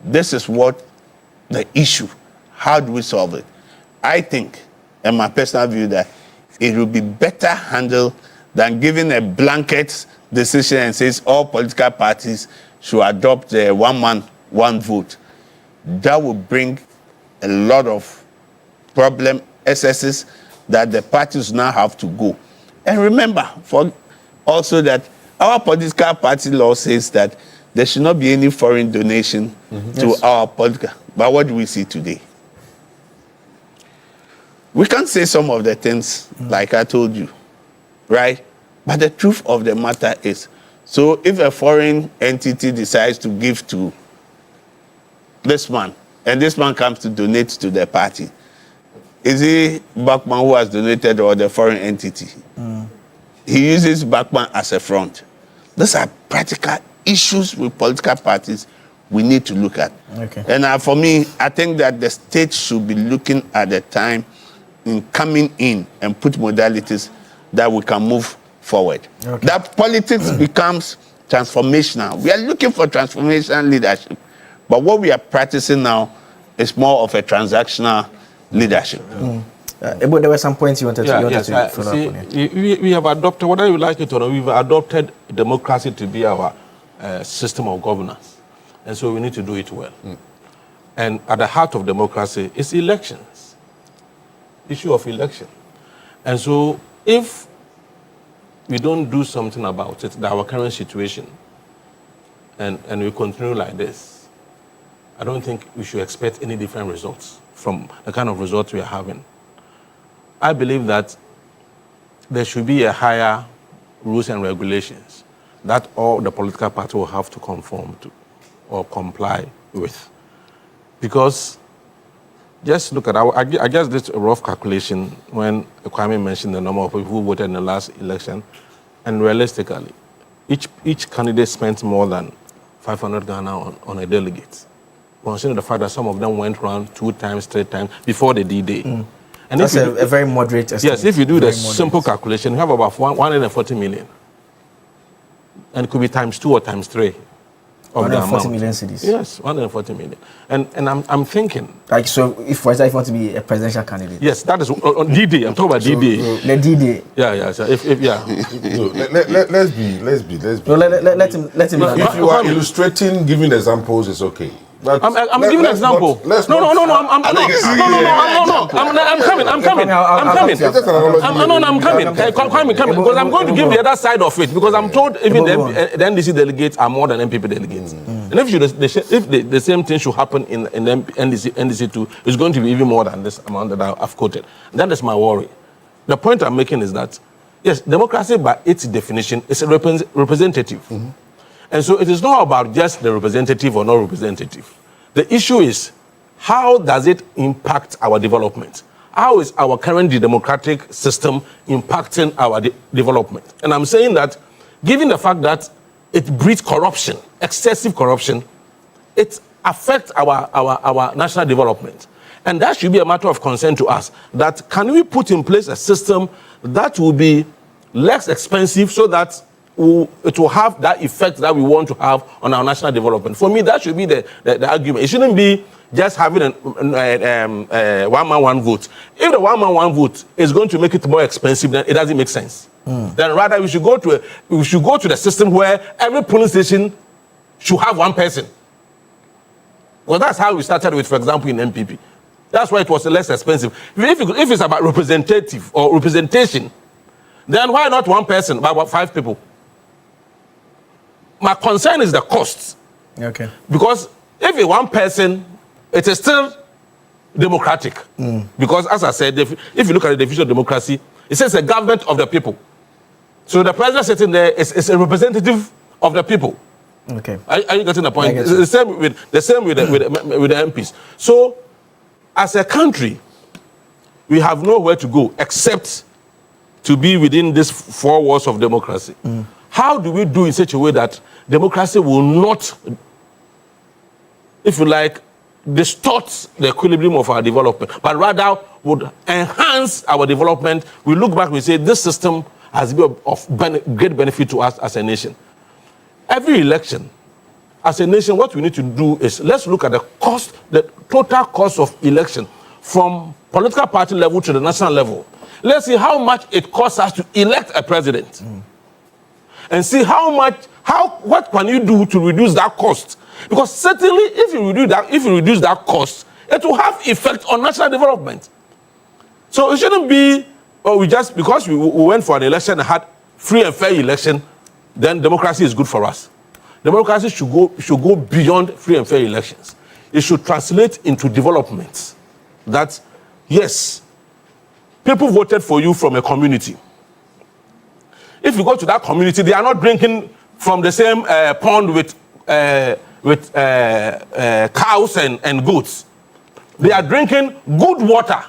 this is what the issue. How do we solve it? I think, and my personal view, that it will be better handled than giving a blanket decision and says all political parties should adopt the 1 man, 1 vote. That will bring a lot of problem excesses that the parties now have to go. And remember, for also that our political party law says that there should not be any foreign donation to our political. But what do we see today? We can't say some of the things like I told you, right? But the truth of the matter is, so if a foreign entity decides to give to this man, and this man comes to donate to the party, is he Bachman who has donated or the foreign entity? He uses Bachman as a front. These are practical issues with political parties we need to look at. Okay. And for me, I think that the state should be looking at the time in coming in and put modalities that we can move forward. Okay. That politics becomes transformational. We are looking for transformational leadership. But what we are practicing now is more of a transactional leadership. But there were some points you wanted to follow see, up on it. We have adopted, whether you like it or not, we've adopted democracy to be our system of governance. And so we need to do it well. And at the heart of democracy is elections, issue of election. And so if we don't do something about it, our current situation, and we continue like this, I don't think we should expect any different results from the kind of results we are having. I believe that there should be a higher rules and regulations that all the political parties will have to conform to or comply with. Because just look at, I guess this rough calculation when Kwame mentioned the number of people who voted in the last election, and realistically, each candidate spent more than 500 Ghana on a delegate. Considering the fact that some of them went around 2 times, 3 times before the D-Day. And that's a very moderate estimate. Yes, if you do the simple calculation, you have about 140 million. And it could be times 2 or times 3 of the amount. 140 million cedis. Yes, 140 million. And I'm thinking. Like, so if, for example, if you want to be a presidential candidate. Yes, that is on D-Day. I'm talking about D-Day. The D-Day. Yeah. So if let's be. No, let him. If you are illustrating, giving examples, it's okay. I'm giving an example. I'm coming. Because I'm going to give the other side of it. Because I'm told even the NDC delegates are more than MPP delegates. And if the same thing should happen in NDC too, it's going to be even more than this amount that I've quoted. That is my worry. The point I'm making is that, yes, democracy by its definition is a representative. And so it is not about just the representative or not representative. The issue is, how does it impact our development? How is our current democratic system impacting our development? And I'm saying that, given the fact that it breeds corruption, excessive corruption, it affects our national development. And that should be a matter of concern to us, that can we put in place a system that will be less expensive so that it will have that effect that we want to have on our national development. For me, that should be the argument. It shouldn't be just having a one man, one vote. If the one man, one vote is going to make it more expensive, then it doesn't make sense. Then rather we should go to the system where every polling station should have one person. Well, that's how we started with, for example, in MPP. That's why it was less expensive. If it's about representative or representation, then why not one person, but about 5 people? My concern is the costs. Okay. Because if it's one person, it is still democratic. Because as I said, if you look at the definition of democracy, it says a government of the people. So the president sitting there is a representative of the people. Okay. Are you getting the point? It's the same with the MPs. So, as a country, we have nowhere to go except to be within these 4 walls of democracy. How do we do in such a way that democracy will not, if you like, distort the equilibrium of our development, but rather would enhance our development? We look back and we say this system has been of great benefit to us as a nation. Every election, as a nation, what we need to do is let's look at the cost, the total cost of election from political party level to the national level. Let's see how much it costs us to elect a president. And see what can you do to reduce that cost? Because certainly if you reduce that cost, it will have effect on national development. So it shouldn't be, because we went for an election and had free and fair election, then democracy is good for us. Democracy should go beyond free and fair elections. It should translate into development. That, yes, people voted for you from a community. If you go to that community, they are not drinking from the same pond with cows and goats. They are drinking good water.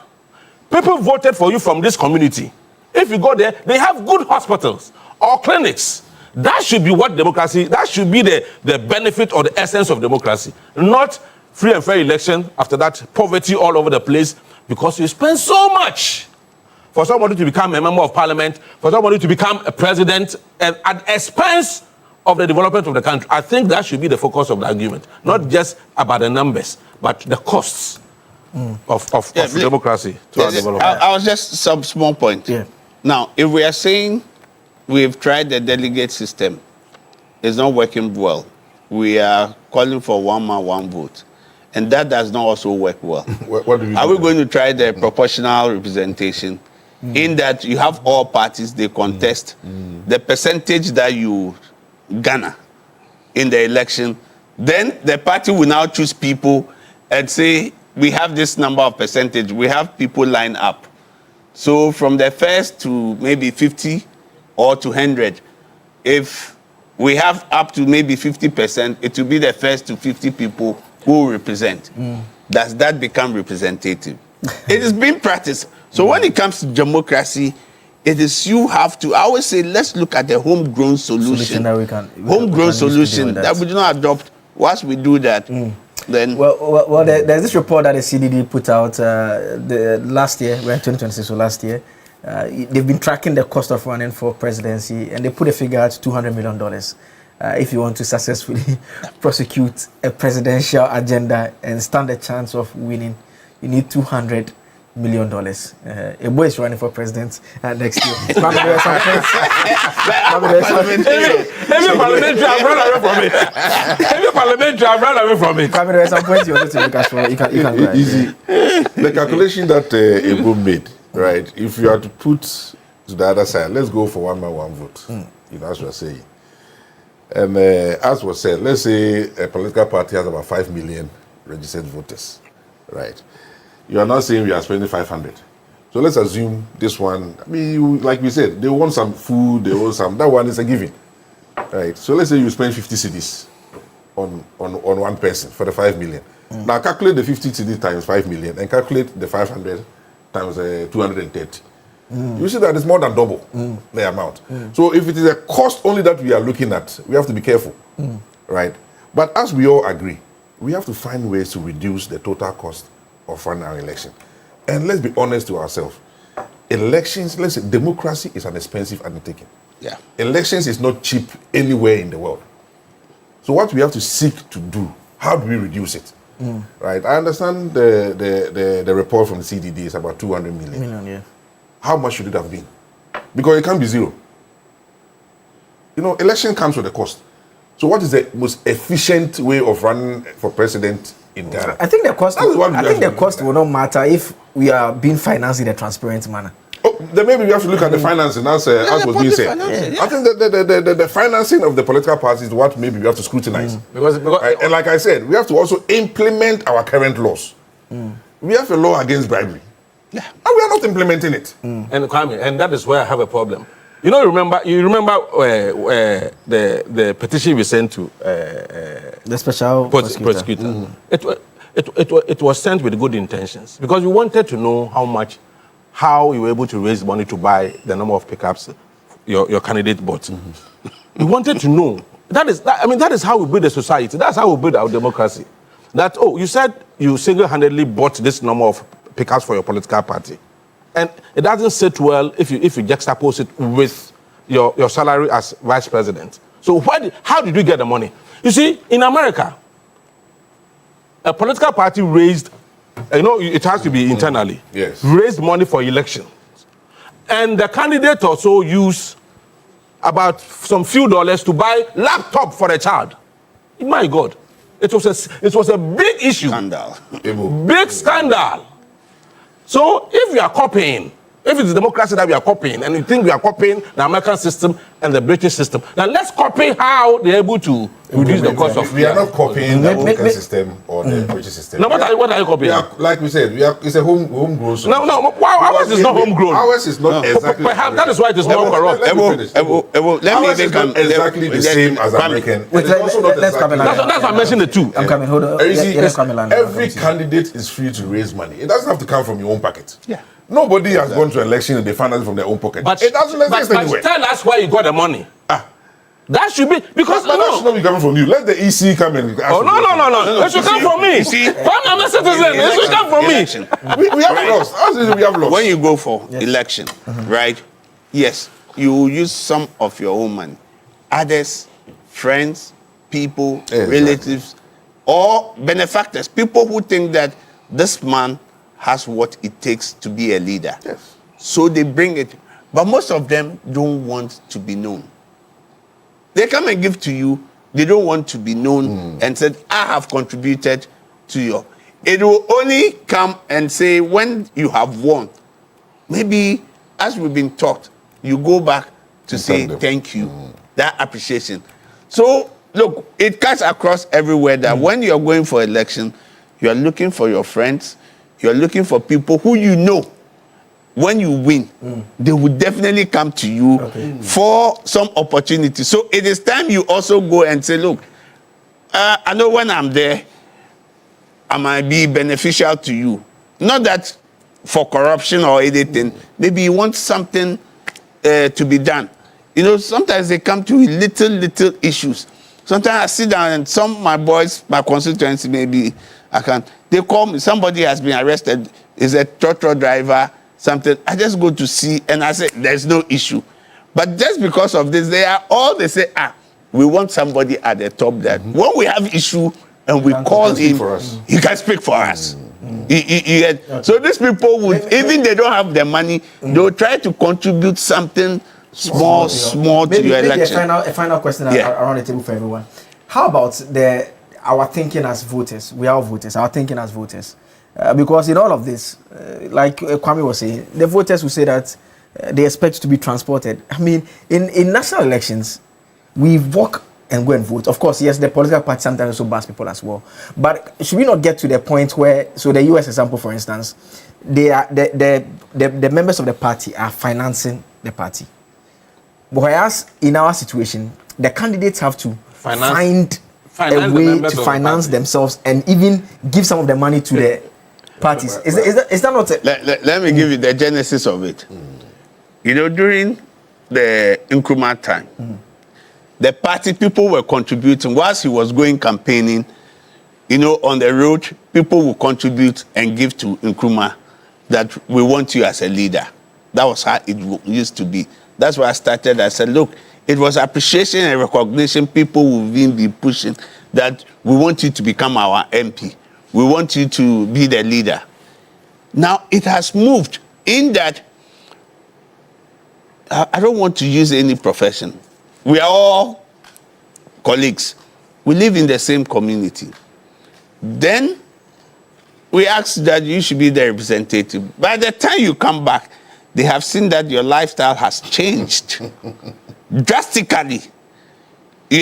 People voted for you from this community. If you go there, they have good hospitals or clinics. That should be what democracy, that should be the benefit or the essence of democracy. Not free and fair election, after that poverty all over the place, because you spend so much for somebody to become a member of parliament, for somebody to become a president, and at expense of the development of the country. I think that should be the focus of the argument, not just about the numbers, but the costs of democracy to our development. I was just some small point. Now, if we are saying we've tried the delegate system, it's not working well, we are calling for one man, one vote, and that does not also work well. What do you Are we going to try the proportional representation? In that you have all parties, they contest the percentage that you garner in the election, then the party will now choose people and say, we have this number of percentage, we have people line up. So from the first to maybe 50 or to 100, if we have up to maybe 50%, it will be the first to 50 people who represent. Does that become representative? It is being practiced. So when it comes to democracy, it is you have to, I always say, let's look at the homegrown solution. Homegrown solution that we do not adopt. Once we do that, then... Well, there's this report that the CDD put out the last year, we're in 2026, so last year. They've been tracking the cost of running for presidency, and they put a figure at $200 million. If you want to successfully prosecute a presidential agenda and stand a chance of winning, you need $200 million. A boy is running for president next year. Every parliamentary, I've run away from it. Every parliamentary, I've run away from it. There are some points you want to look at for. You can go. Easy. The calculation that Ebo made, right? If you are to put to the other side, let's go for one man, one vote. You know, as we're saying. And as was said, let's say a political party has about 5 million registered voters, right? You are not saying we are spending 500. So let's assume this one, I mean, like we said, they want some food, they want some, that one is a given, right? So let's say you spend 50 cedis on one person for the 5 million. Now calculate the 50 cedi times 5 million and calculate the 500 times 230. You see that it's more than double the amount. So if it is a cost only that we are looking at, we have to be careful, right? But as we all agree, we have to find ways to reduce the total cost of running our election. And let's be honest to ourselves. Elections, let's say democracy is an expensive undertaking. Yeah. Elections is not cheap anywhere in the world. So what we have to seek to do, how do we reduce it? Right? I understand the report from the CDD is about 200 million. Yeah. How much should it have been? Because it can't be zero. You know, election comes with a cost. So what is the most efficient way of running for president in Ghana? I think the cost will not matter if we are being financed in a transparent manner. Oh, then maybe we have to look at the financing as was being said. I think the financing of the political parties is what maybe we have to scrutinize. Because and like I said, we have to also implement our current laws. We have a law against bribery. Yeah. And we are not implementing it. And Kwame, and that is where I have a problem. You know, you remember the petition we sent to the special prosecutor. It was sent with good intentions because we wanted to know how you were able to raise money to buy the number of pickups your candidate bought. We wanted to know. That is how we build a society. That's how we build our democracy. That, you said you single-handedly bought this number of pickups for your political party. And it doesn't sit well if you juxtapose it with your salary as vice president. So how did you get the money? You see, in America, a political party raised, it has to be internally, raised money for elections. And the candidate also used about some few dollars to buy laptop for a child. My God, it was a big issue. Scandal. Big scandal. So if we are copying, if it's democracy that we are copying, and you think we are copying the American system and the British system, then let's copy how they're able to reduce the cost of... We are not copying the American system or the British system. No, what are you copying? Like we said, it's a homegrown system. No, ours is not homegrown. Ours is not exactly... Perhaps that is why it is not corrupt. Ours is not exactly the same as American. Let's come along. That's why I mentioned the two. I'm coming, hold on. Every candidate is free to raise money. It doesn't have to come from your own pocket. Yeah. Nobody has gone to election and they finance from their own pocket. But it doesn't exist anywhere. Tell us where you got the money. That should be because that should not be coming from you. Let the EC come and ask. Oh no! It should come from me. See, I'm a citizen. It should come from me. We have lost. We have lost. When you go for election, right? Yes, you use some of your own money. Others, friends, people, relatives, or benefactors, people who think that this man has what it takes to be a leader. Yes. So they bring it. But most of them don't want to be known. They come and give to you. They don't want to be known and said, I have contributed to you. It will only come and say when you have won. Maybe, as we've been taught, you go back to say thank you. That appreciation. So, look, it cuts across everywhere that when you're going for election, you're looking for your friends, you're looking for people who you know. When you win, they will definitely come to you for some opportunity. So it is time you also go and say, look, I know when I'm there, I might be beneficial to you. Not that for corruption or anything. Maybe you want something to be done. You know, sometimes they come to little issues. Sometimes I sit down and some of my boys, my constituency, maybe they call me, somebody has been arrested, is a trotro driver, something. I just go to see and I say, there's no issue. But just because of this, they say, we want somebody at the top that when we have issue and we call him, he can speak for us. So these people would, even they don't have the money, they'll try to contribute something small to your election. A final question around the table for everyone. How about our thinking as voters? We are voters, our thinking as voters. Because in all of this, like Kwame was saying, the voters will say that they expect to be transported. I mean, in national elections, we walk and go and vote. Of course, yes, the political party sometimes also bans people as well. But should we not get to the point where, so the US example, for instance, the members of the party are financing the party. Whereas in our situation, the candidates have to find a way to finance themselves and even give some of the money to the parties. Is that not a... Let me give you the genesis of it. You know, during the Nkrumah time, the party people were contributing. Whilst he was going campaigning, you know, on the road, people will contribute and give to Nkrumah that we want you as a leader. That was how it used to be. That's why I started. I said, look, it was appreciation and recognition people will even be pushing that we want you to become our MP. We want you to be the leader. Now, it has moved in that I don't want to use any profession. We are all colleagues. We live in the same community. Then we ask that you should be the representative. By the time you come back, they have seen that your lifestyle has changed drastically.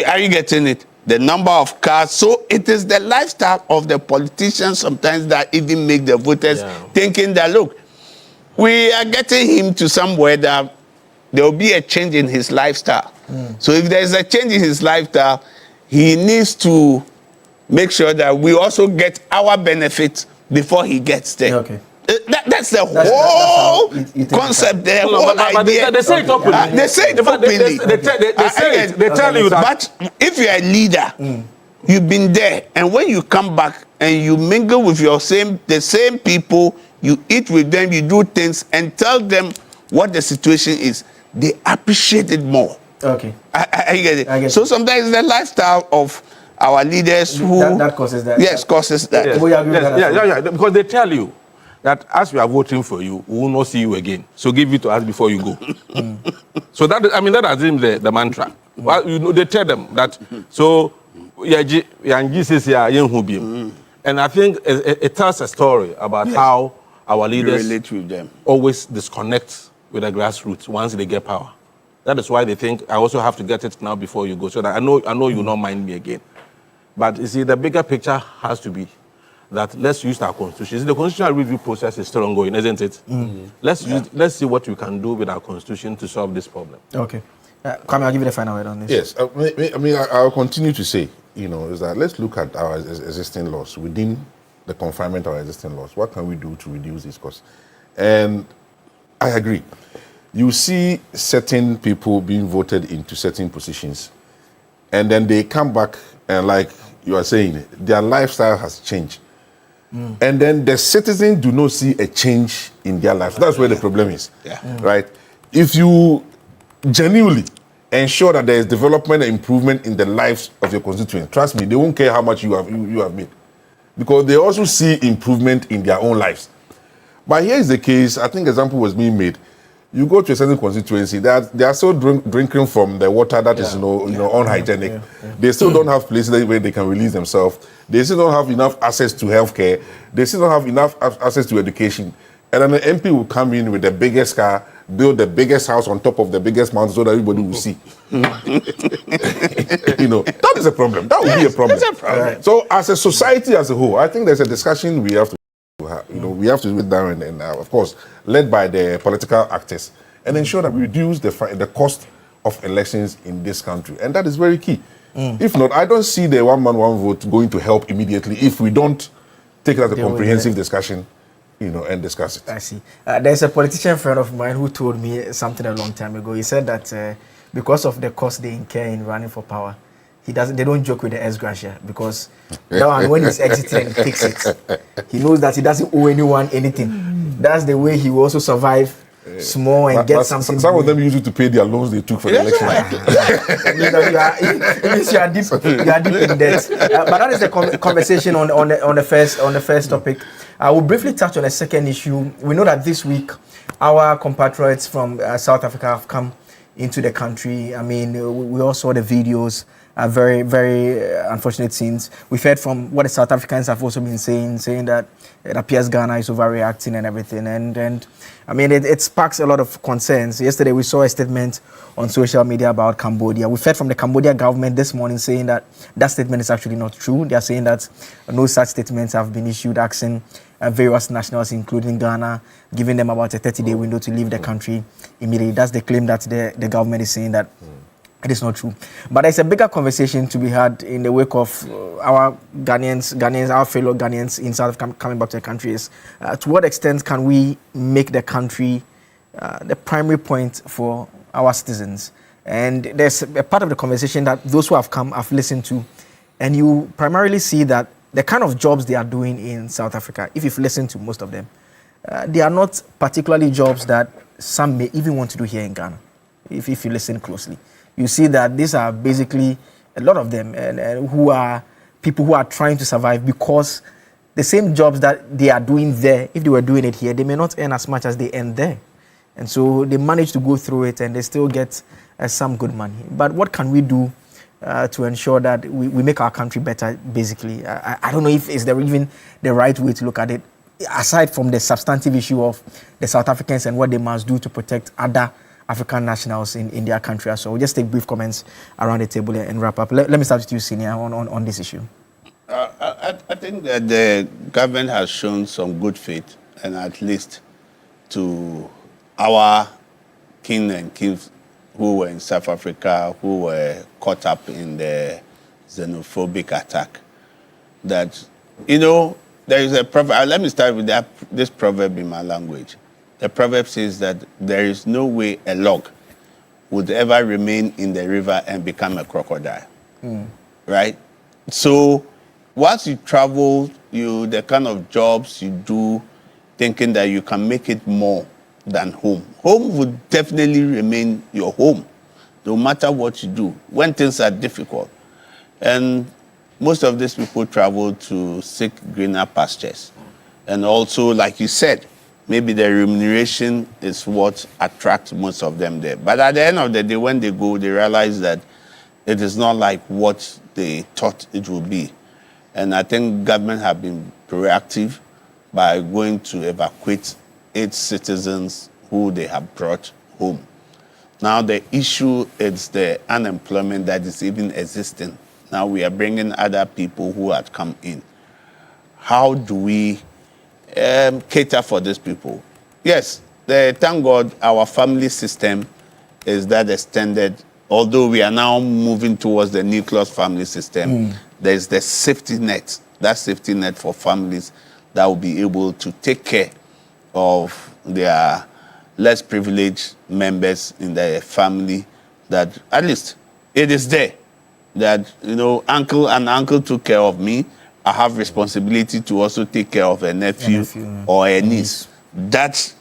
Are you getting it? The number of cars. So it is the lifestyle of the politicians sometimes that even make the voters thinking that, look, we are getting him to somewhere that there will be a change in his lifestyle. So if there is a change in his lifestyle, he needs to make sure that we also get our benefits before he gets there. Okay. That's the whole concept there. They say it openly. They say it openly. They tell you that. But if you're a leader, you've been there, and when you come back and you mingle with the same people, you eat with them, you do things, and tell them what the situation is, they appreciate it more. Okay. I get it. So sometimes the lifestyle of our leaders who that causes that. Yes, causes that. Yes. Because they tell you that as we are voting for you, we will not see you again. So give it to us before you go. So that has been the mantra. Well, you know, they tell them that. So and I think it tells a story about how our leaders relate with them. Always disconnect with the grassroots once they get power. That is why they think I also have to get it now before you go, so that I know you will not mind me again. But you see, the bigger picture has to be that let's use our constitution. The constitutional review process is still ongoing, isn't it? Let's see what we can do with our constitution to solve this problem. Okay. Kwame, I'll give you the final word on this. Yes, I'll continue to say, is that let's look at our existing laws within the confinement of our existing laws. What can we do to reduce these costs? And I agree. You see certain people being voted into certain positions, and then they come back and, like you are saying, their lifestyle has changed. And then the citizens do not see a change in their life. That's where the problem is, right? If you genuinely ensure that there is development and improvement in the lives of your constituents, trust me, they won't care how much you have made, because they also see improvement in their own lives. But here is the case. I think example was being made. You go to a certain constituency, they are still drinking from the water that is unhygienic. They still don't have places where they can release themselves. They still don't have enough access to healthcare. They still don't have enough access to education. And then an MP will come in with the biggest car, build the biggest house on top of the biggest mountain so that everybody will see. That is a problem. That would be a problem. That's a problem. So as a society as a whole, I think there's a discussion we have to have. We have to sit down and of course, led by the political actors, and ensure that we reduce the cost of elections in this country. And that is very key. If not, I don't see the one man, one vote going to help immediately if we don't take it as a comprehensive discussion, and discuss it. I see. There's a politician friend of mine who told me something a long time ago. He said that because of the cost they incur in running for power, they don't joke with the ex-gratia, because now when he's exiting and takes it, he knows that he doesn't owe anyone anything. That's the way he will also survive small and get something. Some of them use it to pay their loans they took for the election. You are deep in debt. But that is the conversation on the first topic. I will briefly touch on a second issue. We know that this week our compatriots from South Africa have come into the country. I mean, we all saw the videos. Very, very unfortunate scenes. We've heard from what the South Africans have also been saying that it appears Ghana is overreacting and everything. And I mean, it sparks a lot of concerns. Yesterday, we saw a statement on social media about Cambodia. We've heard from the Cambodia government this morning saying that statement is actually not true. They are saying that no such statements have been issued, asking various nationals, including Ghana, giving them about a 30-day window to leave the country immediately. That's the claim that the government is saying, that It is not true. But there's a bigger conversation to be had in the wake of our Ghanaians, our fellow Ghanaians in South Africa coming back to the country is to what extent can we make the country the primary point for our citizens? And there's a part of the conversation that those who have come have listened to, and you primarily see that the kind of jobs they are doing in South Africa, if you've listened to most of them, they are not particularly jobs that some may even want to do here in Ghana, if you listen closely. You see that these are basically a lot of them and who are people who are trying to survive because the same jobs that they are doing there, if they were doing it here, they may not earn as much as they earn there. And so they manage to go through it and they still get some good money. But what can we do to ensure that we make our country better, basically? I don't know if it's even the right way to look at it, aside from the substantive issue of the South Africans and what they must do to protect other African nationals in their country. So we'll just take brief comments around the table and wrap up. Let me start with you, Senior, on this issue. I think that the government has shown some good faith, and at least to our king and queens who were in South Africa, who were caught up in the xenophobic attack, that, there is a proverb. Let me start with this proverb in my language. The proverb says that there is no way a log would ever remain in the river and become a crocodile, right? So once you travel, the kind of jobs you do, thinking that you can make it more than home. Home would definitely remain your home, no matter what you do, when things are difficult. And most of these people travel to seek greener pastures. And also, like you said, maybe the remuneration is what attracts most of them there. But at the end of the day, when they go, they realize that it is not like what they thought it would be. And I think government have been proactive by going to evacuate 8 citizens who they have brought home. Now the issue is the unemployment that is even existing. Now we are bringing other people who had come in. How do we cater for these people? Yes, thank God our family system is that extended. Although we are now moving towards the nuclear family system, there's the safety net, that safety net for families that will be able to take care of their less privileged members in their family, that at least it is there. That, uncle took care of me, I have responsibility to also take care of a nephew or a niece. That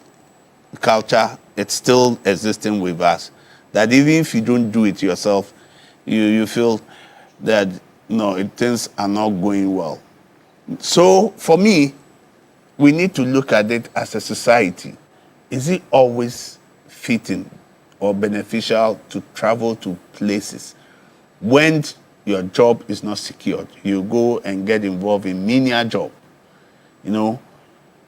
culture, it's still existing with us. That even if you don't do it yourself, you feel that, things are not going well. So for me, we need to look at it as a society. Is it always fitting or beneficial to travel to places when your job is not secured? You go and get involved in menial job,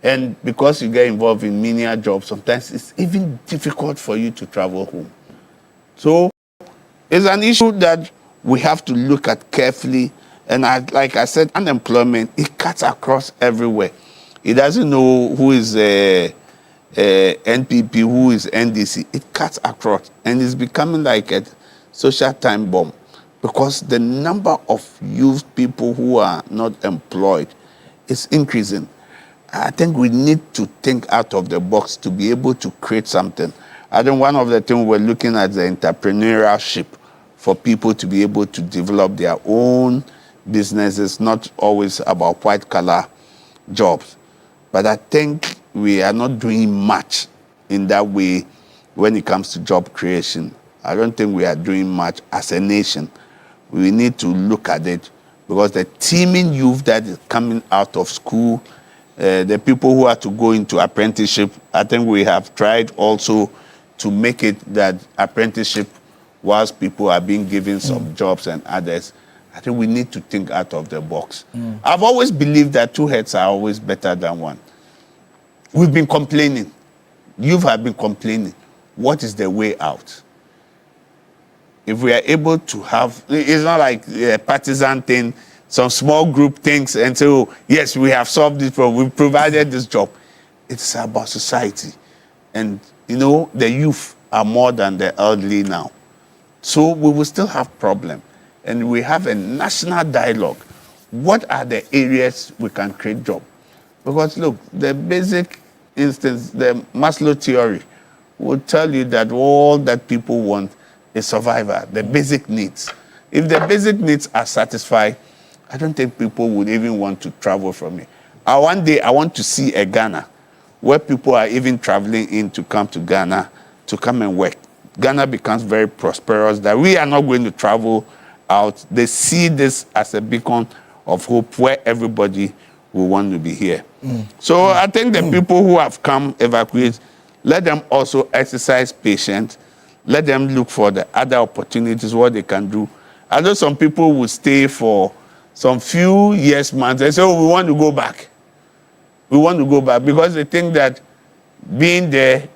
and because you get involved in menial jobs, sometimes it's even difficult for you to travel home. So it's an issue that we have to look at carefully. And like I said, unemployment, it cuts across everywhere. It doesn't know who is NPP, who is NDC. It cuts across, and it's becoming like a social time bomb, because the number of youth people who are not employed is increasing. I think we need to think out of the box to be able to create something. I think one of the things we're looking at the entrepreneurship for people to be able to develop their own businesses, not always about white-collar jobs. But I think we are not doing much in that way when it comes to job creation. I don't think we are doing much as a nation. We need to look at it, because the teeming youth that is coming out of school, the people who are to go into apprenticeship, I think we have tried also to make it that apprenticeship, whilst people are being given some jobs and others, I think we need to think out of the box. I've always believed that 2 heads are always better than 1. We've been complaining. You have been complaining. What is the way out? If we are able to have, it's not like a partisan thing, some small group thinks and say, oh, yes, we have solved this problem, we provided this job. It's about society. And, the youth are more than the elderly now. So we will still have problem. And we have a national dialogue. What are the areas we can create job? Because look, the basic instance, the Maslow theory will tell you that all that people want is survival, the basic needs. If the basic needs are satisfied, I don't think people would even want to travel from here. One day I want to see a Ghana where people are even traveling in to come to Ghana to come and work. Ghana becomes very prosperous, that we are not going to travel out. They see this as a beacon of hope where everybody will want to be here. So I think the people who have come evacuate, let them also exercise patience. Let them look for the other opportunities, what they can do. I know some people will stay for some few years, months, and say, oh, we want to go back. We want to go back because they think that being there,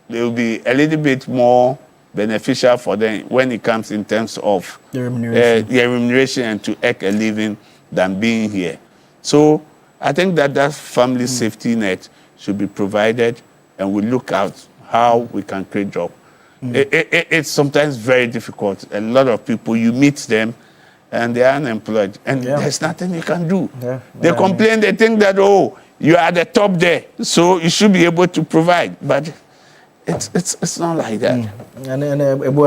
they will be a little bit more beneficial for them when it comes in terms of the remuneration and to earn a living than being here. So I think that family safety net should be provided, and we look out how we can create jobs. It's sometimes very difficult. A lot of people, you meet them, and they are unemployed, and there's nothing you can do. They complain, they think that, oh, you are at the top there, so you should be able to provide, but it's not like that. I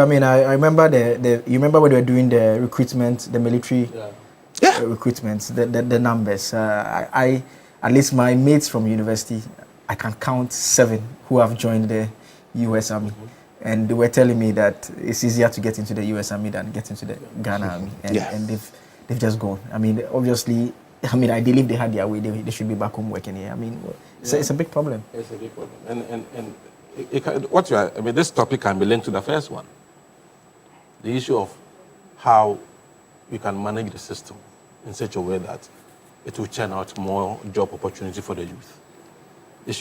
mean, I remember you remember when they were doing the recruitment, the military recruitment, the numbers. I at least my mates from university, I can count 7 who have joined the U.S. Army. And they were telling me that it's easier to get into the U.S. Army than get into the Ghana Army. And they've just gone. I mean, obviously, ideally, if they had their way, they should be back home working here. I mean, it's a big problem. It's a big problem. And this topic can be linked to the first one. The issue of how we can manage the system in such a way that it will churn out more job opportunity for the youth. You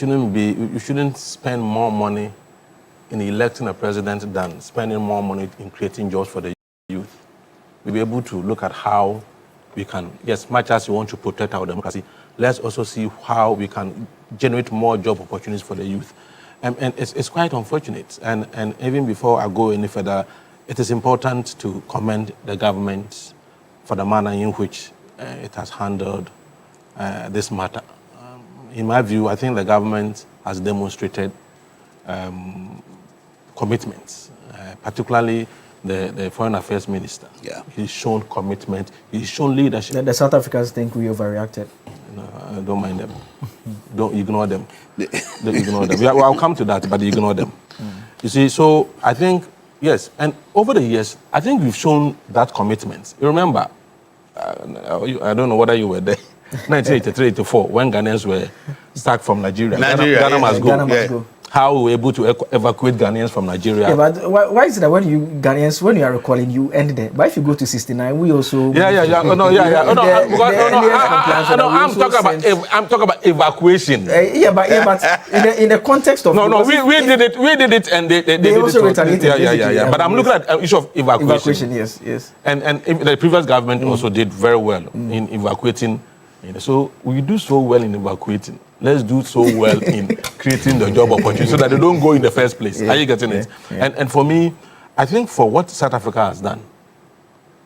shouldn't spend more money in electing a president than spending more money in creating jobs for the youth. We'll be able to look at how we can, yes, much as we want to protect our democracy, let's also see how we can generate more job opportunities for the youth. And it's quite unfortunate. And even before I go any further, it is important to commend the government for the manner in which it has handled this matter. In my view, I think the government has demonstrated commitments, particularly the Foreign Affairs Minister. He's shown commitment, he's shown leadership. The South Africans think we overreacted. No, don't mind them. Don't ignore them. Don't ignore them. I'll come to that, but ignore them. You see, so I think, yes, and over the years, I think we've shown that commitment. You remember, I don't know whether you were there, 1983-84, when Ghanaians were sacked from Nigeria. Ghana must go. Ghana must go. How we were able to evacuate Ghanaians from Nigeria. Yeah, but why is it that when you are recalling, you end there? But if you go to 69, we also... I'm talking about evacuation. But in the context of... We did it and they also retaliated. But I'm looking at the issue of evacuation. Yes. And the previous government also did very well in evacuating. So we do so well in evacuating. Let's do so well in creating the job opportunity so that they don't go in the first place. Are you getting it? And for me, I think for what South Africa has done,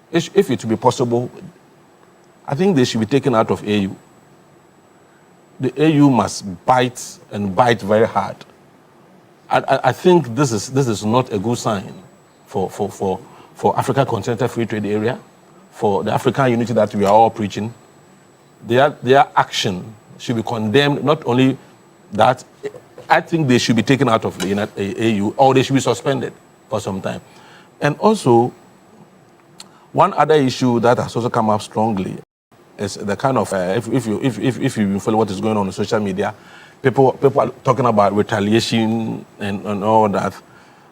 if it be possible, I think they should be taken out of AU. The AU must bite and bite very hard. I think this is not a good sign for Africa Continental Free Trade Area, for the African unity that we are all preaching. Their action should be condemned. Not only that, I think they should be taken out of the AU, or they should be suspended for some time. And also, one other issue that has also come up strongly is the kind of if you follow what is going on social media, people are talking about retaliation and all that.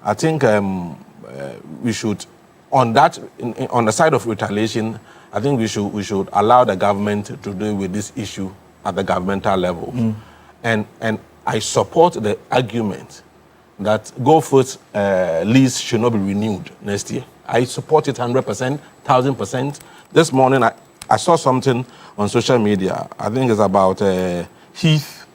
I think we should, on the side of retaliation, I think we should allow the government to deal with this issue at the governmental level. And I support the argument that GoFoot's lease should not be renewed next year. I support it 100%, 1,000%. This morning I saw something on social media. I think it's about Heath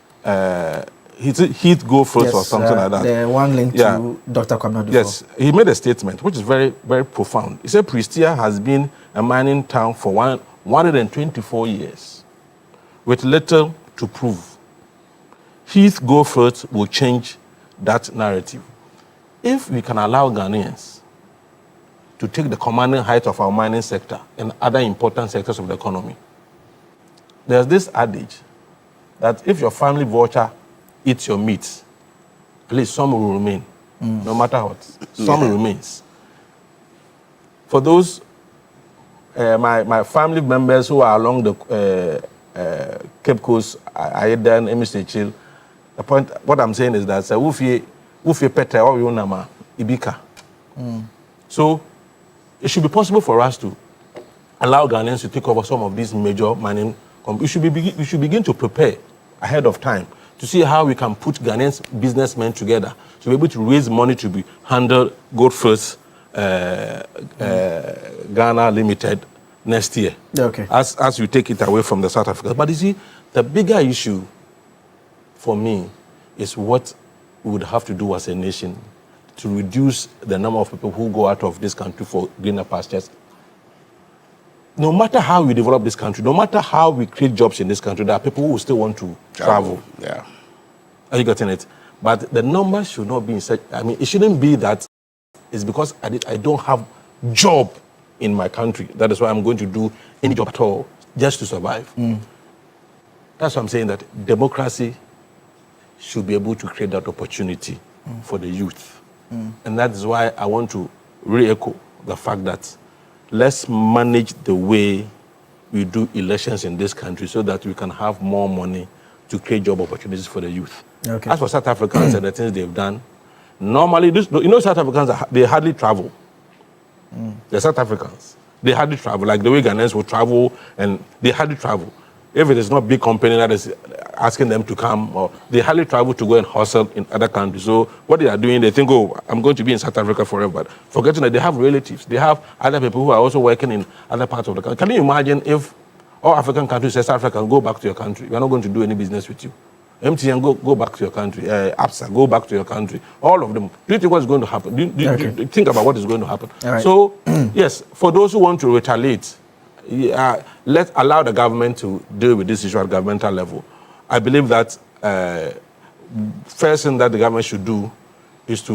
Heath Go First or something like that. The one linked to Dr. Kwame Dufo. Yes, he made a statement which is very, very profound. He said Prestia has been a mining town for 124 years with little to prove. Heath Go First will change that narrative. If we can allow Ghanaians to take the commanding height of our mining sector and other important sectors of the economy, there's this adage that if your family vulture eats your meat, at least some will remain, no matter what. Some remains. For those, my family members who are along the Cape Coast, Ayedan, Emisechil, the point, what I'm saying is that Ufi Petre or Yonama, Ibika. So it should be possible for us to allow Ghanaians to take over some of these major mining companies. We should begin to prepare ahead of time to see how we can put Ghanaian businessmen together to be able to raise money to be handled Gold First Ghana Limited next year. Okay. As you take it away from the South Africa. But you see, the bigger issue for me is what we would have to do as a nation to reduce the number of people who go out of this country for greener pastures. No matter how we develop this country, no matter how we create jobs in this country, there are people who still want to travel. Yeah. Are you getting it? But the numbers should not be in such, I mean, it shouldn't be that it's because I don't have job in my country. That is why I'm going to do any job at all just to survive. That's why I'm saying that democracy should be able to create that opportunity for the youth. And that is why I want to re-echo the fact that let's manage the way we do elections in this country so that we can have more money to create job opportunities for the youth. Okay. As for South Africans and the things they've done, normally, South Africans, they hardly travel. The South Africans, they hardly travel, like the way Ghanaians will travel, and they hardly travel. If it is not a big company that is asking them to come, or they hardly travel to go and hustle in other countries. So what they are doing, they think, oh, I'm going to be in South Africa forever. But forgetting that they have relatives. They have other people who are also working in other parts of the country. Can you imagine if all African countries say, South Africa, go back to your country. We are not going to do any business with you. MTN, go back to your country. APSA, go back to your country. All of them. Do you think what's going to happen? Do you think about what is going to happen? Right. So, yes, for those who want to retaliate, let's allow the government to deal with this issue at governmental level. I believe that first thing that the government should do is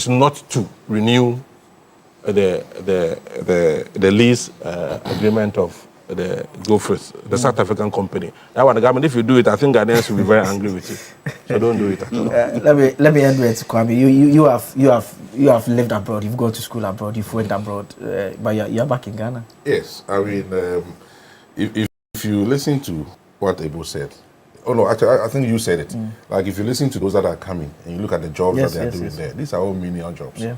not to renew the lease agreement of the Go First, the South African company. That one, the government, if you do it, I think Ghanaians will be very angry with you. So don't do it at all. Let me end with Kwame. You have lived abroad. You've gone to school abroad. You've went abroad, but you're back in Ghana. Yes, I mean, if you listen to what Ebo said, actually, I think you said it. Like if you listen to those that are coming and you look at the jobs that they are doing there, these are all menial jobs. Yeah.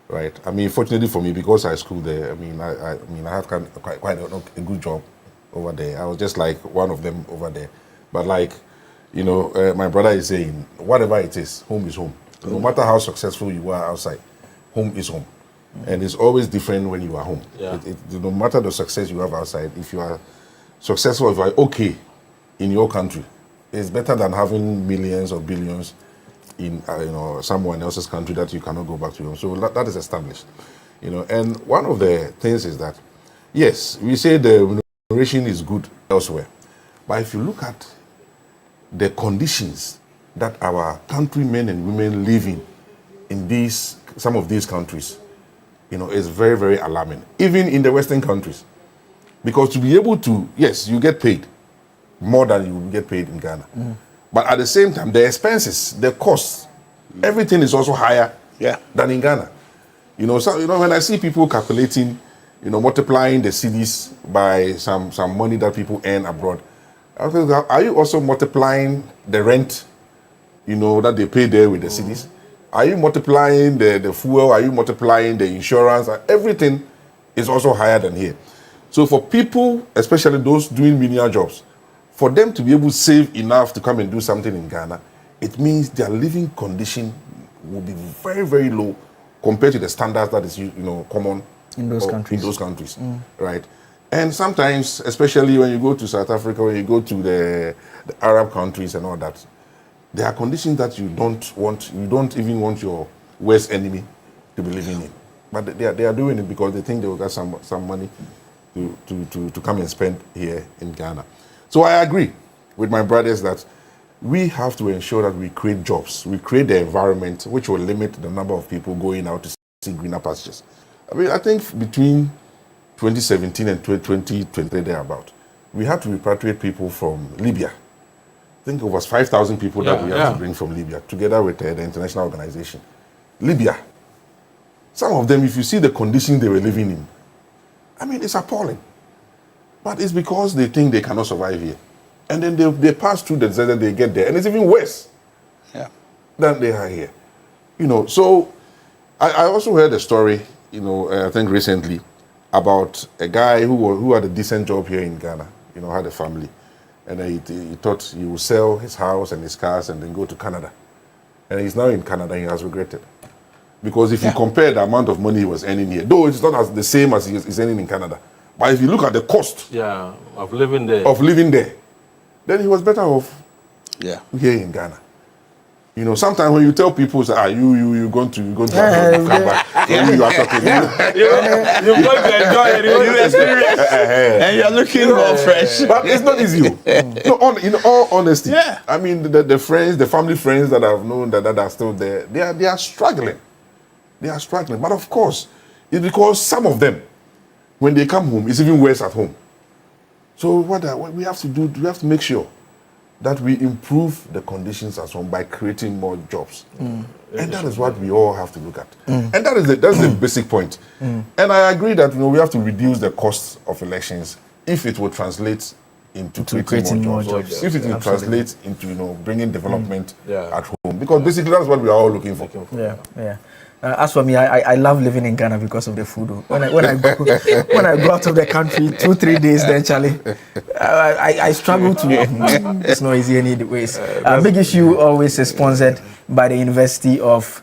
Right. I mean, fortunately for me, because I schooled there, I mean, I have quite a good job over there. I was just like one of them over there. But like, my brother is saying, whatever it is, home is home. No matter how successful you are outside, home is home. And it's always different when you are home. Yeah. No matter the success you have outside, if you are successful, if you are okay in your country, it's better than having millions or billions in someone else's country that you cannot go back to. So that is established. And one of the things is that, yes, we say the remuneration is good elsewhere. But if you look at the conditions that our countrymen and women live in some of these countries, is very, very alarming. Even in the Western countries. Because to be able to, yes, you get paid more than you will get paid in Ghana. But at the same time, the expenses, the costs, everything is also higher than in Ghana. When I see people calculating, multiplying the cedis by some money that people earn abroad, I think, are you also multiplying the rent, that they pay there with the cedis? Are you multiplying the fuel? Are you multiplying the insurance? Everything is also higher than here. So for people, especially those doing menial jobs, for them to be able to save enough to come and do something in Ghana, it means their living condition will be very, very low compared to the standards that is common in those countries. Right? And sometimes, especially when you go to South Africa, when you go to the Arab countries and all that, there are conditions that you don't even want your worst enemy to be living in. But they are doing it because they think they will get some money to come and spend here in Ghana. So I agree with my brothers that we have to ensure that we create jobs. We create the environment which will limit the number of people going out to see greener pastures. I mean, I think between 2017 and 2020, thereabout, we had to repatriate people from Libya. I think it was 5,000 people that we had to bring from Libya, together with the international organization. Libya. Some of them, if you see the conditions they were living in, I mean, it's appalling. But it's because they think they cannot survive here. And then they pass through the desert, they get there, and it's even worse than they are here. You know, so I also heard a story, you know, I think recently, about a guy who had a decent job here in Ghana, you know, had a family. And he thought he would sell his house and his cars and then go to Canada. And he's now in Canada, and he has regretted. Because if you compare the amount of money he was earning here, though it's not the same as he's earning in Canada, but if you look at the cost of living there, then he was better off here in Ghana. You know, sometimes when you tell people, say, you're going to come back. You are talking. You're going to enjoy it. You experience. And you're looking more fresh. But it's not easy. No, in all honesty. I mean, the friends, the family friends that I've known that are still there, they are struggling. They are struggling. But of course, it's because some of them, when they come home, it's even worse at home. So what we have to do, we have to make sure that we improve the conditions at home by creating more jobs. And that is what we all have to look at. And that's the basic point. And I agree that, you know, we have to reduce the cost of elections if it will translate into creating more jobs. If it will translate into, you know, bringing development at home. Because basically that's what we are all looking for. As for me, I love living in Ghana because of the food. When I go out of the country 2-3 days, then Charlie, I struggle to. It's not easy anyways. Big Issue always is sponsored by the University of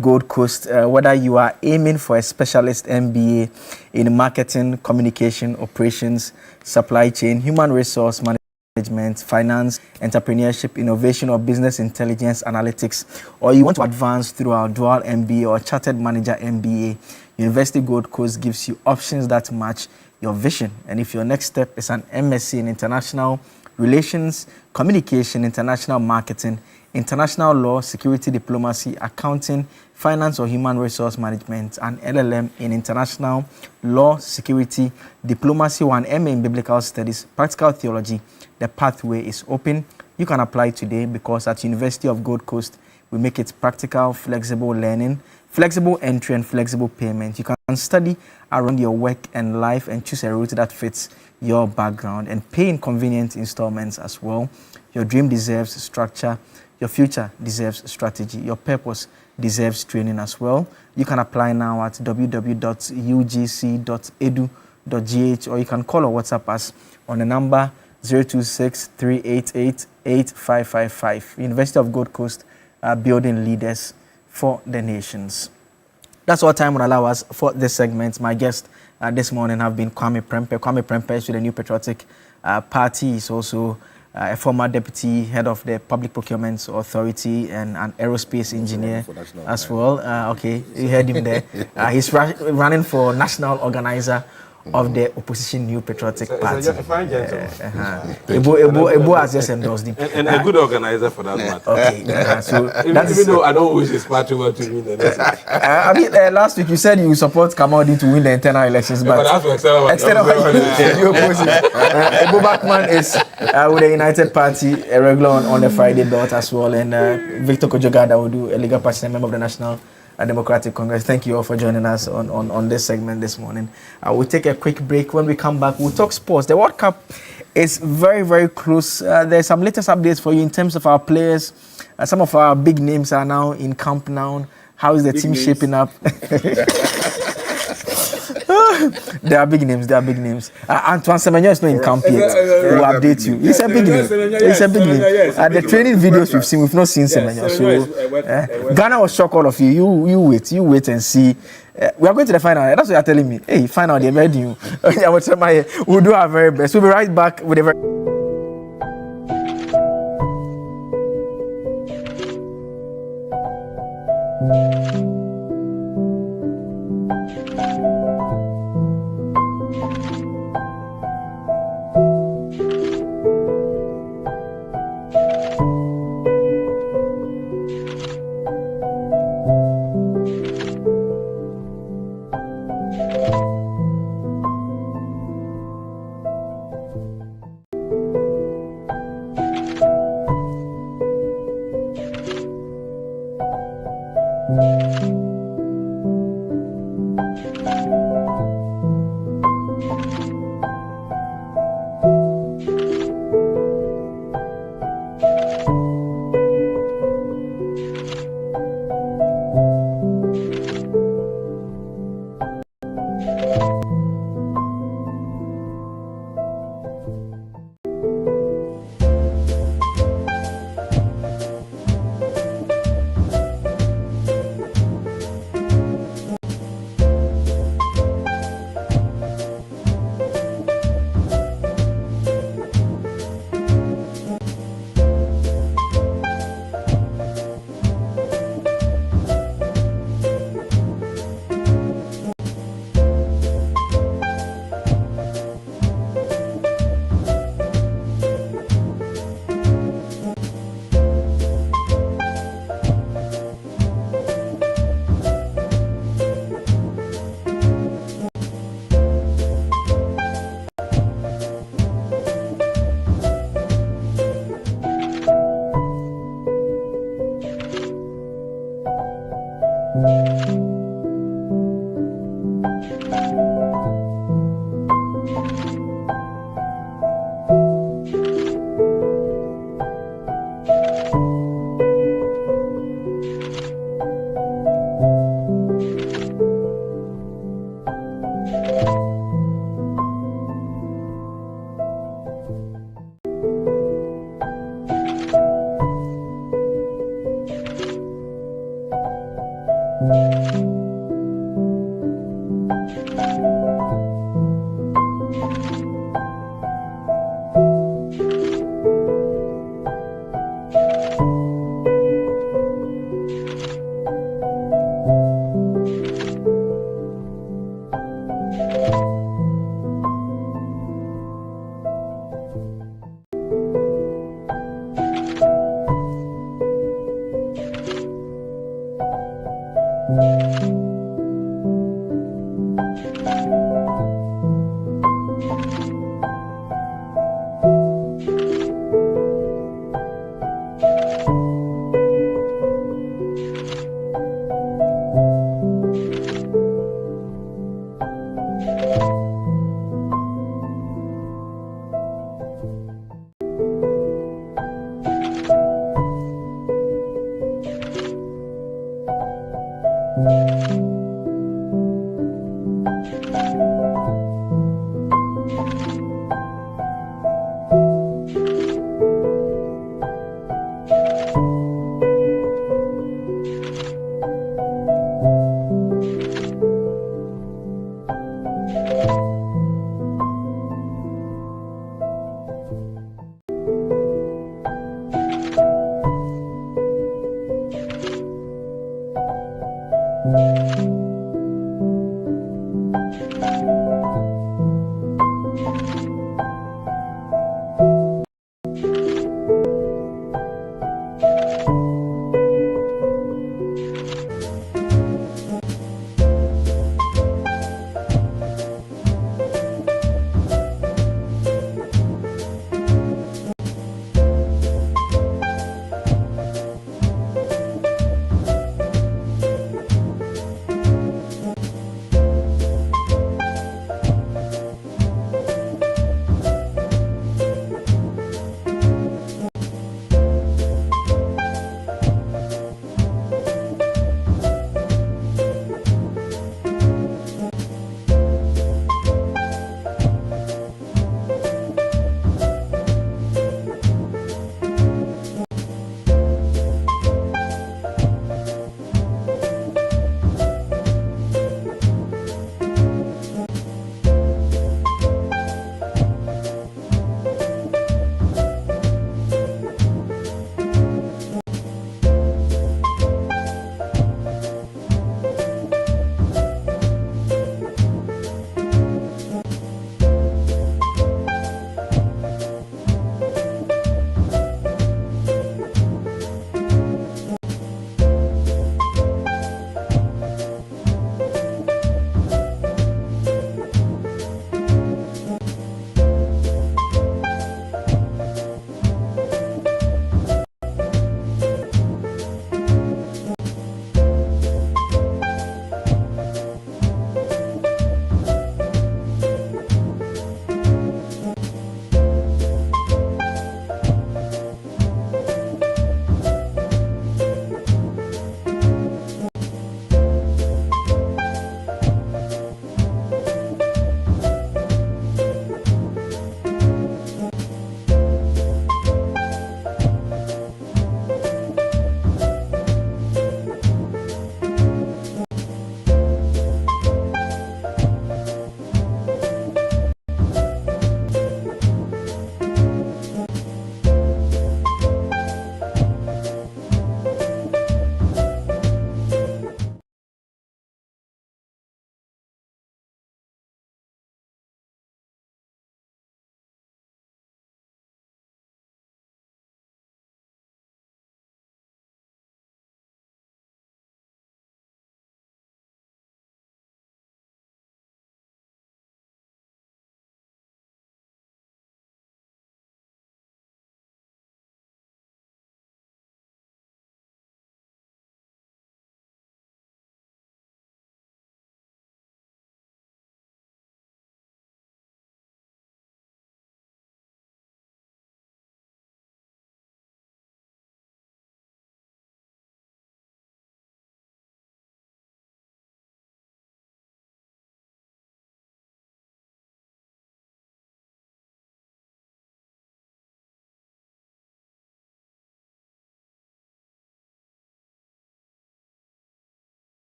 Gold Coast. Whether you are aiming for a specialist MBA in marketing, communication, operations, supply chain, human resource management, finance, entrepreneurship, innovation, or business intelligence analytics, or you want to advance through our dual MBA or chartered manager MBA, University Gold Coast gives you options that match your vision. And if your next step is an MSc in international relations, communication, international marketing, international law, security diplomacy, accounting, finance or human resource management, and LLM in international law, security, diplomacy, or an MA in biblical studies, practical theology, the pathway is open. You can apply today because at University of Gold Coast, we make it practical, flexible learning, flexible entry, and flexible payment. You can study around your work and life and choose a route that fits your background and pay in convenient installments as well. Your dream deserves structure. Your future deserves strategy. Your purpose deserves training as well. You can apply now at www.ugc.edu.gh or you can call or WhatsApp us on the number 026-388-8555. University of Gold Coast building leaders for the nations. That's all time will allow us for this segment. My guest this morning have been Kwame Prempeh. Kwame Prempeh is with the New Patriotic Party. He's also a former deputy head of the Public Procurement Authority and an aerospace engineer as well. Okay, you heard him there. He's running for national organizer of the opposition New Patriotic Party. A fine gentleman. Ebo has just endorsed him. And a good organizer for that matter. Okay. So even though I don't wish his party well to win the next I mean, last week you said you support Kamadi to win the internal elections, but that's for external you oppose it. Ebo Backman is with the United Party, a regular on the Friday dot as well, and Victor Kojogada will do a legal party member of the National Democratic Congress. Thank you all for joining us on this segment this morning. We'll take a quick break. When we come back, we'll talk sports. The World Cup is very, very close. There's some latest updates for you in terms of our players. Some of our big names are now in camp now. How is the team shaping up? There are big names. Antoine Semenyo is not in camp yet. We'll update you. He's a big name. The training videos we've seen, we've not seen Semenyo. So Ghana will shock all of you. You wait and see. We are going to the final. That's what you're telling me. Hey, final, they're ready. We'll do our very best. We'll be right back with a very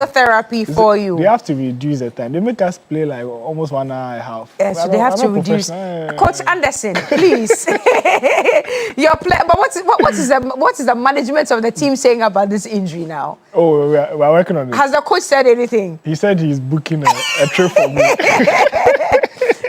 Therapy for you. They have to reduce the time. They make us play like almost 1 hour and a half. Yeah, so they have to reduce. Coach Anderson, please. Your play, but what is the management of the team saying about this injury now? Oh, we are working on it. Has the coach said anything? He said he's booking a trip for me.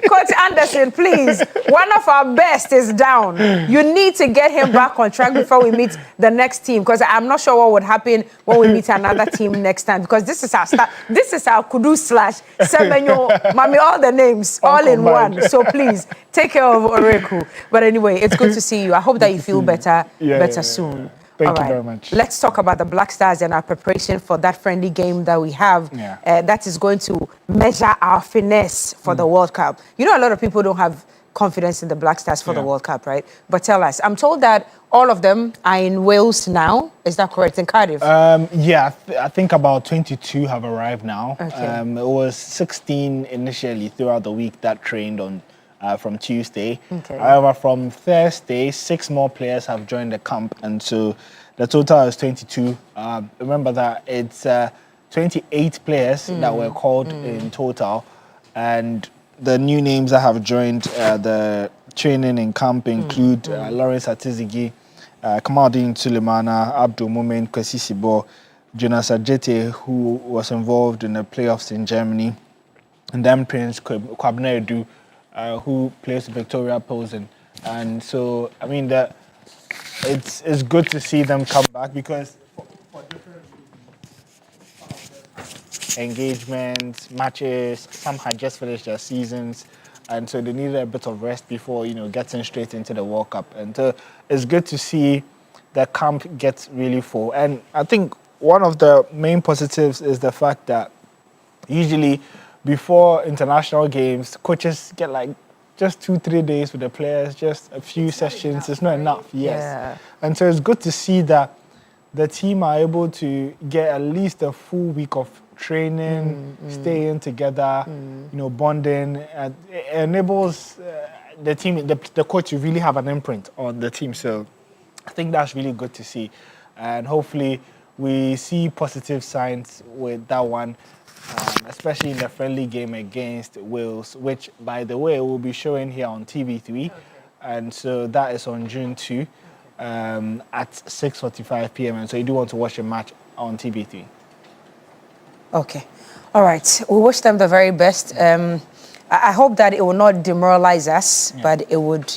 Coach Anderson, please. One of our best is down. You need to get him back on track before we meet the next team, because I'm not sure what would happen when we meet another team next time, because this is our start. This is our Kudu / Semenyo, Mami, all the names, all in one. So please, take care of Oreku. But anyway, it's good to see you. I hope that you feel better soon. Thank you very much. Let's talk about the Black Stars and our preparation for that friendly game that we have. That is going to measure our finesse for the World Cup. You know, a lot of people don't have confidence in the Black Stars for the World Cup, right? But tell us, I'm told that all of them are in Wales now. Is that correct? In Cardiff? I think about 22 have arrived now. Okay. It was 16 initially throughout the week that trained on from Tuesday. Okay. However, from Thursday, 6 more players have joined the camp, and so the total is 22. Remember that it's 28 players that were called in total, and the new names that have joined the training in camp include Lawrence Atizigi, Kamaldeen Sulemana, Abdul Mumin Kwesi Sibo, Jonas Ajete, who was involved in the playoffs in Germany, and then Prince Kwabena Edu, who plays Victoria Pilsen. And so, I mean, it's good to see them come back, because for different engagements, matches, some had just finished their seasons, and so they needed a bit of rest before, getting straight into the World Cup. And so it's good to see the camp get really full. And I think one of the main positives is the fact that usually before international games, coaches get like just 2-3 days with the players, just a few sessions. It's not enough, yes. And so it's good to see that the team are able to get at least a full week of training, staying together, bonding. It enables the team, the coach, to really have an imprint on the team. So I think that's really good to see. And hopefully we see positive signs with that one, especially in the friendly game against Wales, which, by the way, we'll be showing here on TV3. And so that is on June 2 at 6:45 p.m. And so you do want to watch a match on TV3. Okay. All right. We wish them the very best. I hope that it will not demoralize us, but it would,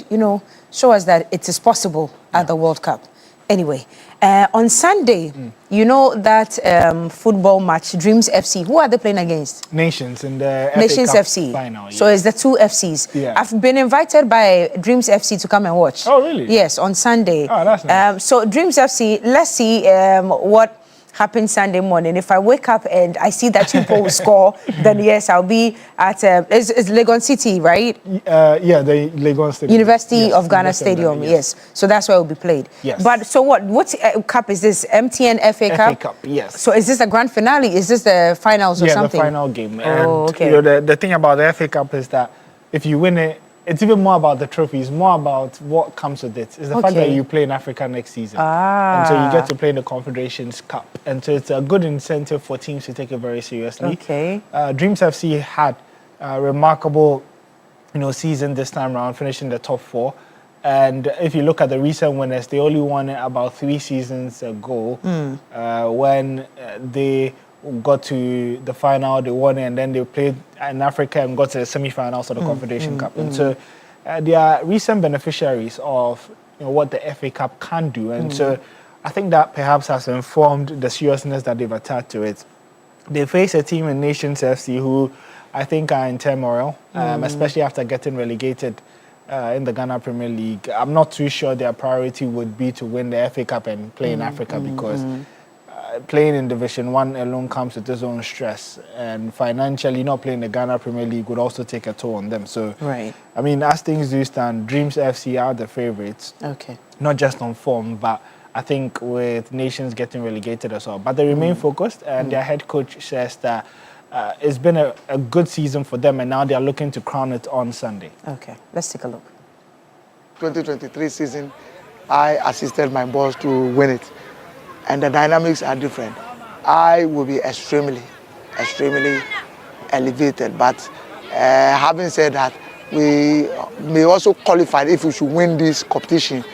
show us that it is possible at the World Cup. Anyway, on Sunday, you know that football match, Dreams FC, who are they playing against? Nations in the Nations FA Cup FC. Final. So it's the 2 FCs. Yeah. I've been invited by Dreams FC to come and watch. Oh, really? Yes, on Sunday. Oh, that's nice. So Dreams FC, let's see what happens Sunday morning. If I wake up and I see that people will score, then yes, I'll be at it's Legon City, right? The Legon Stadium. University of Ghana Stadium, yes. So that's where it will be played. Yes. But so what cup is this? MTN FA Cup? FA Cup, yes. So is this the grand finale? Is this the finals or something? Yeah, the final game. Oh, okay. The thing about the FA Cup is that if you win it, it's even more about the trophy. It's more about what comes with it. It's the fact that you play in Africa next season. And so you get to play in the Confederations Cup. And so it's a good incentive for teams to take it very seriously. Okay. Dreams FC had a remarkable season this time around, finishing the top 4. And if you look at the recent winners, they only won it about 3 seasons ago when they got to the final, they won it, and then they played in Africa and got to the semi-finals of the Confederation Cup. And so they are recent beneficiaries of what the FA Cup can do. And so I think that perhaps has informed the seriousness that they've attached to it. They face a team in Nations FC who I think are in turmoil, especially after getting relegated in the Ghana Premier League. I'm not too sure their priority would be to win the FA Cup and play in Africa, because playing in Division 1 alone comes with its own stress, and financially not playing the Ghana Premier League would also take a toll on them. So, I mean, as things do stand, Dreams FC are the favourites. Okay. Not just on form, but I think with Nations getting relegated as well. But they remain focused, and their head coach says that it's been a good season for them, and now they are looking to crown it on Sunday. Okay, let's take a look. 2023 season, I assisted my boss to win it. And the dynamics are different. I will be extremely elevated. But having said that, we may also qualify if we should win this competition.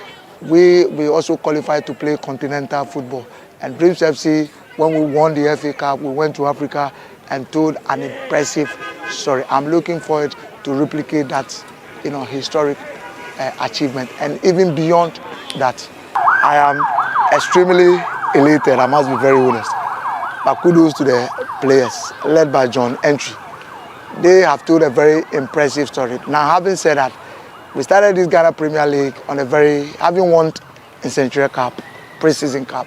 We also qualify to play continental football. And Dreams FC, when we won the FA Cup, we went to Africa and told an impressive story. I'm looking forward to replicate that, historic achievement. And even beyond that, I am extremely elated. I must be very honest. But kudos to the players, led by John Entry. They have told a very impressive story. Now, having said that, we started this Ghana Premier League on having won in Century Cup, pre-season cup.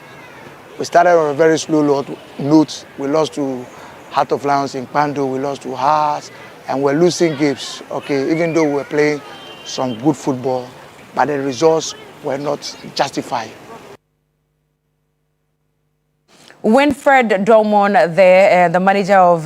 We started on a very slow note. We lost to Heart of Lions in Pando, we lost to Hearts, and we're losing games, okay, even though we were playing some good football, but the results were not justified. Winfred Dormon, the manager of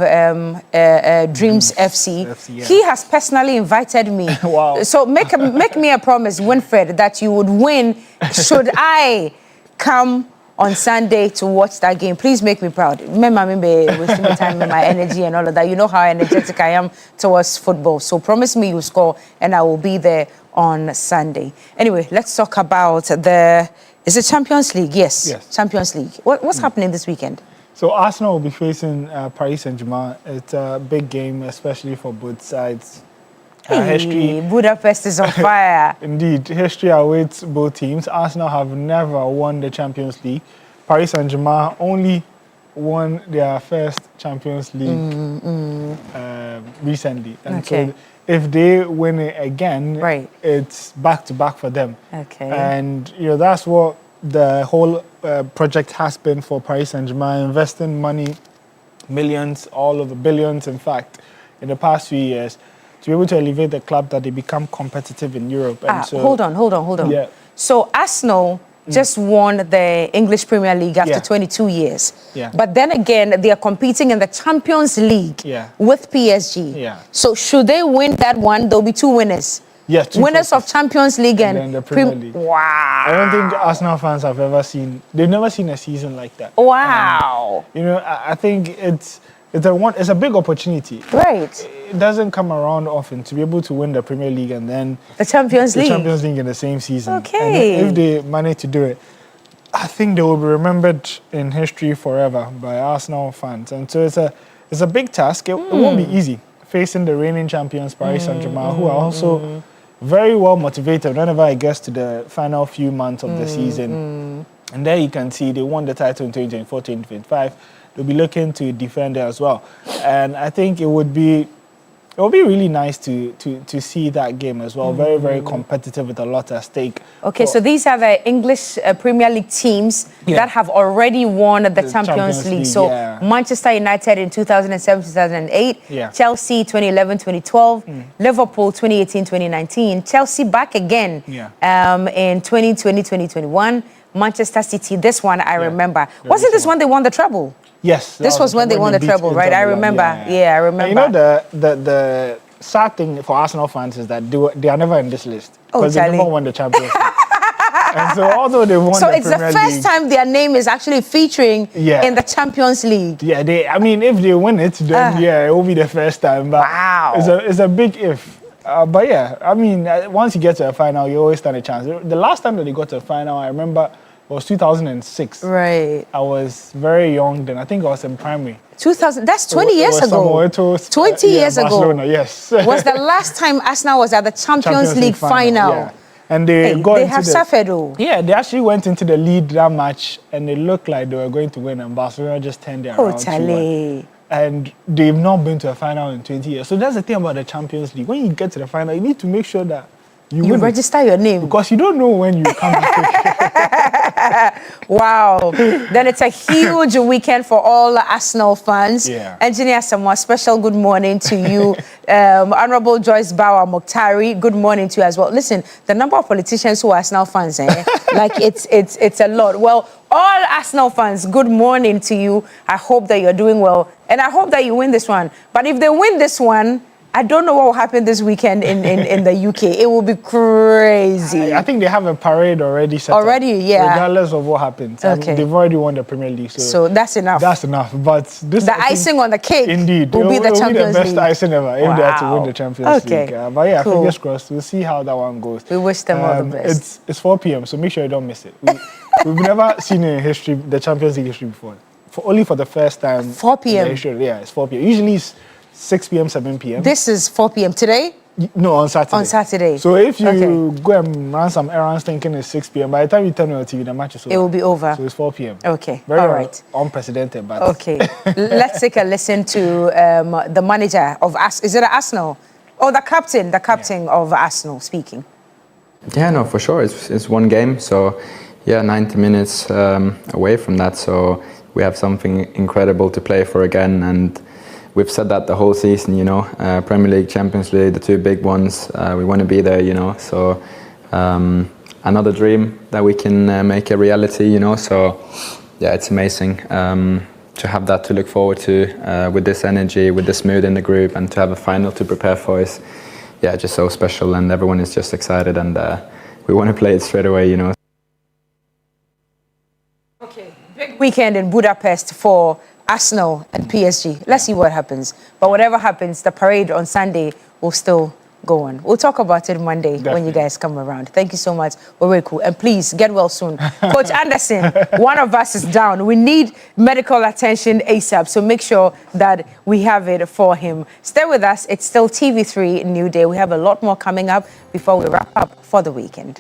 Dreams FC, yeah. He has personally invited me. Wow. So make me a promise, Winfred, that you would win should I come on Sunday to watch that game. Please make me proud. Remember, I'm wasting my time and my energy and all of that. You know how energetic I am towards football. So promise me you score and I will be there on Sunday. Anyway, let's talk about is it Champions League? Yes. Champions League. What's happening this weekend? So Arsenal will be facing Paris Saint-Germain. It's a big game, especially for both sides. History. Budapest is on fire. Indeed. History awaits both teams. Arsenal have never won the Champions League. Paris Saint-Germain only won their first Champions League recently. And so if they win it again, it's back-to-back for them. Okay. And, that's what the whole project has been for Paris Saint-Germain, investing money, millions, all over billions, in fact, in the past few years, to be able to elevate the club that they become competitive in Europe. And so, hold on. Yeah. So Arsenal just won the English Premier League after 22 years. Yeah. But then again, they are competing in the Champions League with PSG. Yeah. So should they win that one, there'll be two winners. Yes, winners of Champions League and the Premier League. Wow. I don't think Arsenal fans have ever seen, they've never seen a season like that. Wow. I think it's a big opportunity. Right. It doesn't come around often to be able to win the Premier League and then the Champions League in the same season. Okay. And if they manage to do it, I think they will be remembered in history forever by Arsenal fans. And so it's a big task. It won't be easy facing the reigning champions, Paris Saint-Germain, who are also very well motivated whenever it gets to the final few months of the season. And there you can see they won the title in 2024-2025. They'll be looking to defend it as well. And I think it would be really nice to see that game as well. Very, very competitive with a lot at stake. Okay, so these are the English Premier League teams that have already won the Champions League. So Manchester United in 2007-2008, Chelsea 2011-2012, Liverpool 2018-2019, Chelsea back again in 2020-2021, Manchester City, this one I remember. Wasn't this one they won the treble? Yes. This was when they won the treble, right? I remember. Yeah, I remember. And the sad thing for Arsenal fans is that they are never in this list. Because they never won the Champions League. And so although they won the Premier League... So it's the first time their name is actually featuring in the Champions League. Yeah, if they win it, then it will be the first time. But wow. It's a big if. But once you get to a final, you always stand a chance. The last time that they got to a final, I remember... It was 2006. Right. I was very young then. I think I was in primary. 2000. That's 20 years ago. It was 20 years Barcelona, ago. Yes. Was the last time Arsenal was at the Champions League final. Yeah. And they have suffered. Yeah, they actually went into the lead that match, and it looked like they were going to win, and Barcelona just turned their around 2-1. And they've not been to a final in 20 years. So that's the thing about the Champions League. When you get to the final, you need to make sure that you register your name. Because you don't know when you come back. Wow. Then it's a huge weekend for all Arsenal fans. Yeah. Engineer Samoa, special good morning to you. Honorable Joyce Bauer Mokhtari, good morning to you as well. Listen, the number of politicians who are Arsenal fans, like it's a lot. Well, all Arsenal fans, good morning to you. I hope that you're doing well. And I hope that you win this one. But if they win this one, I don't know what will happen this weekend in the UK. It will be crazy. I think they have a parade already set up, yeah. regardless of what happens. Okay. They've already won the Premier League. So that's enough. That's enough. But this, the icing on the cake indeed, will be the Champions League. Be the best League. icing ever if they are to win the Champions League. But yeah, fingers crossed. We'll see how that one goes. We wish them all the best. It's 4 p.m., so make sure you don't miss it. We've never seen it in history, the Champions League history before. Only for the first time. 4 p.m. Yeah, it's 4 p.m. Usually it's 6 p.m., 7 p.m. This is 4 p.m. today? No, on Saturday. On Saturday. So if you go and run some errands thinking it's 6 p.m., by the time you turn on the TV, the match is over. It will be over. So it's 4 p.m. Okay, Very all right. Unprecedented, but... Okay, let's take a listen to the manager of is it Arsenal? Oh, the captain of Arsenal speaking. Yeah, no, for sure. It's one game, so yeah, 90 minutes away from that, so we have something incredible to play for again, and we've said that the whole season, you know, Premier League, Champions League, the two big ones, we want to be there, you know, so another dream that we can make a reality, you know, so yeah, it's amazing to have that to look forward to with this energy, with this mood in the group, and to have a final to prepare for is, yeah, just so special, and everyone is just excited, and we want to play it straight away, you know. Okay, big weekend in Budapest for Arsenal and PSG. Let's see what happens. But whatever happens, the parade on Sunday will still go on. We'll talk about it Monday when you guys come around. Thank you so much. We're very cool. And please, get well soon. Coach Anderson, one of us is down. We need medical attention ASAP, so make sure that we have it for him. Stay with us. It's still TV3 Newday. We have a lot more coming up before we wrap up for the weekend.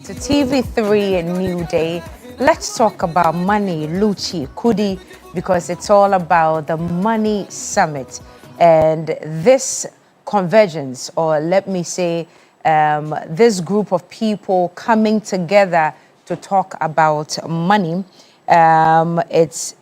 To TV3 Newday. Let's talk about money, Luchi, Kudi, because it's all about the Money Summit. And this convergence, or let me say, this group of people coming together to talk about money, it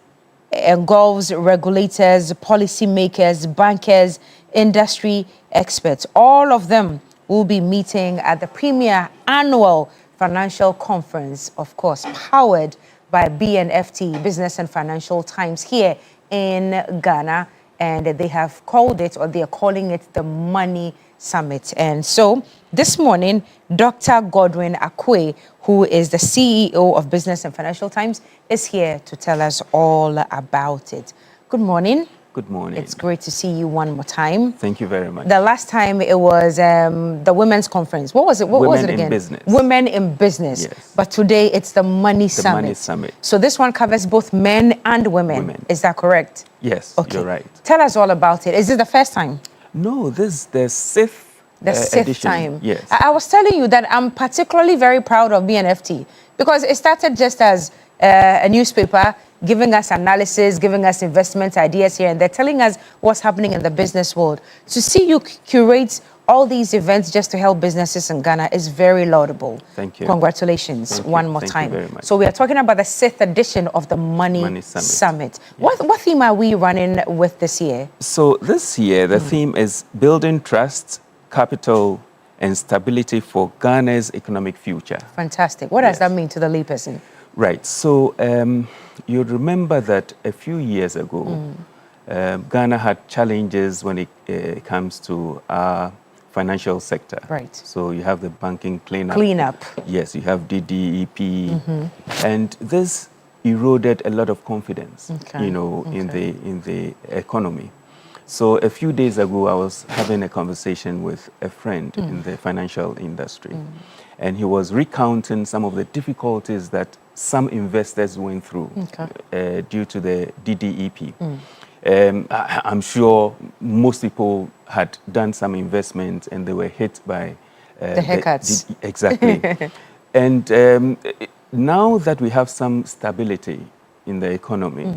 involves regulators, policymakers, bankers, industry experts. All of them will be meeting at the premier annual financial conference, of course, powered by BNFT, Business and Financial Times, here in Ghana. And they have called it, or they are calling it, the Money Summit. And so this morning, Dr. Godwin Akwe, who is the CEO of Business and Financial Times, is here to tell us all about it. Good morning. Good morning. It's great to see you one more time. Thank you very much. The last time it was the Women's Conference. What was it? What was it again? Women in Business. Women in Business. Yes. But today it's the Money Summit. The Money Summit. So this one covers both men and women. Is that correct? Yes, okay. You're right. Tell us all about it. Is it the first time? No, this is the sixth edition. Time. Yes. I was telling you that I'm particularly very proud of BNFT because it started just as a newspaper giving us analysis, giving us investment ideas here, and they're telling us what's happening in the business world. To see you curate all these events just to help businesses in Ghana is very laudable. Thank you. Congratulations one more Thank time. you very much. So we are talking about the 6th edition of the Money Summit. Yes. What theme are we running with this year? So this year, the theme is building trust, capital, and stability for Ghana's economic future. Fantastic. What does that mean to the layperson? Right. So you'd remember that a few years ago, Ghana had challenges when it comes to our financial sector. Right. So you have the banking cleanup. Yes, you have DDEP, and this eroded a lot of confidence, in the economy. So a few days ago, I was having a conversation with a friend in the financial industry, and he was recounting some of the difficulties that some investors went through due to the DDEP. I'm sure most people had done some investment and they were hit by the haircuts. Exactly. And now that we have some stability in the economy,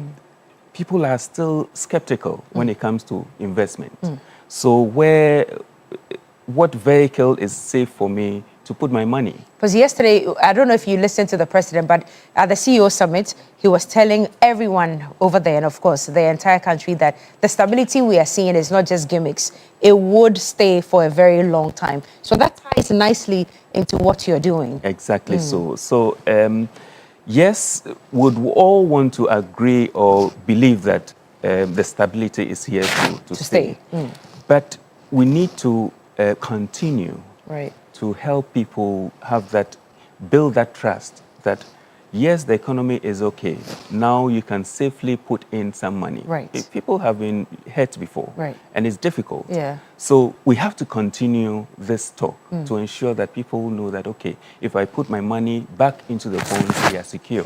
people are still skeptical when it comes to investment. So what vehicle is safe for me to put my money? Because yesterday, I don't know if you listened to the president, but at the CEO summit, he was telling everyone over there, and of course, the entire country, that the stability we are seeing is not just gimmicks. It would stay for a very long time. So that ties nicely into what you're doing. Exactly so. So, yes, would all want to agree or believe that the stability is here to stay. But we need to continue to help people have that, build that trust that, yes, the economy is okay. Now you can safely put in some money. If people have been hurt before, and it's difficult. So we have to continue this talk to ensure that people know that, okay, if I put my money back into the bonds, they are secure.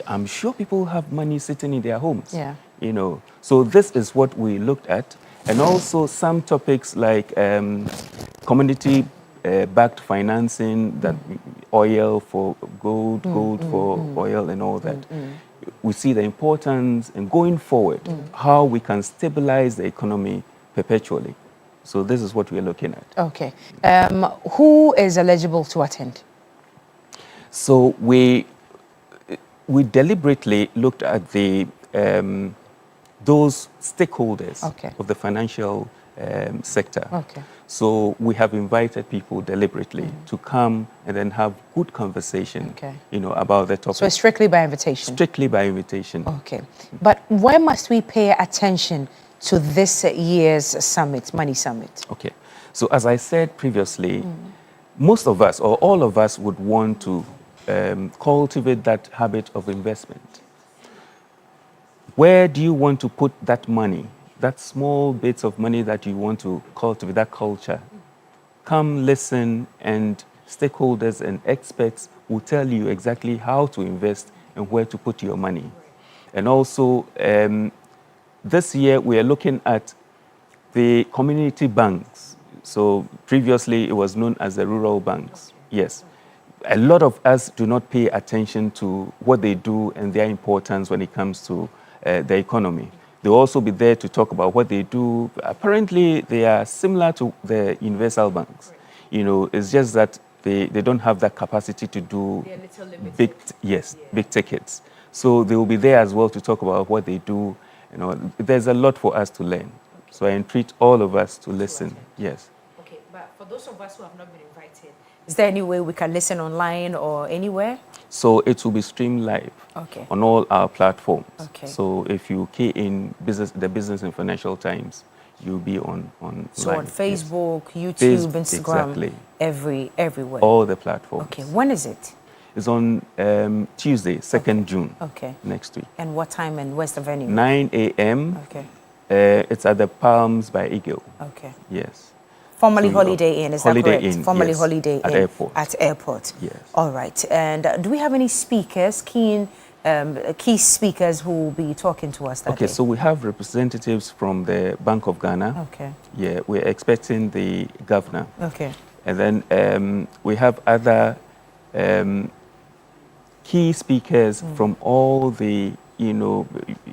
I'm sure people have money sitting in their homes. So this is what we looked at. And also some topics like community-backed financing, that oil for gold, gold for oil and all that. We see the importance in going forward, how we can stabilize the economy perpetually. So this is what we're looking at. Okay. Who is eligible to attend? So we deliberately looked at the those stakeholders of the financial sector. So we have invited people deliberately to come and then have good conversation, about the topic. So it's strictly by invitation? Strictly by invitation. Okay. But why must we pay attention to this year's summit, Money Summit? Okay. So as I said previously, most of us or all of us would want to cultivate that habit of investment. Where do you want to put that money, that small bits of money that you want to cultivate, that culture? Come listen, and stakeholders and experts will tell you exactly how to invest and where to put your money. And also, this year we are looking at the community banks. So previously it was known as the rural banks. Yes. a lot of us do not pay attention to what they do and their importance when it comes to the economy. They'll also be there to talk about what they do. Apparently, they are similar to the universal banks. You know, it's just that they don't have that capacity to do big tickets. So they will be there as well to talk about what they do. You know, there's a lot for us to learn. So I entreat all of us to listen. Yes. Okay, but for those of us who have not been invited, is there any way we can listen online or anywhere? So it will be streamed live on all our platforms. Okay. So if you key in the Business and Financial Times, you'll be on So live. on Facebook, YouTube, Instagram, exactly. everywhere. All the platforms. Okay, when is it? It's on Tuesday, 2nd June. Okay. Next week. And what time and where's the venue? 9 a.m. Okay. It's at the Palms by Eagle. Okay. Yes. Formerly Holiday Inn, is that Holiday correct? Inn, Formerly yes. Holiday Inn. At airport. At airport. Yes. All right. And do we have any speakers, key speakers who will be talking to us that Okay, day? so we have representatives from the Bank of Ghana. Okay. Yeah, we're expecting the governor. Okay. And then we have other key speakers from all the, you know,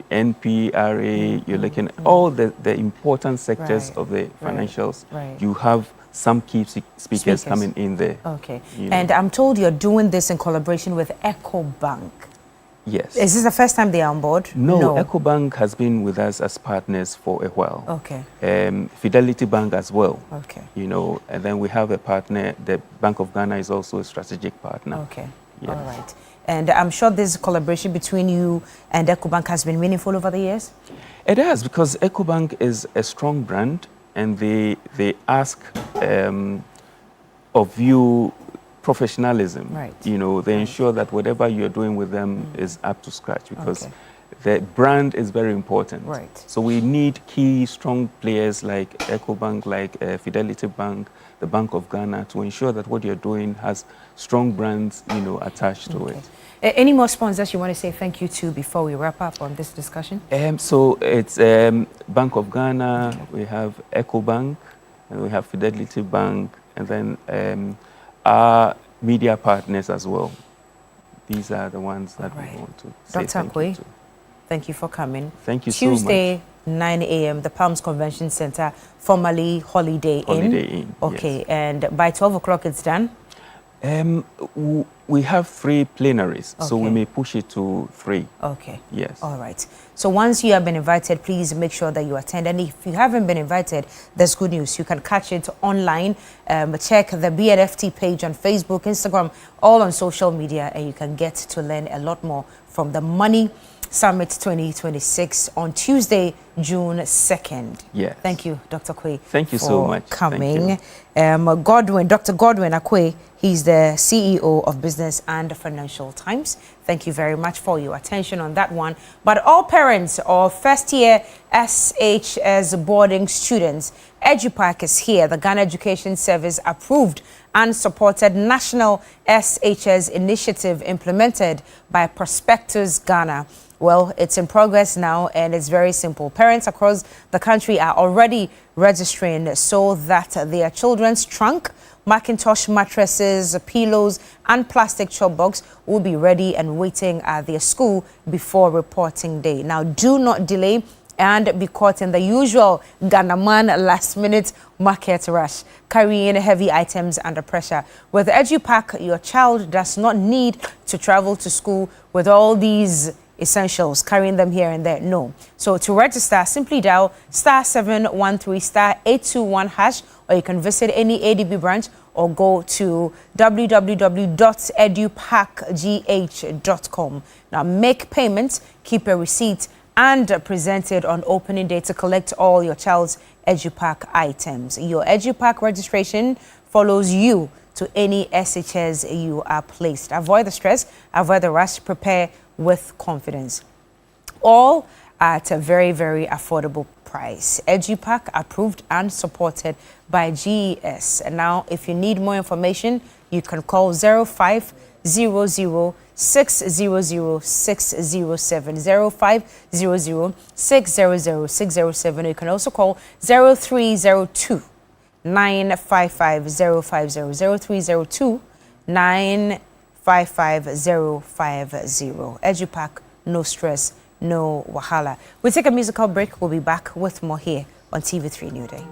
NPRA, you're looking at all the important sectors of the financials. Right. You have some key speakers coming in there. Okay. you know. And I'm told you're doing this in collaboration with EcoBank. Yes. Is this the first time they are on board? No, EcoBank has been with us as partners for a while. Okay. Fidelity Bank as well. Okay. You know, and then we have a partner, the Bank of Ghana is also a strategic partner. Okay. Yeah. All right. And I'm sure this collaboration between you and EcoBank has been meaningful over the years? It has, because EcoBank is a strong brand, and they ask of you professionalism. Right. You know, they ensure that whatever you're doing with them is up to scratch, because the brand is very important. Right. So we need key, strong players like EcoBank, like Fidelity Bank, the Bank of Ghana, to ensure that what you're doing has strong brands, you know, attached to it. Any more sponsors you want to say thank you to before we wrap up on this discussion? So it's Bank of Ghana, we have EcoBank, and we have Fidelity Bank, and then our media partners as well. These are the ones that we want to say Dr. thank Akwe, you to. thank you for coming. Thank you so much. Tuesday, 9 a.m., the Palms Convention Center, formerly Holiday Inn. Holiday Inn, Okay, yes. and by 12 o'clock it's done? We have 3 plenaries, so we Okay. may push it to 3. Okay. Yes. All right. So once you have been invited, please make sure that you attend. And if you haven't been invited, there's good news. You can catch it online. Check the BNFT page on Facebook, Instagram, all on social media, and you can get to learn a lot more from the Money Summit 2026 on Tuesday, June 2nd. Yes. Thank you, Dr. Akwe. Thank you so much. Thank Coming. you. Dr. Godwin Akwe, he's the CEO of Business and Financial Times. Thank you very much for your attention on that one. But all parents or first-year SHS boarding students, EduPack is here. The Ghana Education Service approved and supported national SHS initiative implemented by Prospectus Ghana. Well, it's in progress now, and it's very simple. Parents across the country are already registering so that their children's trunk, Macintosh mattresses, pillows, and plastic chop box will be ready and waiting at their school before reporting day. Now, do not delay and be caught in the usual Ghana man last-minute market rush, carrying heavy items under pressure. With EduPack, your child does not need to travel to school with all these essentials, carrying them here and there. No. So to register, simply dial *713 *821 hash, or you can visit any ADB branch or go to www.edupackgh.com. Now make payments, keep a receipt, and present it on opening day to collect all your child's EduPack items. Your EduPack registration follows you to any SHS you are placed. Avoid the stress, avoid the rush, prepare with confidence. All at a very, very affordable price. EduPack approved and supported by GES. And now, if you need more information, you can call 0500 600 607 0500 600 607. You can also call 0302 955 050 0302 955-050. EduPack, no stress, no wahala. We take a musical break. We'll be back with more here on TV3 Newday.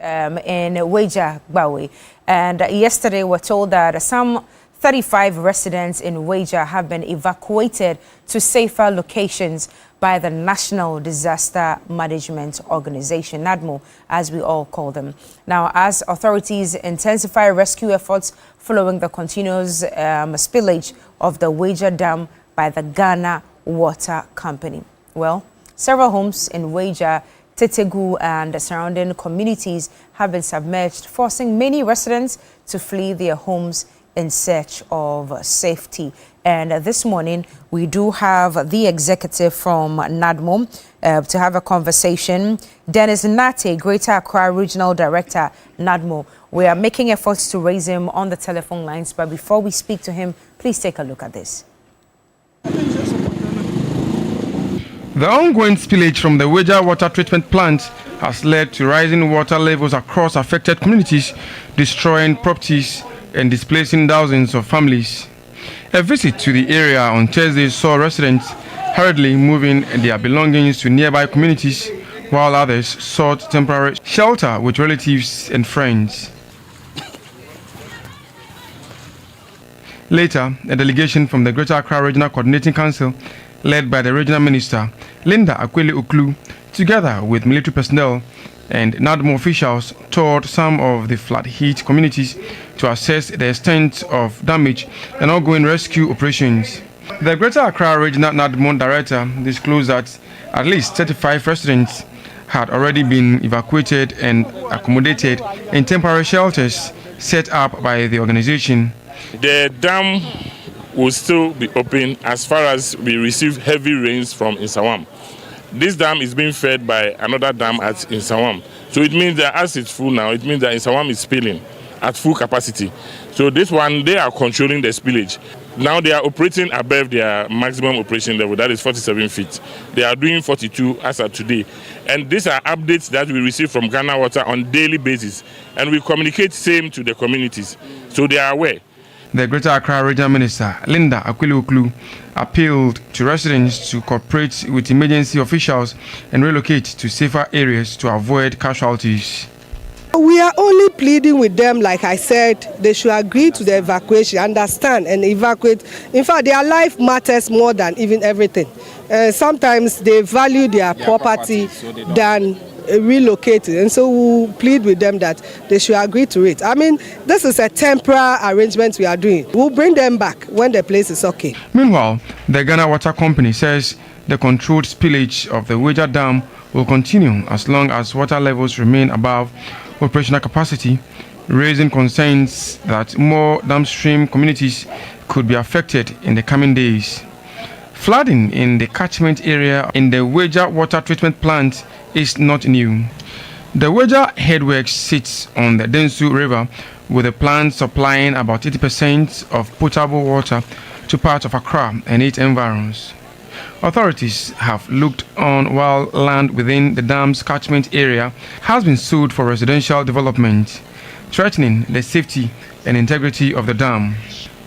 In Weija, Bawi. And yesterday we're told that some 35 residents in Weija have been evacuated to safer locations by the National Disaster Management Organization, NADMO, as we all call them. Now, as authorities intensify rescue efforts following the continuous spillage of the Weija Dam by the Ghana Water Company. Well, several homes in Weija, Tetegu and the surrounding communities have been submerged, forcing many residents to flee their homes in search of safety. And this morning, we do have the executive from NADMO to have a conversation. Dennis Nate, Greater Accra Regional Director, NADMO. We are making efforts to raise him on the telephone lines, but before we speak to him, please take a look at this. The ongoing spillage from the Weija water treatment plant has led to rising water levels across affected communities, destroying properties and displacing thousands of families. A visit to the area on Thursday saw residents hurriedly moving their belongings to nearby communities, while others sought temporary shelter with relatives and friends. Later, a delegation from the Greater Accra Regional Coordinating Council, led by the regional minister, Linda Akwele Oklu, together with military personnel and NADMO officials, toured some of the flood-hit communities to assess the extent of damage and ongoing rescue operations. The Greater Accra Regional NADMO director disclosed that at least 35 residents had already been evacuated and accommodated in temporary shelters set up by the organization. The dam will still be open as far as we receive heavy rains from Insawam. This dam is being fed by another dam at Insawam. So it means that as it's full now, it means that Insawam is spilling at full capacity. So this one, they are controlling the spillage. Now they are operating above their maximum operation level, that is 47 feet. They are doing 42 as of today. And these are updates that we receive from Ghana Water on daily basis. And we communicate same to the communities, so they are aware. The Greater Accra Regional Minister, Linda Akwele Oklu, appealed to residents to cooperate with emergency officials and relocate to safer areas to avoid casualties. We are only pleading with them, like I said, they should agree to the evacuation, understand and evacuate. In fact, their life matters more than even everything. Sometimes they value their property than relocated, and so we'll plead with them that they should agree to it. I mean, this is a temporary arrangement we are doing. We'll bring them back when the place is okay. Meanwhile, the Ghana Water Company says the controlled spillage of the Weja Dam will continue as long as water levels remain above operational capacity, raising concerns that more downstream communities could be affected in the coming days. Flooding in the catchment area in the Weja water treatment plant is not new. The Weja headworks sits on the Densu River, with the plant supplying about 80% of potable water to parts of Accra and its environs. Authorities have looked on while land within the dam's catchment area has been sold for residential development, threatening the safety and integrity of the dam.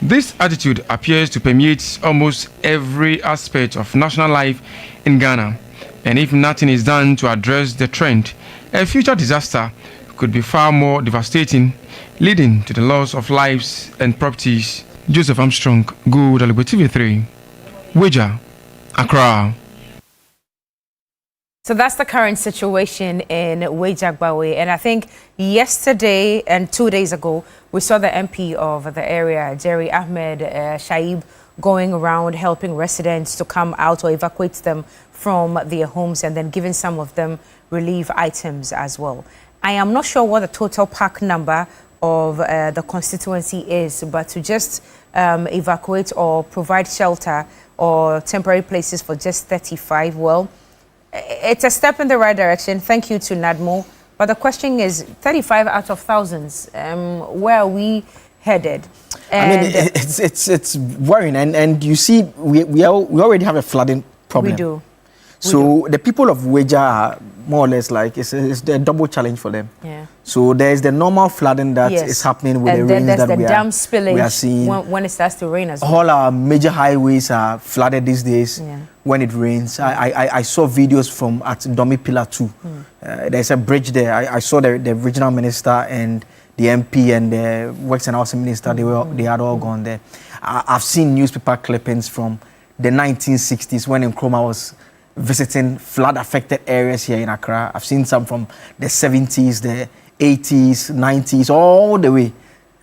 This attitude appears to permeate almost every aspect of national life in Ghana, and if nothing is done to address the trend, a future disaster could be far more devastating, leading to the loss of lives and properties. Joseph Armstrong, Good Alibo TV3, Weja, Accra. So that's the current situation in Wejagbawe. And I think yesterday and 2 days ago, we saw the MP of the area, Jerry Ahmed Shaib, going around helping residents to come out or evacuate them from their homes and then giving some of them relief items as well. I am not sure what the total pack number of the constituency is, but to just evacuate or provide shelter or temporary places for just 35, well, it's a step in the right direction. Thank you to NADMO. But the question is, 35 out of thousands, where are we headed? And I mean, it's worrying. And you see, we already have a flooding problem. We do. So the people of Weja are more or less like, it's a double challenge for them. Yeah. So there's the normal flooding that is happening with the rains that we are seeing. When it starts to rain as well. All our major highways are flooded these days when it rains. I saw videos from at Domi Pillar 2. There's a bridge there. I saw the regional minister and the MP and the Works and Housing Minister. They had all gone there. I've seen newspaper clippings from the 1960s when Nkrumah was visiting flood-affected areas here in Accra. I've seen some from the 70s, the 80s, 90s, all the way.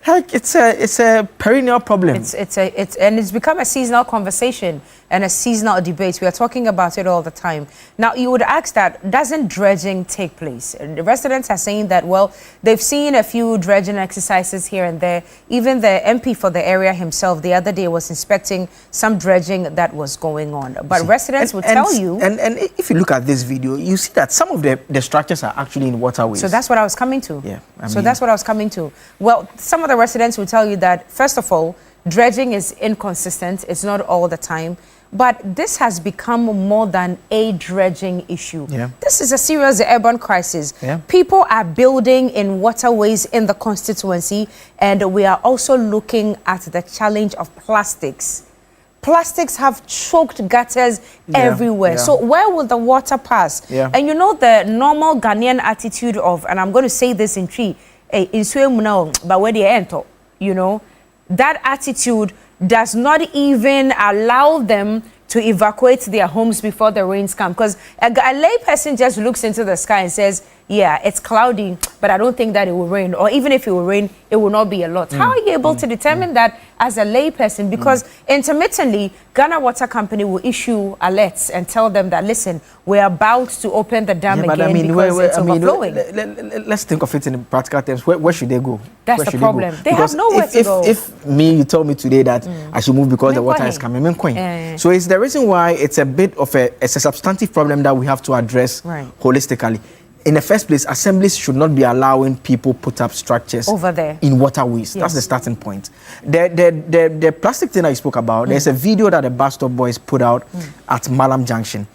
Like it's a perennial problem. It's become a seasonal conversation and a seasonal debate. We are talking about it all the time. Now, you would ask that, doesn't dredging take place? The residents are saying that, well, they've seen a few dredging exercises here and there. Even the MP for the area himself the other day was inspecting some dredging that was going on. But residents will tell you... And if you look at this video, you see that some of the structures are actually in waterways. So that's what I was coming to. Yeah. That's what I was coming to. Well, some of the residents will tell you that, first of all, dredging is inconsistent. It's not all the time. But this has become more than a dredging issue. Yeah. This is a serious urban crisis. Yeah. People are building in waterways in the constituency, and we are also looking at the challenge of plastics. Plastics have choked gutters everywhere. So where will the water pass? And you know the normal Ghanaian attitude of, and I'm going to say this in tree, but where they enter, you know, that attitude does not even allow them to evacuate their homes before the rains come. Because a lay person just looks into the sky and says, yeah, it's cloudy, but I don't think that it will rain. Or even if it will rain, it will not be a lot. How are you able to determine that as a lay person? Because intermittently, Ghana Water Company will issue alerts and tell them that, listen, we're about to open the dam again because it's overflowing. Let's think of it in practical terms. Where should they go? That's the problem. They have nowhere to go. If you told me today that I should move because the water is coming, so it's the reason why it's a bit of a substantive problem that we have to address holistically. In the first place, assemblies should not be allowing people put up structures over there in waterways. That's the starting point. The plastic thing I spoke about, there's a video that the bus stop boys put out at Malam Junction,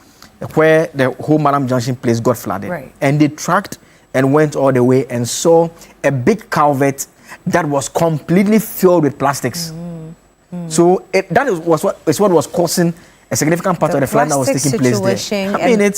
where the whole Malam Junction place got flooded. And they tracked and went all the way and saw a big culvert that was completely filled with plastics. So that is what was causing a significant part of the flood that was taking place there. I mean,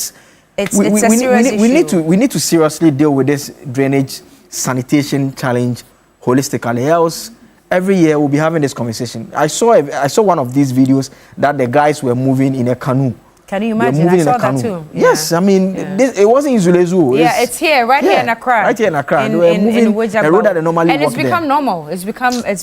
we need to seriously deal with this drainage sanitation challenge holistically. Else, every year we'll be having this conversation. I saw one of these videos that the guys were moving in a canoe Can you imagine? I saw that too. Yes, I mean, it wasn't in Zulezu. Yeah, it's here, right here in Accra. Right here in Accra. They were moving a road that they normally and it's become normal. It's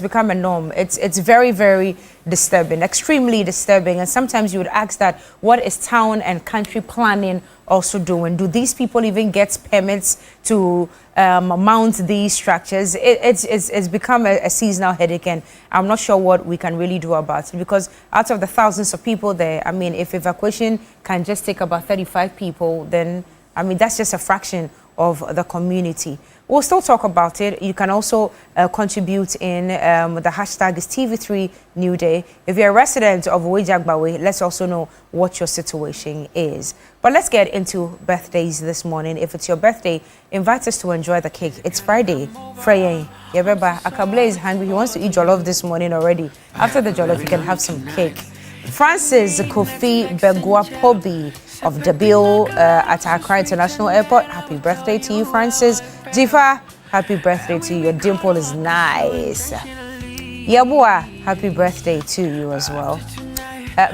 become a norm. It's very, very disturbing, extremely disturbing. And sometimes you would ask that, what is town and country planning also doing? Do these people even get permits to mount these structures? It's become a seasonal headache, and I'm not sure what we can really do about it, because out of the thousands of people there, I mean, if evacuation can just take about 35 people, then, I mean, that's just a fraction of the community. We'll still talk about it. You can also contribute in the hashtag is TV3 Newday. If you're a resident of Ojagbawe, let's also know what your situation is. But let's get into birthdays this morning. If it's your birthday, invite us to enjoy the cake. It's Friday. Freye, Yabeba, Akable is hungry. He wants to eat jollof this morning already. After the jollof, you can have some cake. Francis Kofi Begua Pobi of Dabil at Accra International Airport. Happy birthday to you, Francis. Jifa, happy birthday to you. Your dimple is nice. Yabua, happy birthday to you as well.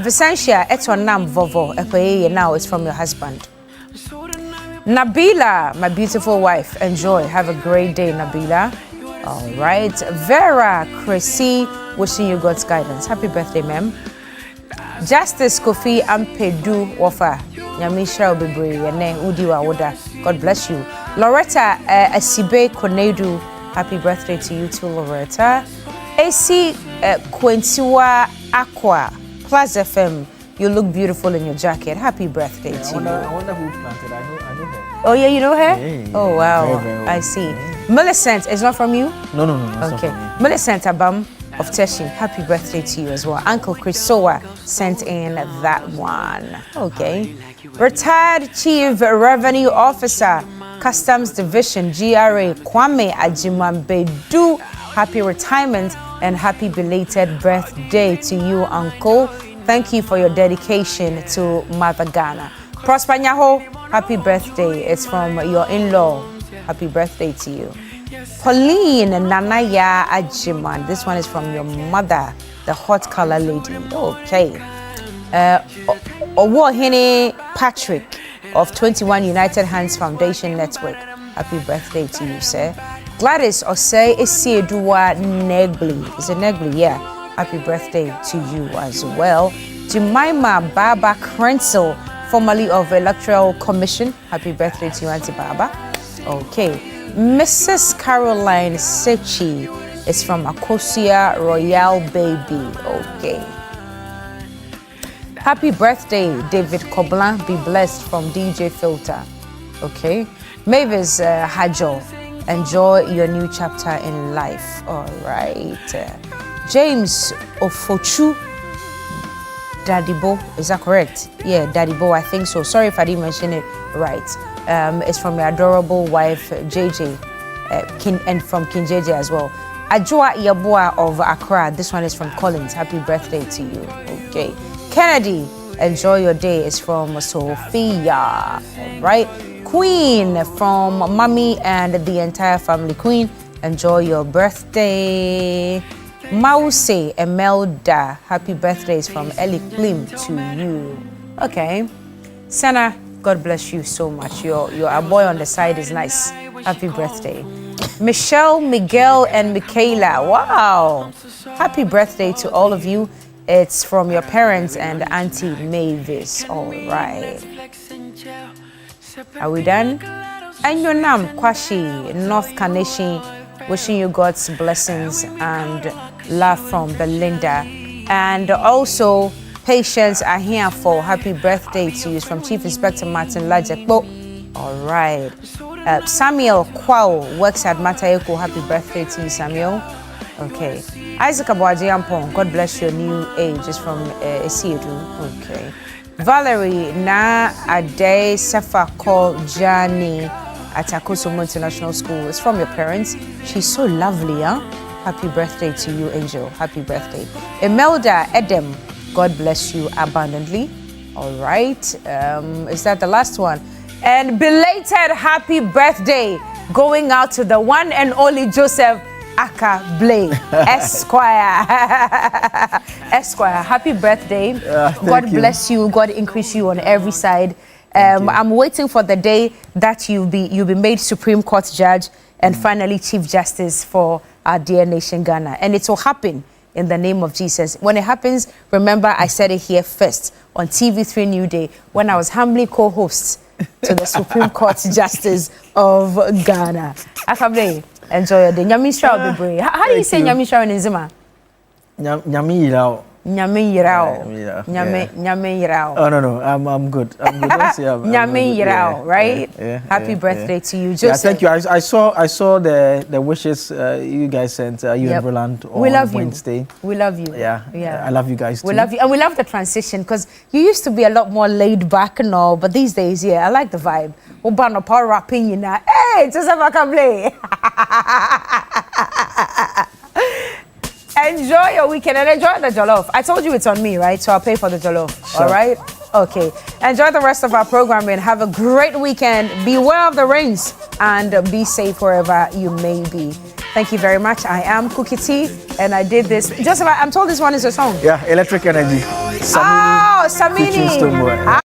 Vicentia, Etonam Vovo, Epeye, now it's from your husband. Nabila, my beautiful wife, enjoy. Have a great day, Nabila. All right. Vera, Chrissy, wishing you God's guidance. Happy birthday, ma'am. Justice Kofi Ampedu Wafa Nyamisha Obebre Yene Udiwa Woda. God bless you. Loretta Asibe Konedu. Happy birthday to you too, Loretta. AC Quentiwa Aqua Plus FM. You look beautiful in your jacket. Happy birthday to you. I wonder who planted. I know her. Oh yeah, you know her? Yeah. Oh wow. Very, very well. I see. Millicent is not from you? No. Okay. Millicent Abam of Teshi, happy birthday to you as well. Uncle Chris Sowa sent in that one. Okay. Retired Chief Revenue Officer, Customs Division, GRA, Kwame Ajimambedu. Happy retirement and happy belated birthday to you, Uncle. Thank you for your dedication to Mother Ghana. Prosper Nyaho, happy birthday. It's from your in-law. Happy birthday to you. Pauline Nanaya Ajiman. This one is from your mother, the hot color lady. Okay. Owohene Patrick of 21 United Hands Foundation Network. Happy birthday to you, sir. Gladys Osei Esieduwa Negli. Is it Negli? Yeah. Happy birthday to you as well. Jemima Baba Krenzel, formerly of Electoral Commission. Happy birthday to you, Auntie Baba. Okay. Mrs. Caroline Sechi is from Akosia Royal Baby. Okay. Happy birthday, David Koblan. Be blessed from DJ Filter. Okay. Mavis Hajo. Enjoy your new chapter in life. All right. James Ofochu Dadibo. Is that correct? Yeah, Dadibo. I think so. Sorry if I didn't mention it right. It's from your adorable wife, JJ, and from King JJ as well. Ajua Yabua of Accra. This one is from Collins. Happy birthday to you. Okay. Kennedy, enjoy your day. It's from Sophia. Right. Queen from Mommy and the entire family. Queen, enjoy your birthday. Mause Emelda. Happy birthdays from Ellie Klim to you. Okay. Sana, God bless you so much. Your boy on the side is nice. Happy birthday. Michelle, Miguel, and Michaela. Wow. Happy birthday to all of you. It's from your parents and Auntie Mavis. All right. Are we done? And your name, Kwashi, North Carnation. Wishing you God's blessings and love from Belinda. And also, Patience are here for happy birthday to you. It's from Chief Inspector Martin Lajekbo. All right. Samuel Kwao works at Matayeko. Happy birthday to you, Samuel. Okay. Isaac Abuajiampong, God bless your new age. It's from Esiedu. Okay. Valerie Na Ade Sefa Ko Jani at Akosomo International School. It's from your parents. She's so lovely, huh? Happy birthday to you, Angel. Happy birthday. Imelda Edem, God bless you abundantly. All right. Is that the last one? And belated happy birthday going out to the one and only Joseph Akable Esquire. Esquire, happy birthday. God bless you. God increase you on every side. I'm waiting for the day that you'll be made Supreme Court judge and finally Chief Justice for our dear nation Ghana. And it will happen in the name of Jesus. When it happens, remember I said it here first on TV3 Newday when I was humbly co-host to the Supreme Court Justice of Ghana. Akable, enjoy your day. Nyamisha Obebre. How do you say Nyamisha in Nzima? Nyami Nyame Yirao. Nyame Yirao. Oh no, I'm good. Nyame Yirao, right? Happy birthday to you, Joseph. Yeah, thank you. I saw the wishes you guys sent you and Roland on Wednesday. We love you. Yeah. I love you guys too. We love you, and we love the transition because you used to be a lot more laid back and all, but these days, I like the vibe. Ubano power rapping, you know. Hey, Joseph Akable. Enjoy your weekend and enjoy the jollof. I told you it's on me, right? So I'll pay for the jollof. Sure. All right? Okay. Enjoy the rest of our programming. Have a great weekend. Beware of the rains and be safe wherever you may be. Thank you very much. I am Cookie T and I did this. Joseph, I'm told this one is a song. Yeah, Electric Energy. Samini. Samini.